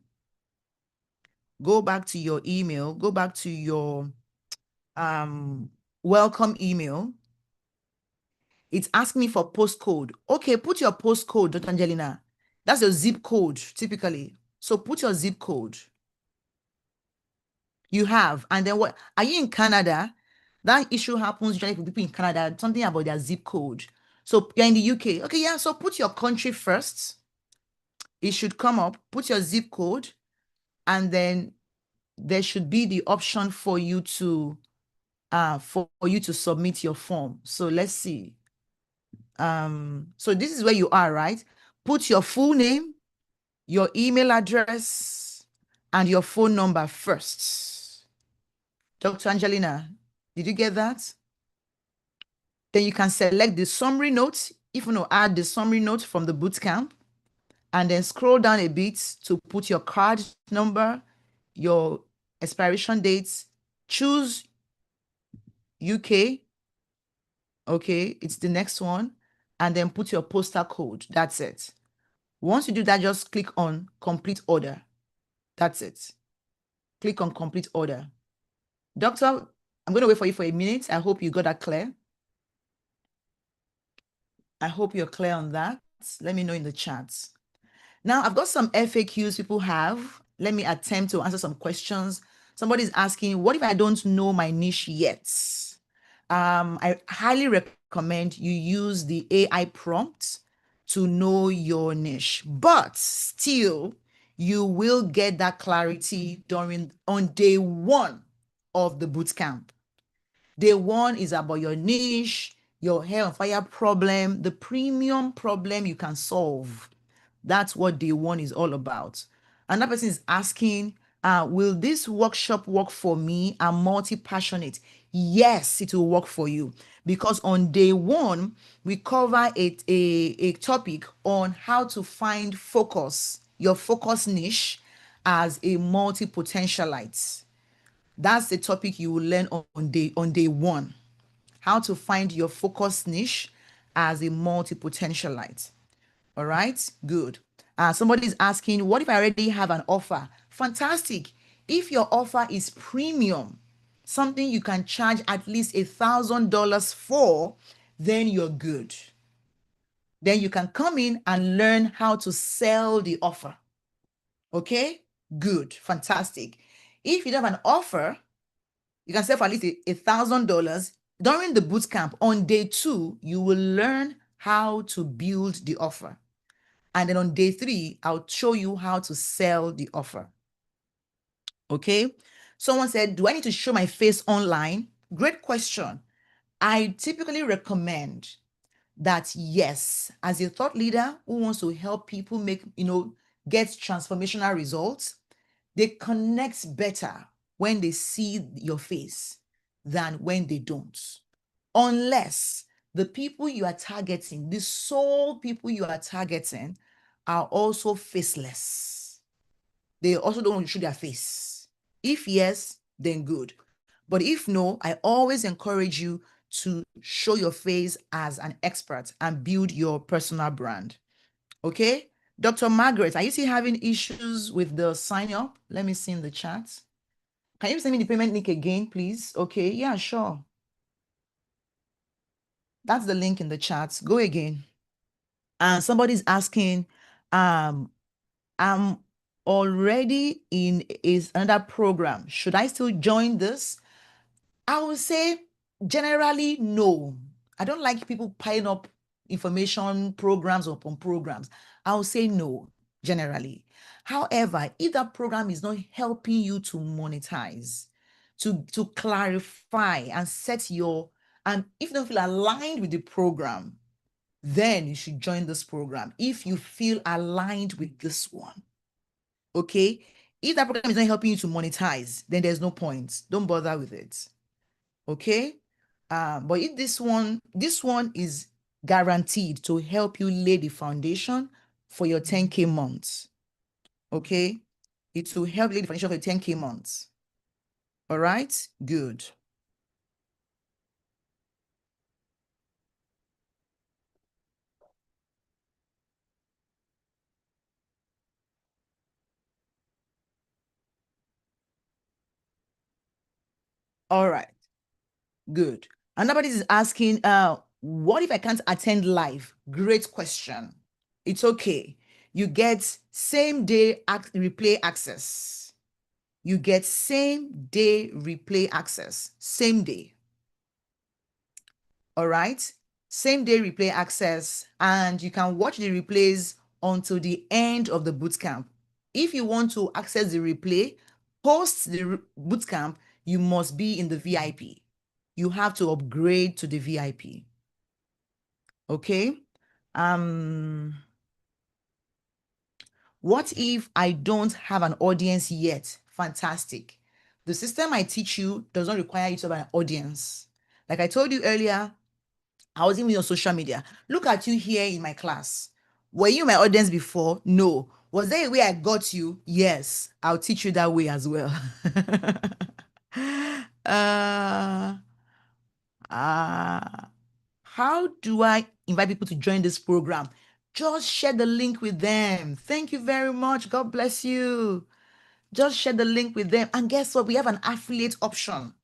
Go back to your email. Go back to your welcome email. It's asking me for postcode. Okay, put your postcode, Dr. Angelina. That's your zip code, typically. So put your zip code. You have. And then what? Are you in Canada? That issue happens usually for people in Canada, something about their zip code. So you're in the UK. Okay, yeah. So put your country first. It should come up. Put your zip code. And then there should be the option for you to submit your form. So let's see. So this is where you are, right? Put your full name, your email address, and your phone number first. Dr. Angelina, did you get that? Then you can select the summary notes, if you want to add the summary notes from the bootcamp, and then scroll down a bit to put your card number, your expiration dates, choose UK. Okay, it's the next one. And then put your postal code. That's it. Once you do that, just click on complete order. That's it. Click on complete order. Doctor, I'm going to wait for you for a minute. I hope you got that clear. I hope you're clear on that. Let me know in the chats. Now, I've got some FAQs people have. Let me attempt to answer some questions. Somebody's asking, what if I don't know my niche yet? I highly recommend you use the AI prompts to know your niche, but still, you will get that clarity on day one of the bootcamp. Day one is about your niche, your hair on fire problem, the premium problem you can solve. That's what day one is all about. Another person is asking, Will this workshop work for me? I'm multi-passionate. Yes, it will work for you, because on day one, we cover a topic on how to find focus, your focus niche as a multi-potentialite. That's the topic you will learn on day one. How to find your focus niche as a multi-potentialite. All right, good. Somebody is asking, what if I already have an offer? Fantastic. If your offer is premium, something you can charge at least $1,000 for, then you're good. Then you can come in and learn how to sell the offer. Okay, good, fantastic. If you don't have an offer, you can sell for at least $1,000. During the boot camp on day 2, you will learn how to build the offer. And then on day 3, I'll show you how to sell the offer. Okay. Someone said, do I need to show my face online? Great question. I typically recommend that, yes, as a thought leader who wants to help people get transformational results, they connect better when they see your face than when they don't. Unless the people you are targeting, the sole people you are targeting, are also faceless. They also don't want to show their face. If yes, then good. But if no, I always encourage you to show your face as an expert and build your personal brand. Okay? Dr. Margaret, are you still having issues with the sign up? Let me see in the chat. Can you send me the payment link again, please? Okay, yeah, sure. That's the link in the chat. Go again. And somebody's asking, I'm already in another program. Should I still join this? I would say generally no. I don't like people piling up information programs upon programs. I would say no, generally. However, if that program is not helping you to monetize, to clarify and and if you don't feel aligned with the program, then you should join this program if you feel aligned with this one. Okay? If that program is not helping you to monetize, then there's no point. Don't bother with it. Okay? But if this one is guaranteed to help you lay the foundation for your 10K months. Okay? It will help lay the foundation for your 10K months. All right? Good. All right. Good. And nobody is asking, what if I can't attend live? Great question. It's okay. You get same day replay access. You get same day replay access. Same day. All right. Same day replay access. And you can watch the replays until the end of the bootcamp. If you want to access the replay post the bootcamp, you must be in the VIP. You have to upgrade to the VIP. Okay. What if I don't have an audience yet? Fantastic. The system I teach you does not require you to have an audience. Like I told you earlier, I was even on social media. Look at you here in my class. Were you my audience before? No. Was there a way I got you? Yes. I'll teach you that way as well. uh, how do I invite people to join this program? Just share the link with them. Thank you very much. God bless you. Just share the link with them. And guess what? We have an affiliate option.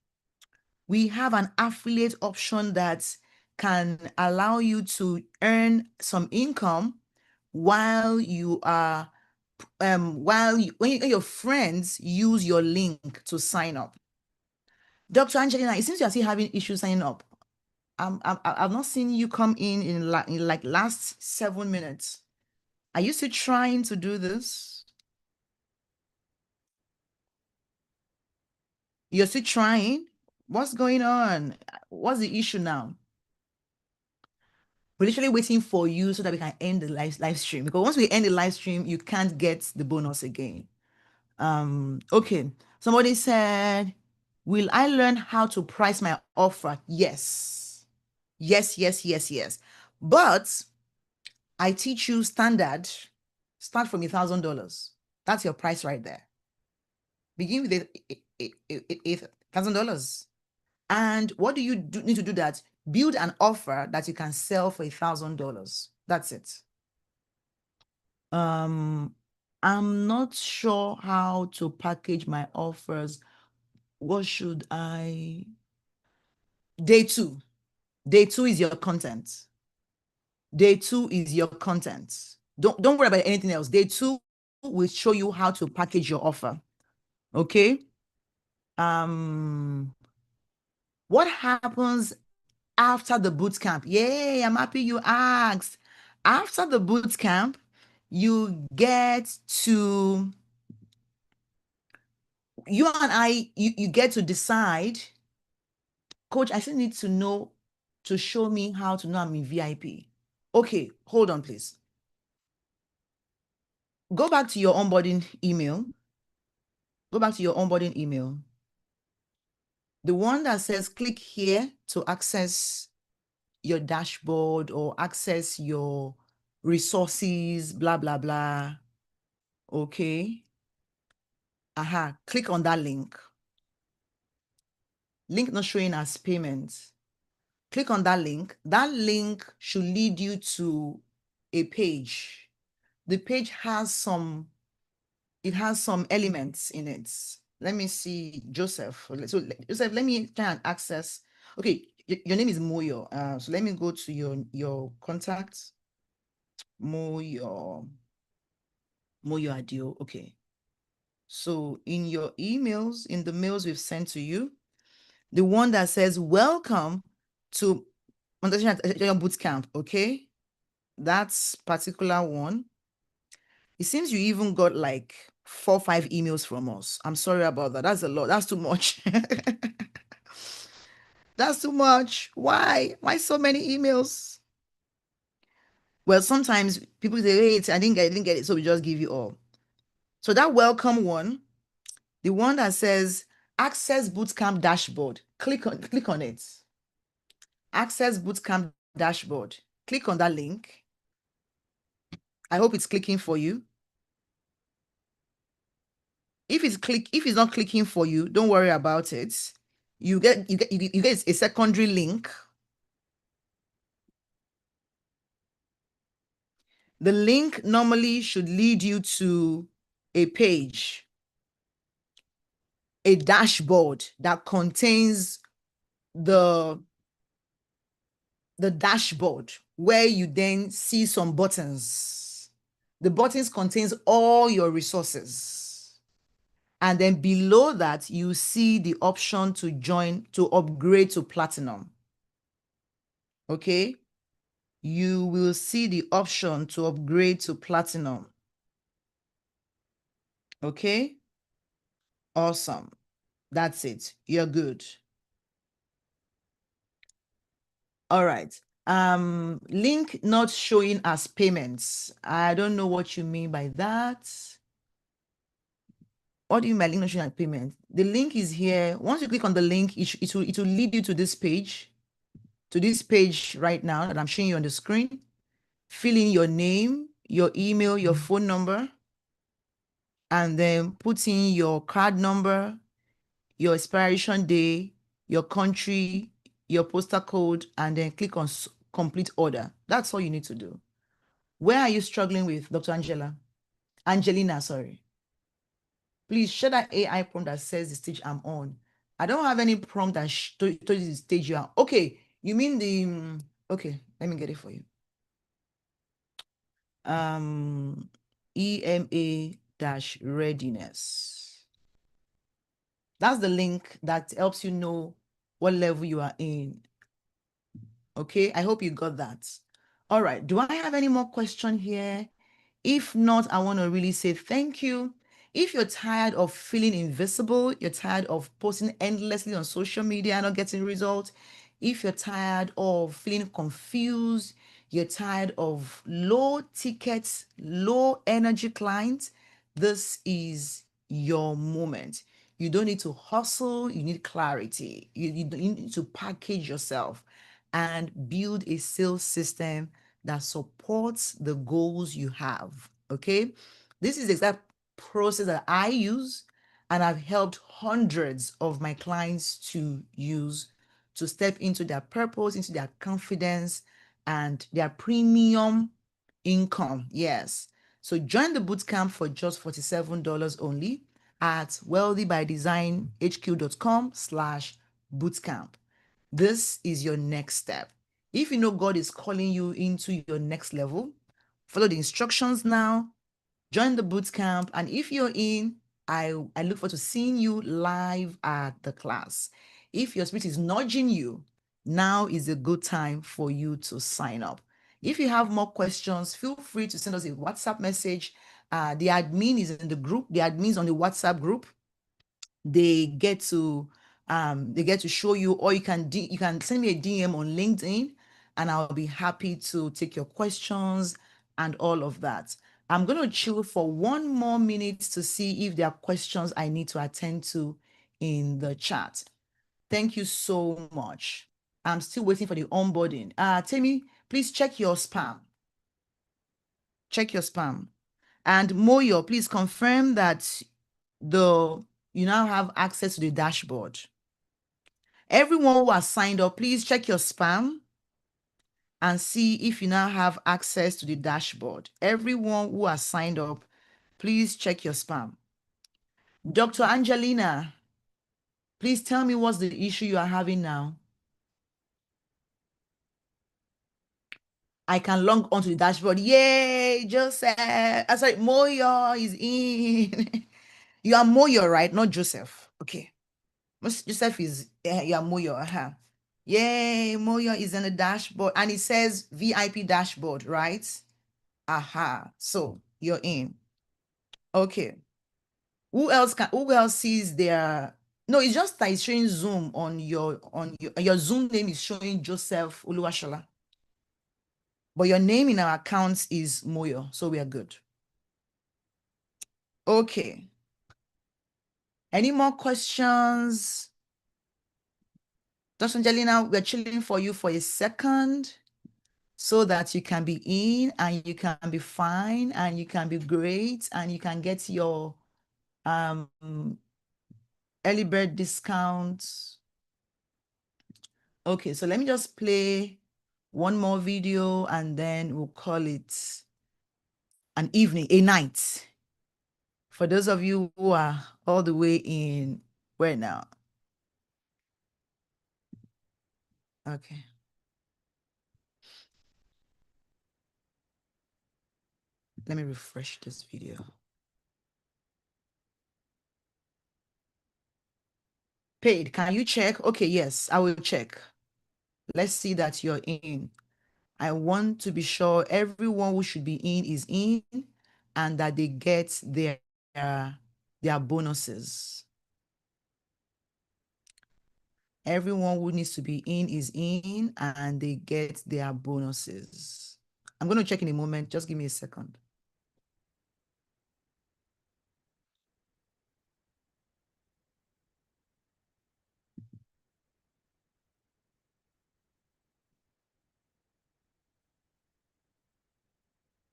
We have an affiliate option that can allow you to earn some income while you are when your friends use your link to sign up. Dr. Angelina, it seems you are still having issues signing up. I've not seen you come in like last 7 minutes. Are you still trying to do this? You're still trying? What's going on? What's the issue now? We're literally waiting for you so that we can end the live stream, because once we end the live stream, you can't get the bonus again. Okay. Somebody said, will I learn how to price my offer? Yes. Yes, yes, yes, yes. But I teach you standard. Start from $1,000. That's your price right there. Begin with $1,000. And what do you need to do that? Build an offer that you can sell for $1,000. That's it. I'm not sure how to package my offers. What should I? Day two. Day two is your content. Day two is your content. Don't worry about anything else. Day two will show you how to package your offer. Okay. What happens after the boot camp? Yay, I'm happy you asked. After the boot camp, you get to, you and I, you get to decide, Coach, I still need to know, to show me how to know I'm in VIP. Okay, hold on, please. Go back to your onboarding email. Go back to your onboarding email. The one that says click here to access your dashboard or access your resources, blah, blah, blah. Okay. Click on that link. Link not showing as payment. Click on that link. That link should lead you to a page. The page has some, it has some elements in it. Let me see, Joseph. So Joseph, let me try and access. Okay, your name is Moyo. So let me go to your contacts. Moyo Adio. Okay. So in your emails, in the mails we've sent to you, the one that says welcome to Monetize Boot Camp. Okay, that's particular one. It seems you even got like 4 or 5 emails from us. I'm sorry about that. That's a lot. That's too much. That's too much. Why? Why so many emails? Well, sometimes people say, hey, I didn't get it. So we just give you all. So that welcome one, the one that says access bootcamp dashboard, click on it. Access bootcamp dashboard. Click on that link. I hope it's clicking for you. If it's not clicking for you, don't worry about it. You get a secondary link. The link normally should lead you to a page, a dashboard that contains the dashboard, where you then see some buttons. The buttons contains all your resources. And then below that, you see the option to join, to upgrade to platinum. Okay. You will see the option to upgrade to platinum. Okay. Awesome. That's it. You're good. All right. Link not showing as payments. I don't know what you mean by that. What do you mean by link not showing as payment? The link is here. Once you click on the link, it will lead you to this page. To this page right now that I'm showing you on the screen. Fill in your name, your email, your phone number, and then put in your card number, your expiration day, your country, your postal code, and then click on complete order. That's all you need to do. Where are you struggling with, Dr. Angelina, sorry. Please share that AI prompt that says the stage I'm on. I don't have any prompt that told you the stage you are. Okay, you mean the, okay, let me get it for you. EMA-readiness. That's the link that helps you know what level you are in. Okay, I hope you got that. All right, do I have any more question here? If not, I want to really say thank you. If you're tired of feeling invisible, you're tired of posting endlessly on social media and not getting results, if you're tired of feeling confused, you're tired of low tickets, low energy clients, this is your moment. You don't need to hustle, you need clarity. You need to package yourself and build a sales system that supports the goals you have. Okay. This is the exact process that I use, and I've helped hundreds of my clients to use to step into their purpose, into their confidence, and their premium income. Yes. So join the bootcamp for just $47 only at wealthybydesignhq.com/bootcamp. This is your next step. If you know God is calling you into your next level, follow the instructions now, join the bootcamp, and if you're in, I look forward to seeing you live at the class. If your spirit is nudging you, now is a good time for you to sign up. If you have more questions, feel free to send us a WhatsApp message. The admin is in the group. The admin's on the WhatsApp group. They get to show you, or you can send me a DM on LinkedIn, and I'll be happy to take your questions and all of that. I'm going to chill for 1 more minute to see if there are questions I need to attend to in the chat. Thank you so much. I'm still waiting for the onboarding. Temi, please check your spam. Check your spam. And Moyo, please confirm that you now have access to the dashboard. Everyone who has signed up, please check your spam and see if you now have access to the dashboard. Everyone who has signed up, please check your spam. Dr. Angelina, please tell me what's the issue you are having now. I can log onto the dashboard. Yay, Joseph. Sorry, Moyo is in. You are Moyo, right? Not Joseph. Okay. Joseph is, you are Moyo. Yay, Moyo is on the dashboard, and it says VIP dashboard, right? So you're in. Okay. Who else sees their, no, it's just that it's showing Zoom on your Zoom name is showing Joseph Uluwashola. But your name in our accounts is Moyo, so we are good. Okay. Any more questions? Dr. Angelina, we're chilling for you for a second so that you can be in and you can be fine and you can be great and you can get your early bird discounts. Okay, so let me just play 1 more video and then we'll call it an evening, a night. For those of you who are all the way in, where now? Okay. Let me refresh this video. Paid, can you check? Okay, yes, I will check. Let's see that you're in. I want to be sure everyone who should be in is in and that they get their bonuses. Everyone who needs to be in is in and they get their bonuses. I'm going to check in a moment. Just give me a second.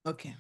Okay.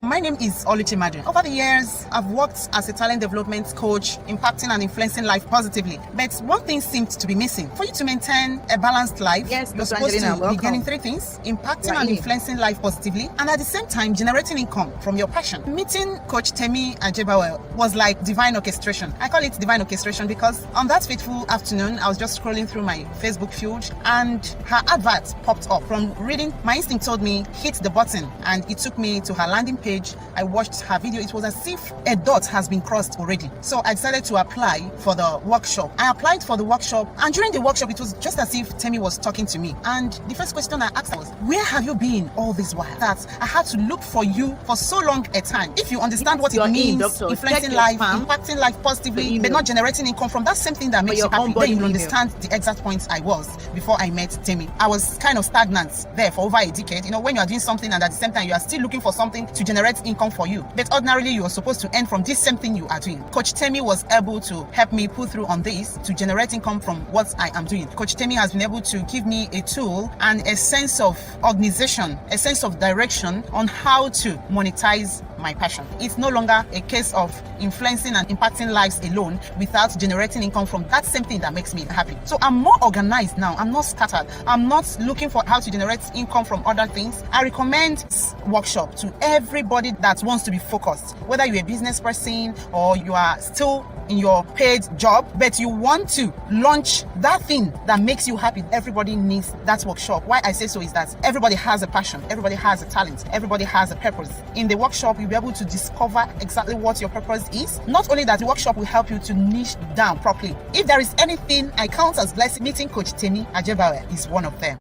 My name is Oluchi Madden. Over the years, I've worked as a talent development coach, impacting and influencing life positively. But one thing seemed to be missing. For you to maintain a balanced life, yes, you're supposed to be getting 3 things: impacting and influencing life positively, and at the same time, generating income from your passion. Meeting Coach Temi Ajebawa was like divine orchestration. I call it divine orchestration because on that fateful afternoon, I was just scrolling through my Facebook feed and her advert popped up. From reading, my instinct told me, hit the button, and it took me to her landing page. I watched her video. It was as if a dot has been crossed already. So I decided to apply for the workshop. I applied for the workshop, and during the workshop, it was just as if Temi was talking to me. And the first question I asked her was, where have you been all this while? That I had to look for you for so long a time. If you understand what it means, influencing life, impacting life positively, but not generating income from that same thing that makes you happy, then you understand the exact points I was before I met Temi. I was kind of stagnant there for over a decade. You know, when you are doing something and at the same time you are still looking for something to generate generate income for you. But ordinarily, you are supposed to earn from this same thing you are doing. Coach Temi was able to help me pull through on this to generate income from what I am doing. Coach Temi has been able to give me a tool and a sense of organization, a sense of direction on how to monetize my passion. It's no longer a case of influencing and impacting lives alone without generating income from that same thing that makes me happy. So I'm more organized now. I'm not scattered. I'm not looking for how to generate income from other things. I recommend this workshop to everybody that wants to be focused, whether you're a business person or you are still in your paid job, but you want to launch that thing that makes you happy. Everybody needs that workshop. Why I say so is that everybody has a passion, everybody has a talent, everybody has a purpose. In the workshop, you'll be able to discover exactly what your purpose is. Not only that, the workshop will help you to niche down properly. If there is anything I count as blessing, meeting Coach Temi Ajebawe is one of them.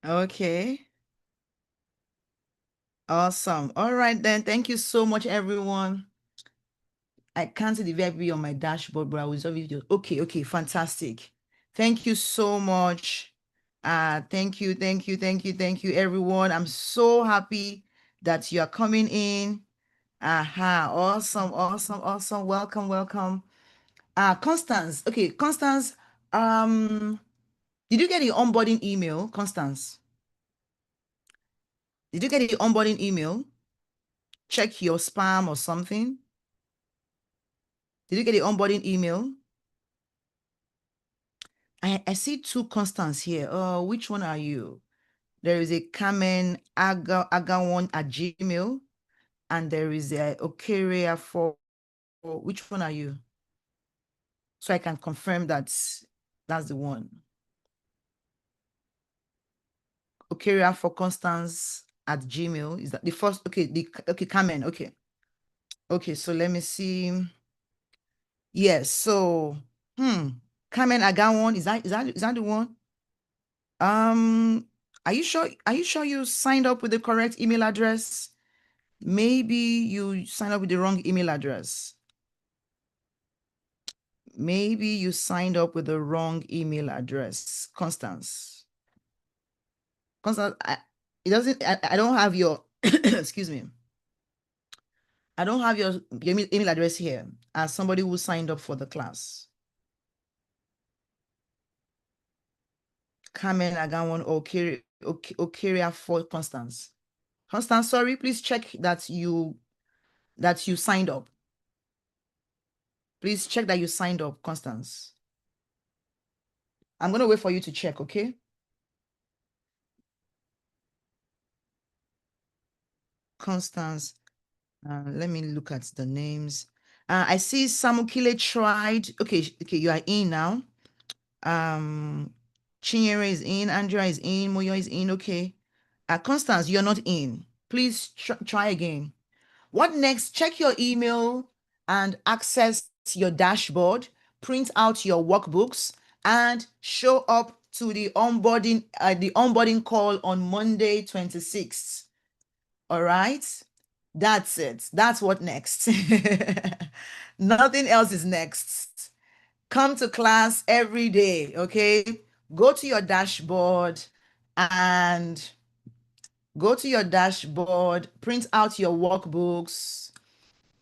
Okay. Awesome. All right, then. Thank you so much, everyone. I can't see the VIP on my dashboard, but I will solve it. Okay, fantastic. Thank you so much. Thank you, everyone. I'm so happy that you are coming in. Awesome. Welcome. Constance. Okay, Constance. Did you get the onboarding email, Constance? Did you get the onboarding email? Check your spam or something. Did you get the onboarding email? I see two Constance here. Which one are you? There is a Carmen Aga1 at Gmail, and there is a Okeria for. Which one are you? So I can confirm that's the one. Okeria for Constance at Gmail. Is that the first? Okay, Carmen. Okay, so let me see. Yes, so Carmen Agawan, is that the one? Are you sure you signed up with the correct email address? Maybe you signed up with the wrong email address. Maybe you signed up with the wrong email address. Constance, I don't have your excuse me. I don't have your email address here as somebody who signed up for the class. Carmen Agawan or Okeria for Constance. Constance, sorry, please check that you signed up. Please check that you signed up, Constance. I'm going to wait for you to check, okay? Constance, let me look at the names. I see Samukile tried. Okay, you are in now. Chinyere is in, Andrea is in, Moyo is in, okay. Constance, you're not in. Please try again. What next? Check your email and access your dashboard, print out your workbooks, and show up to the onboarding call on Monday, 26th. All right? That's it. That's what next. Nothing else is next. Come to class every day, okay? Go to your dashboard and print out your workbooks.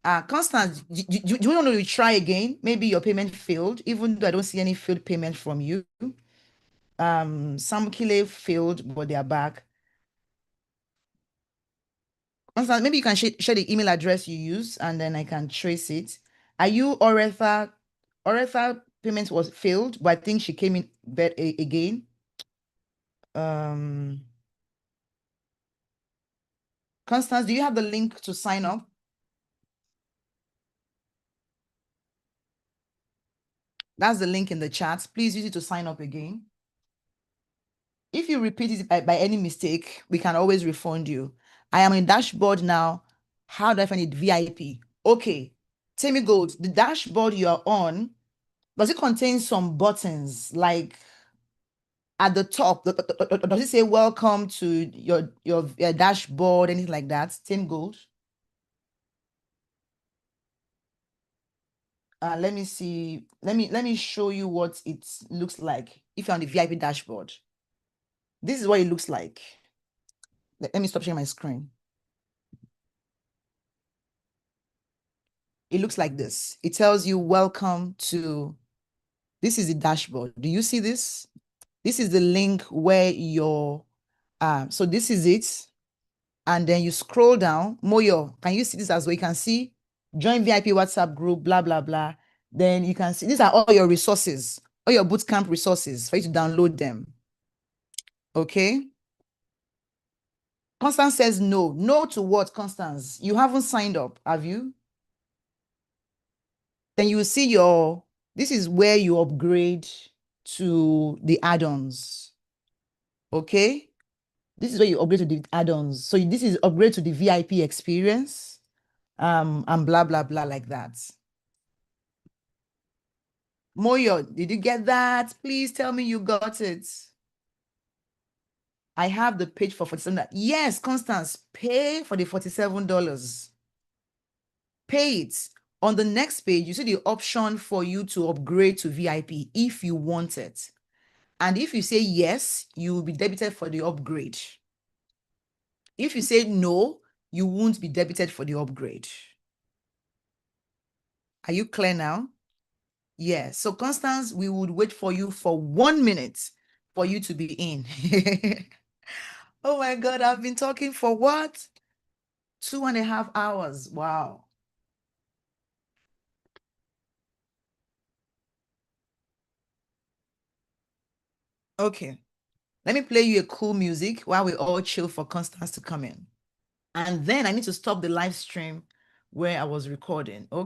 Constance, do you want to try again? Maybe your payment failed, even though I don't see any failed payment from you. Some Kile failed, but they are back. Constance, maybe you can share the email address you use, and then I can trace it. Are you Oretha? Oretha payment was failed, but I think she came in again. Constance, do you have the link to sign up? That's the link in the chat. Please use it to sign up again. If you repeat it by any mistake, we can always refund you. I am in dashboard now. How do I find it? VIP. Okay. Temi Gold, the dashboard you are on, does it contain some buttons like at the top? Does it say welcome to your dashboard, anything like that? Temi Gold. Let me see. Let me show you what it looks like if you're on the VIP dashboard. This is what it looks like. Let me stop sharing my screen. it looks like this. It tells you, welcome to, this is the dashboard. Do you see this? This is the link where your, so this is it. And then you scroll down. Moyo, can you see this as well? You can see join VIP WhatsApp group, blah, blah, blah. Then you can see, these are all your resources, all your bootcamp resources for you to download them. Okay. Constance says no. No to what, Constance? You haven't signed up, have you? Then you will see your, this is where you upgrade to the add-ons. Okay. This is where you upgrade to the add-ons. So this is upgrade to the VIP experience, and blah, blah, blah, like that. Moyo, did you get that? Please tell me you got it. I have the page for $47. Yes, Constance, pay for the $47. Pay it. On the next page, you see the option for you to upgrade to VIP if you want it. And if you say yes, you will be debited for the upgrade. If you say no, you won't be debited for the upgrade. Are you clear now? Yes. So Constance, we would wait for you for 1 minute for you to be in. Oh my God, I've been talking for what? 2.5 hours. Wow. Okay. Let me play you a cool music while we all chill for Constance to come in. And then I need to stop the live stream where I was recording. Okay.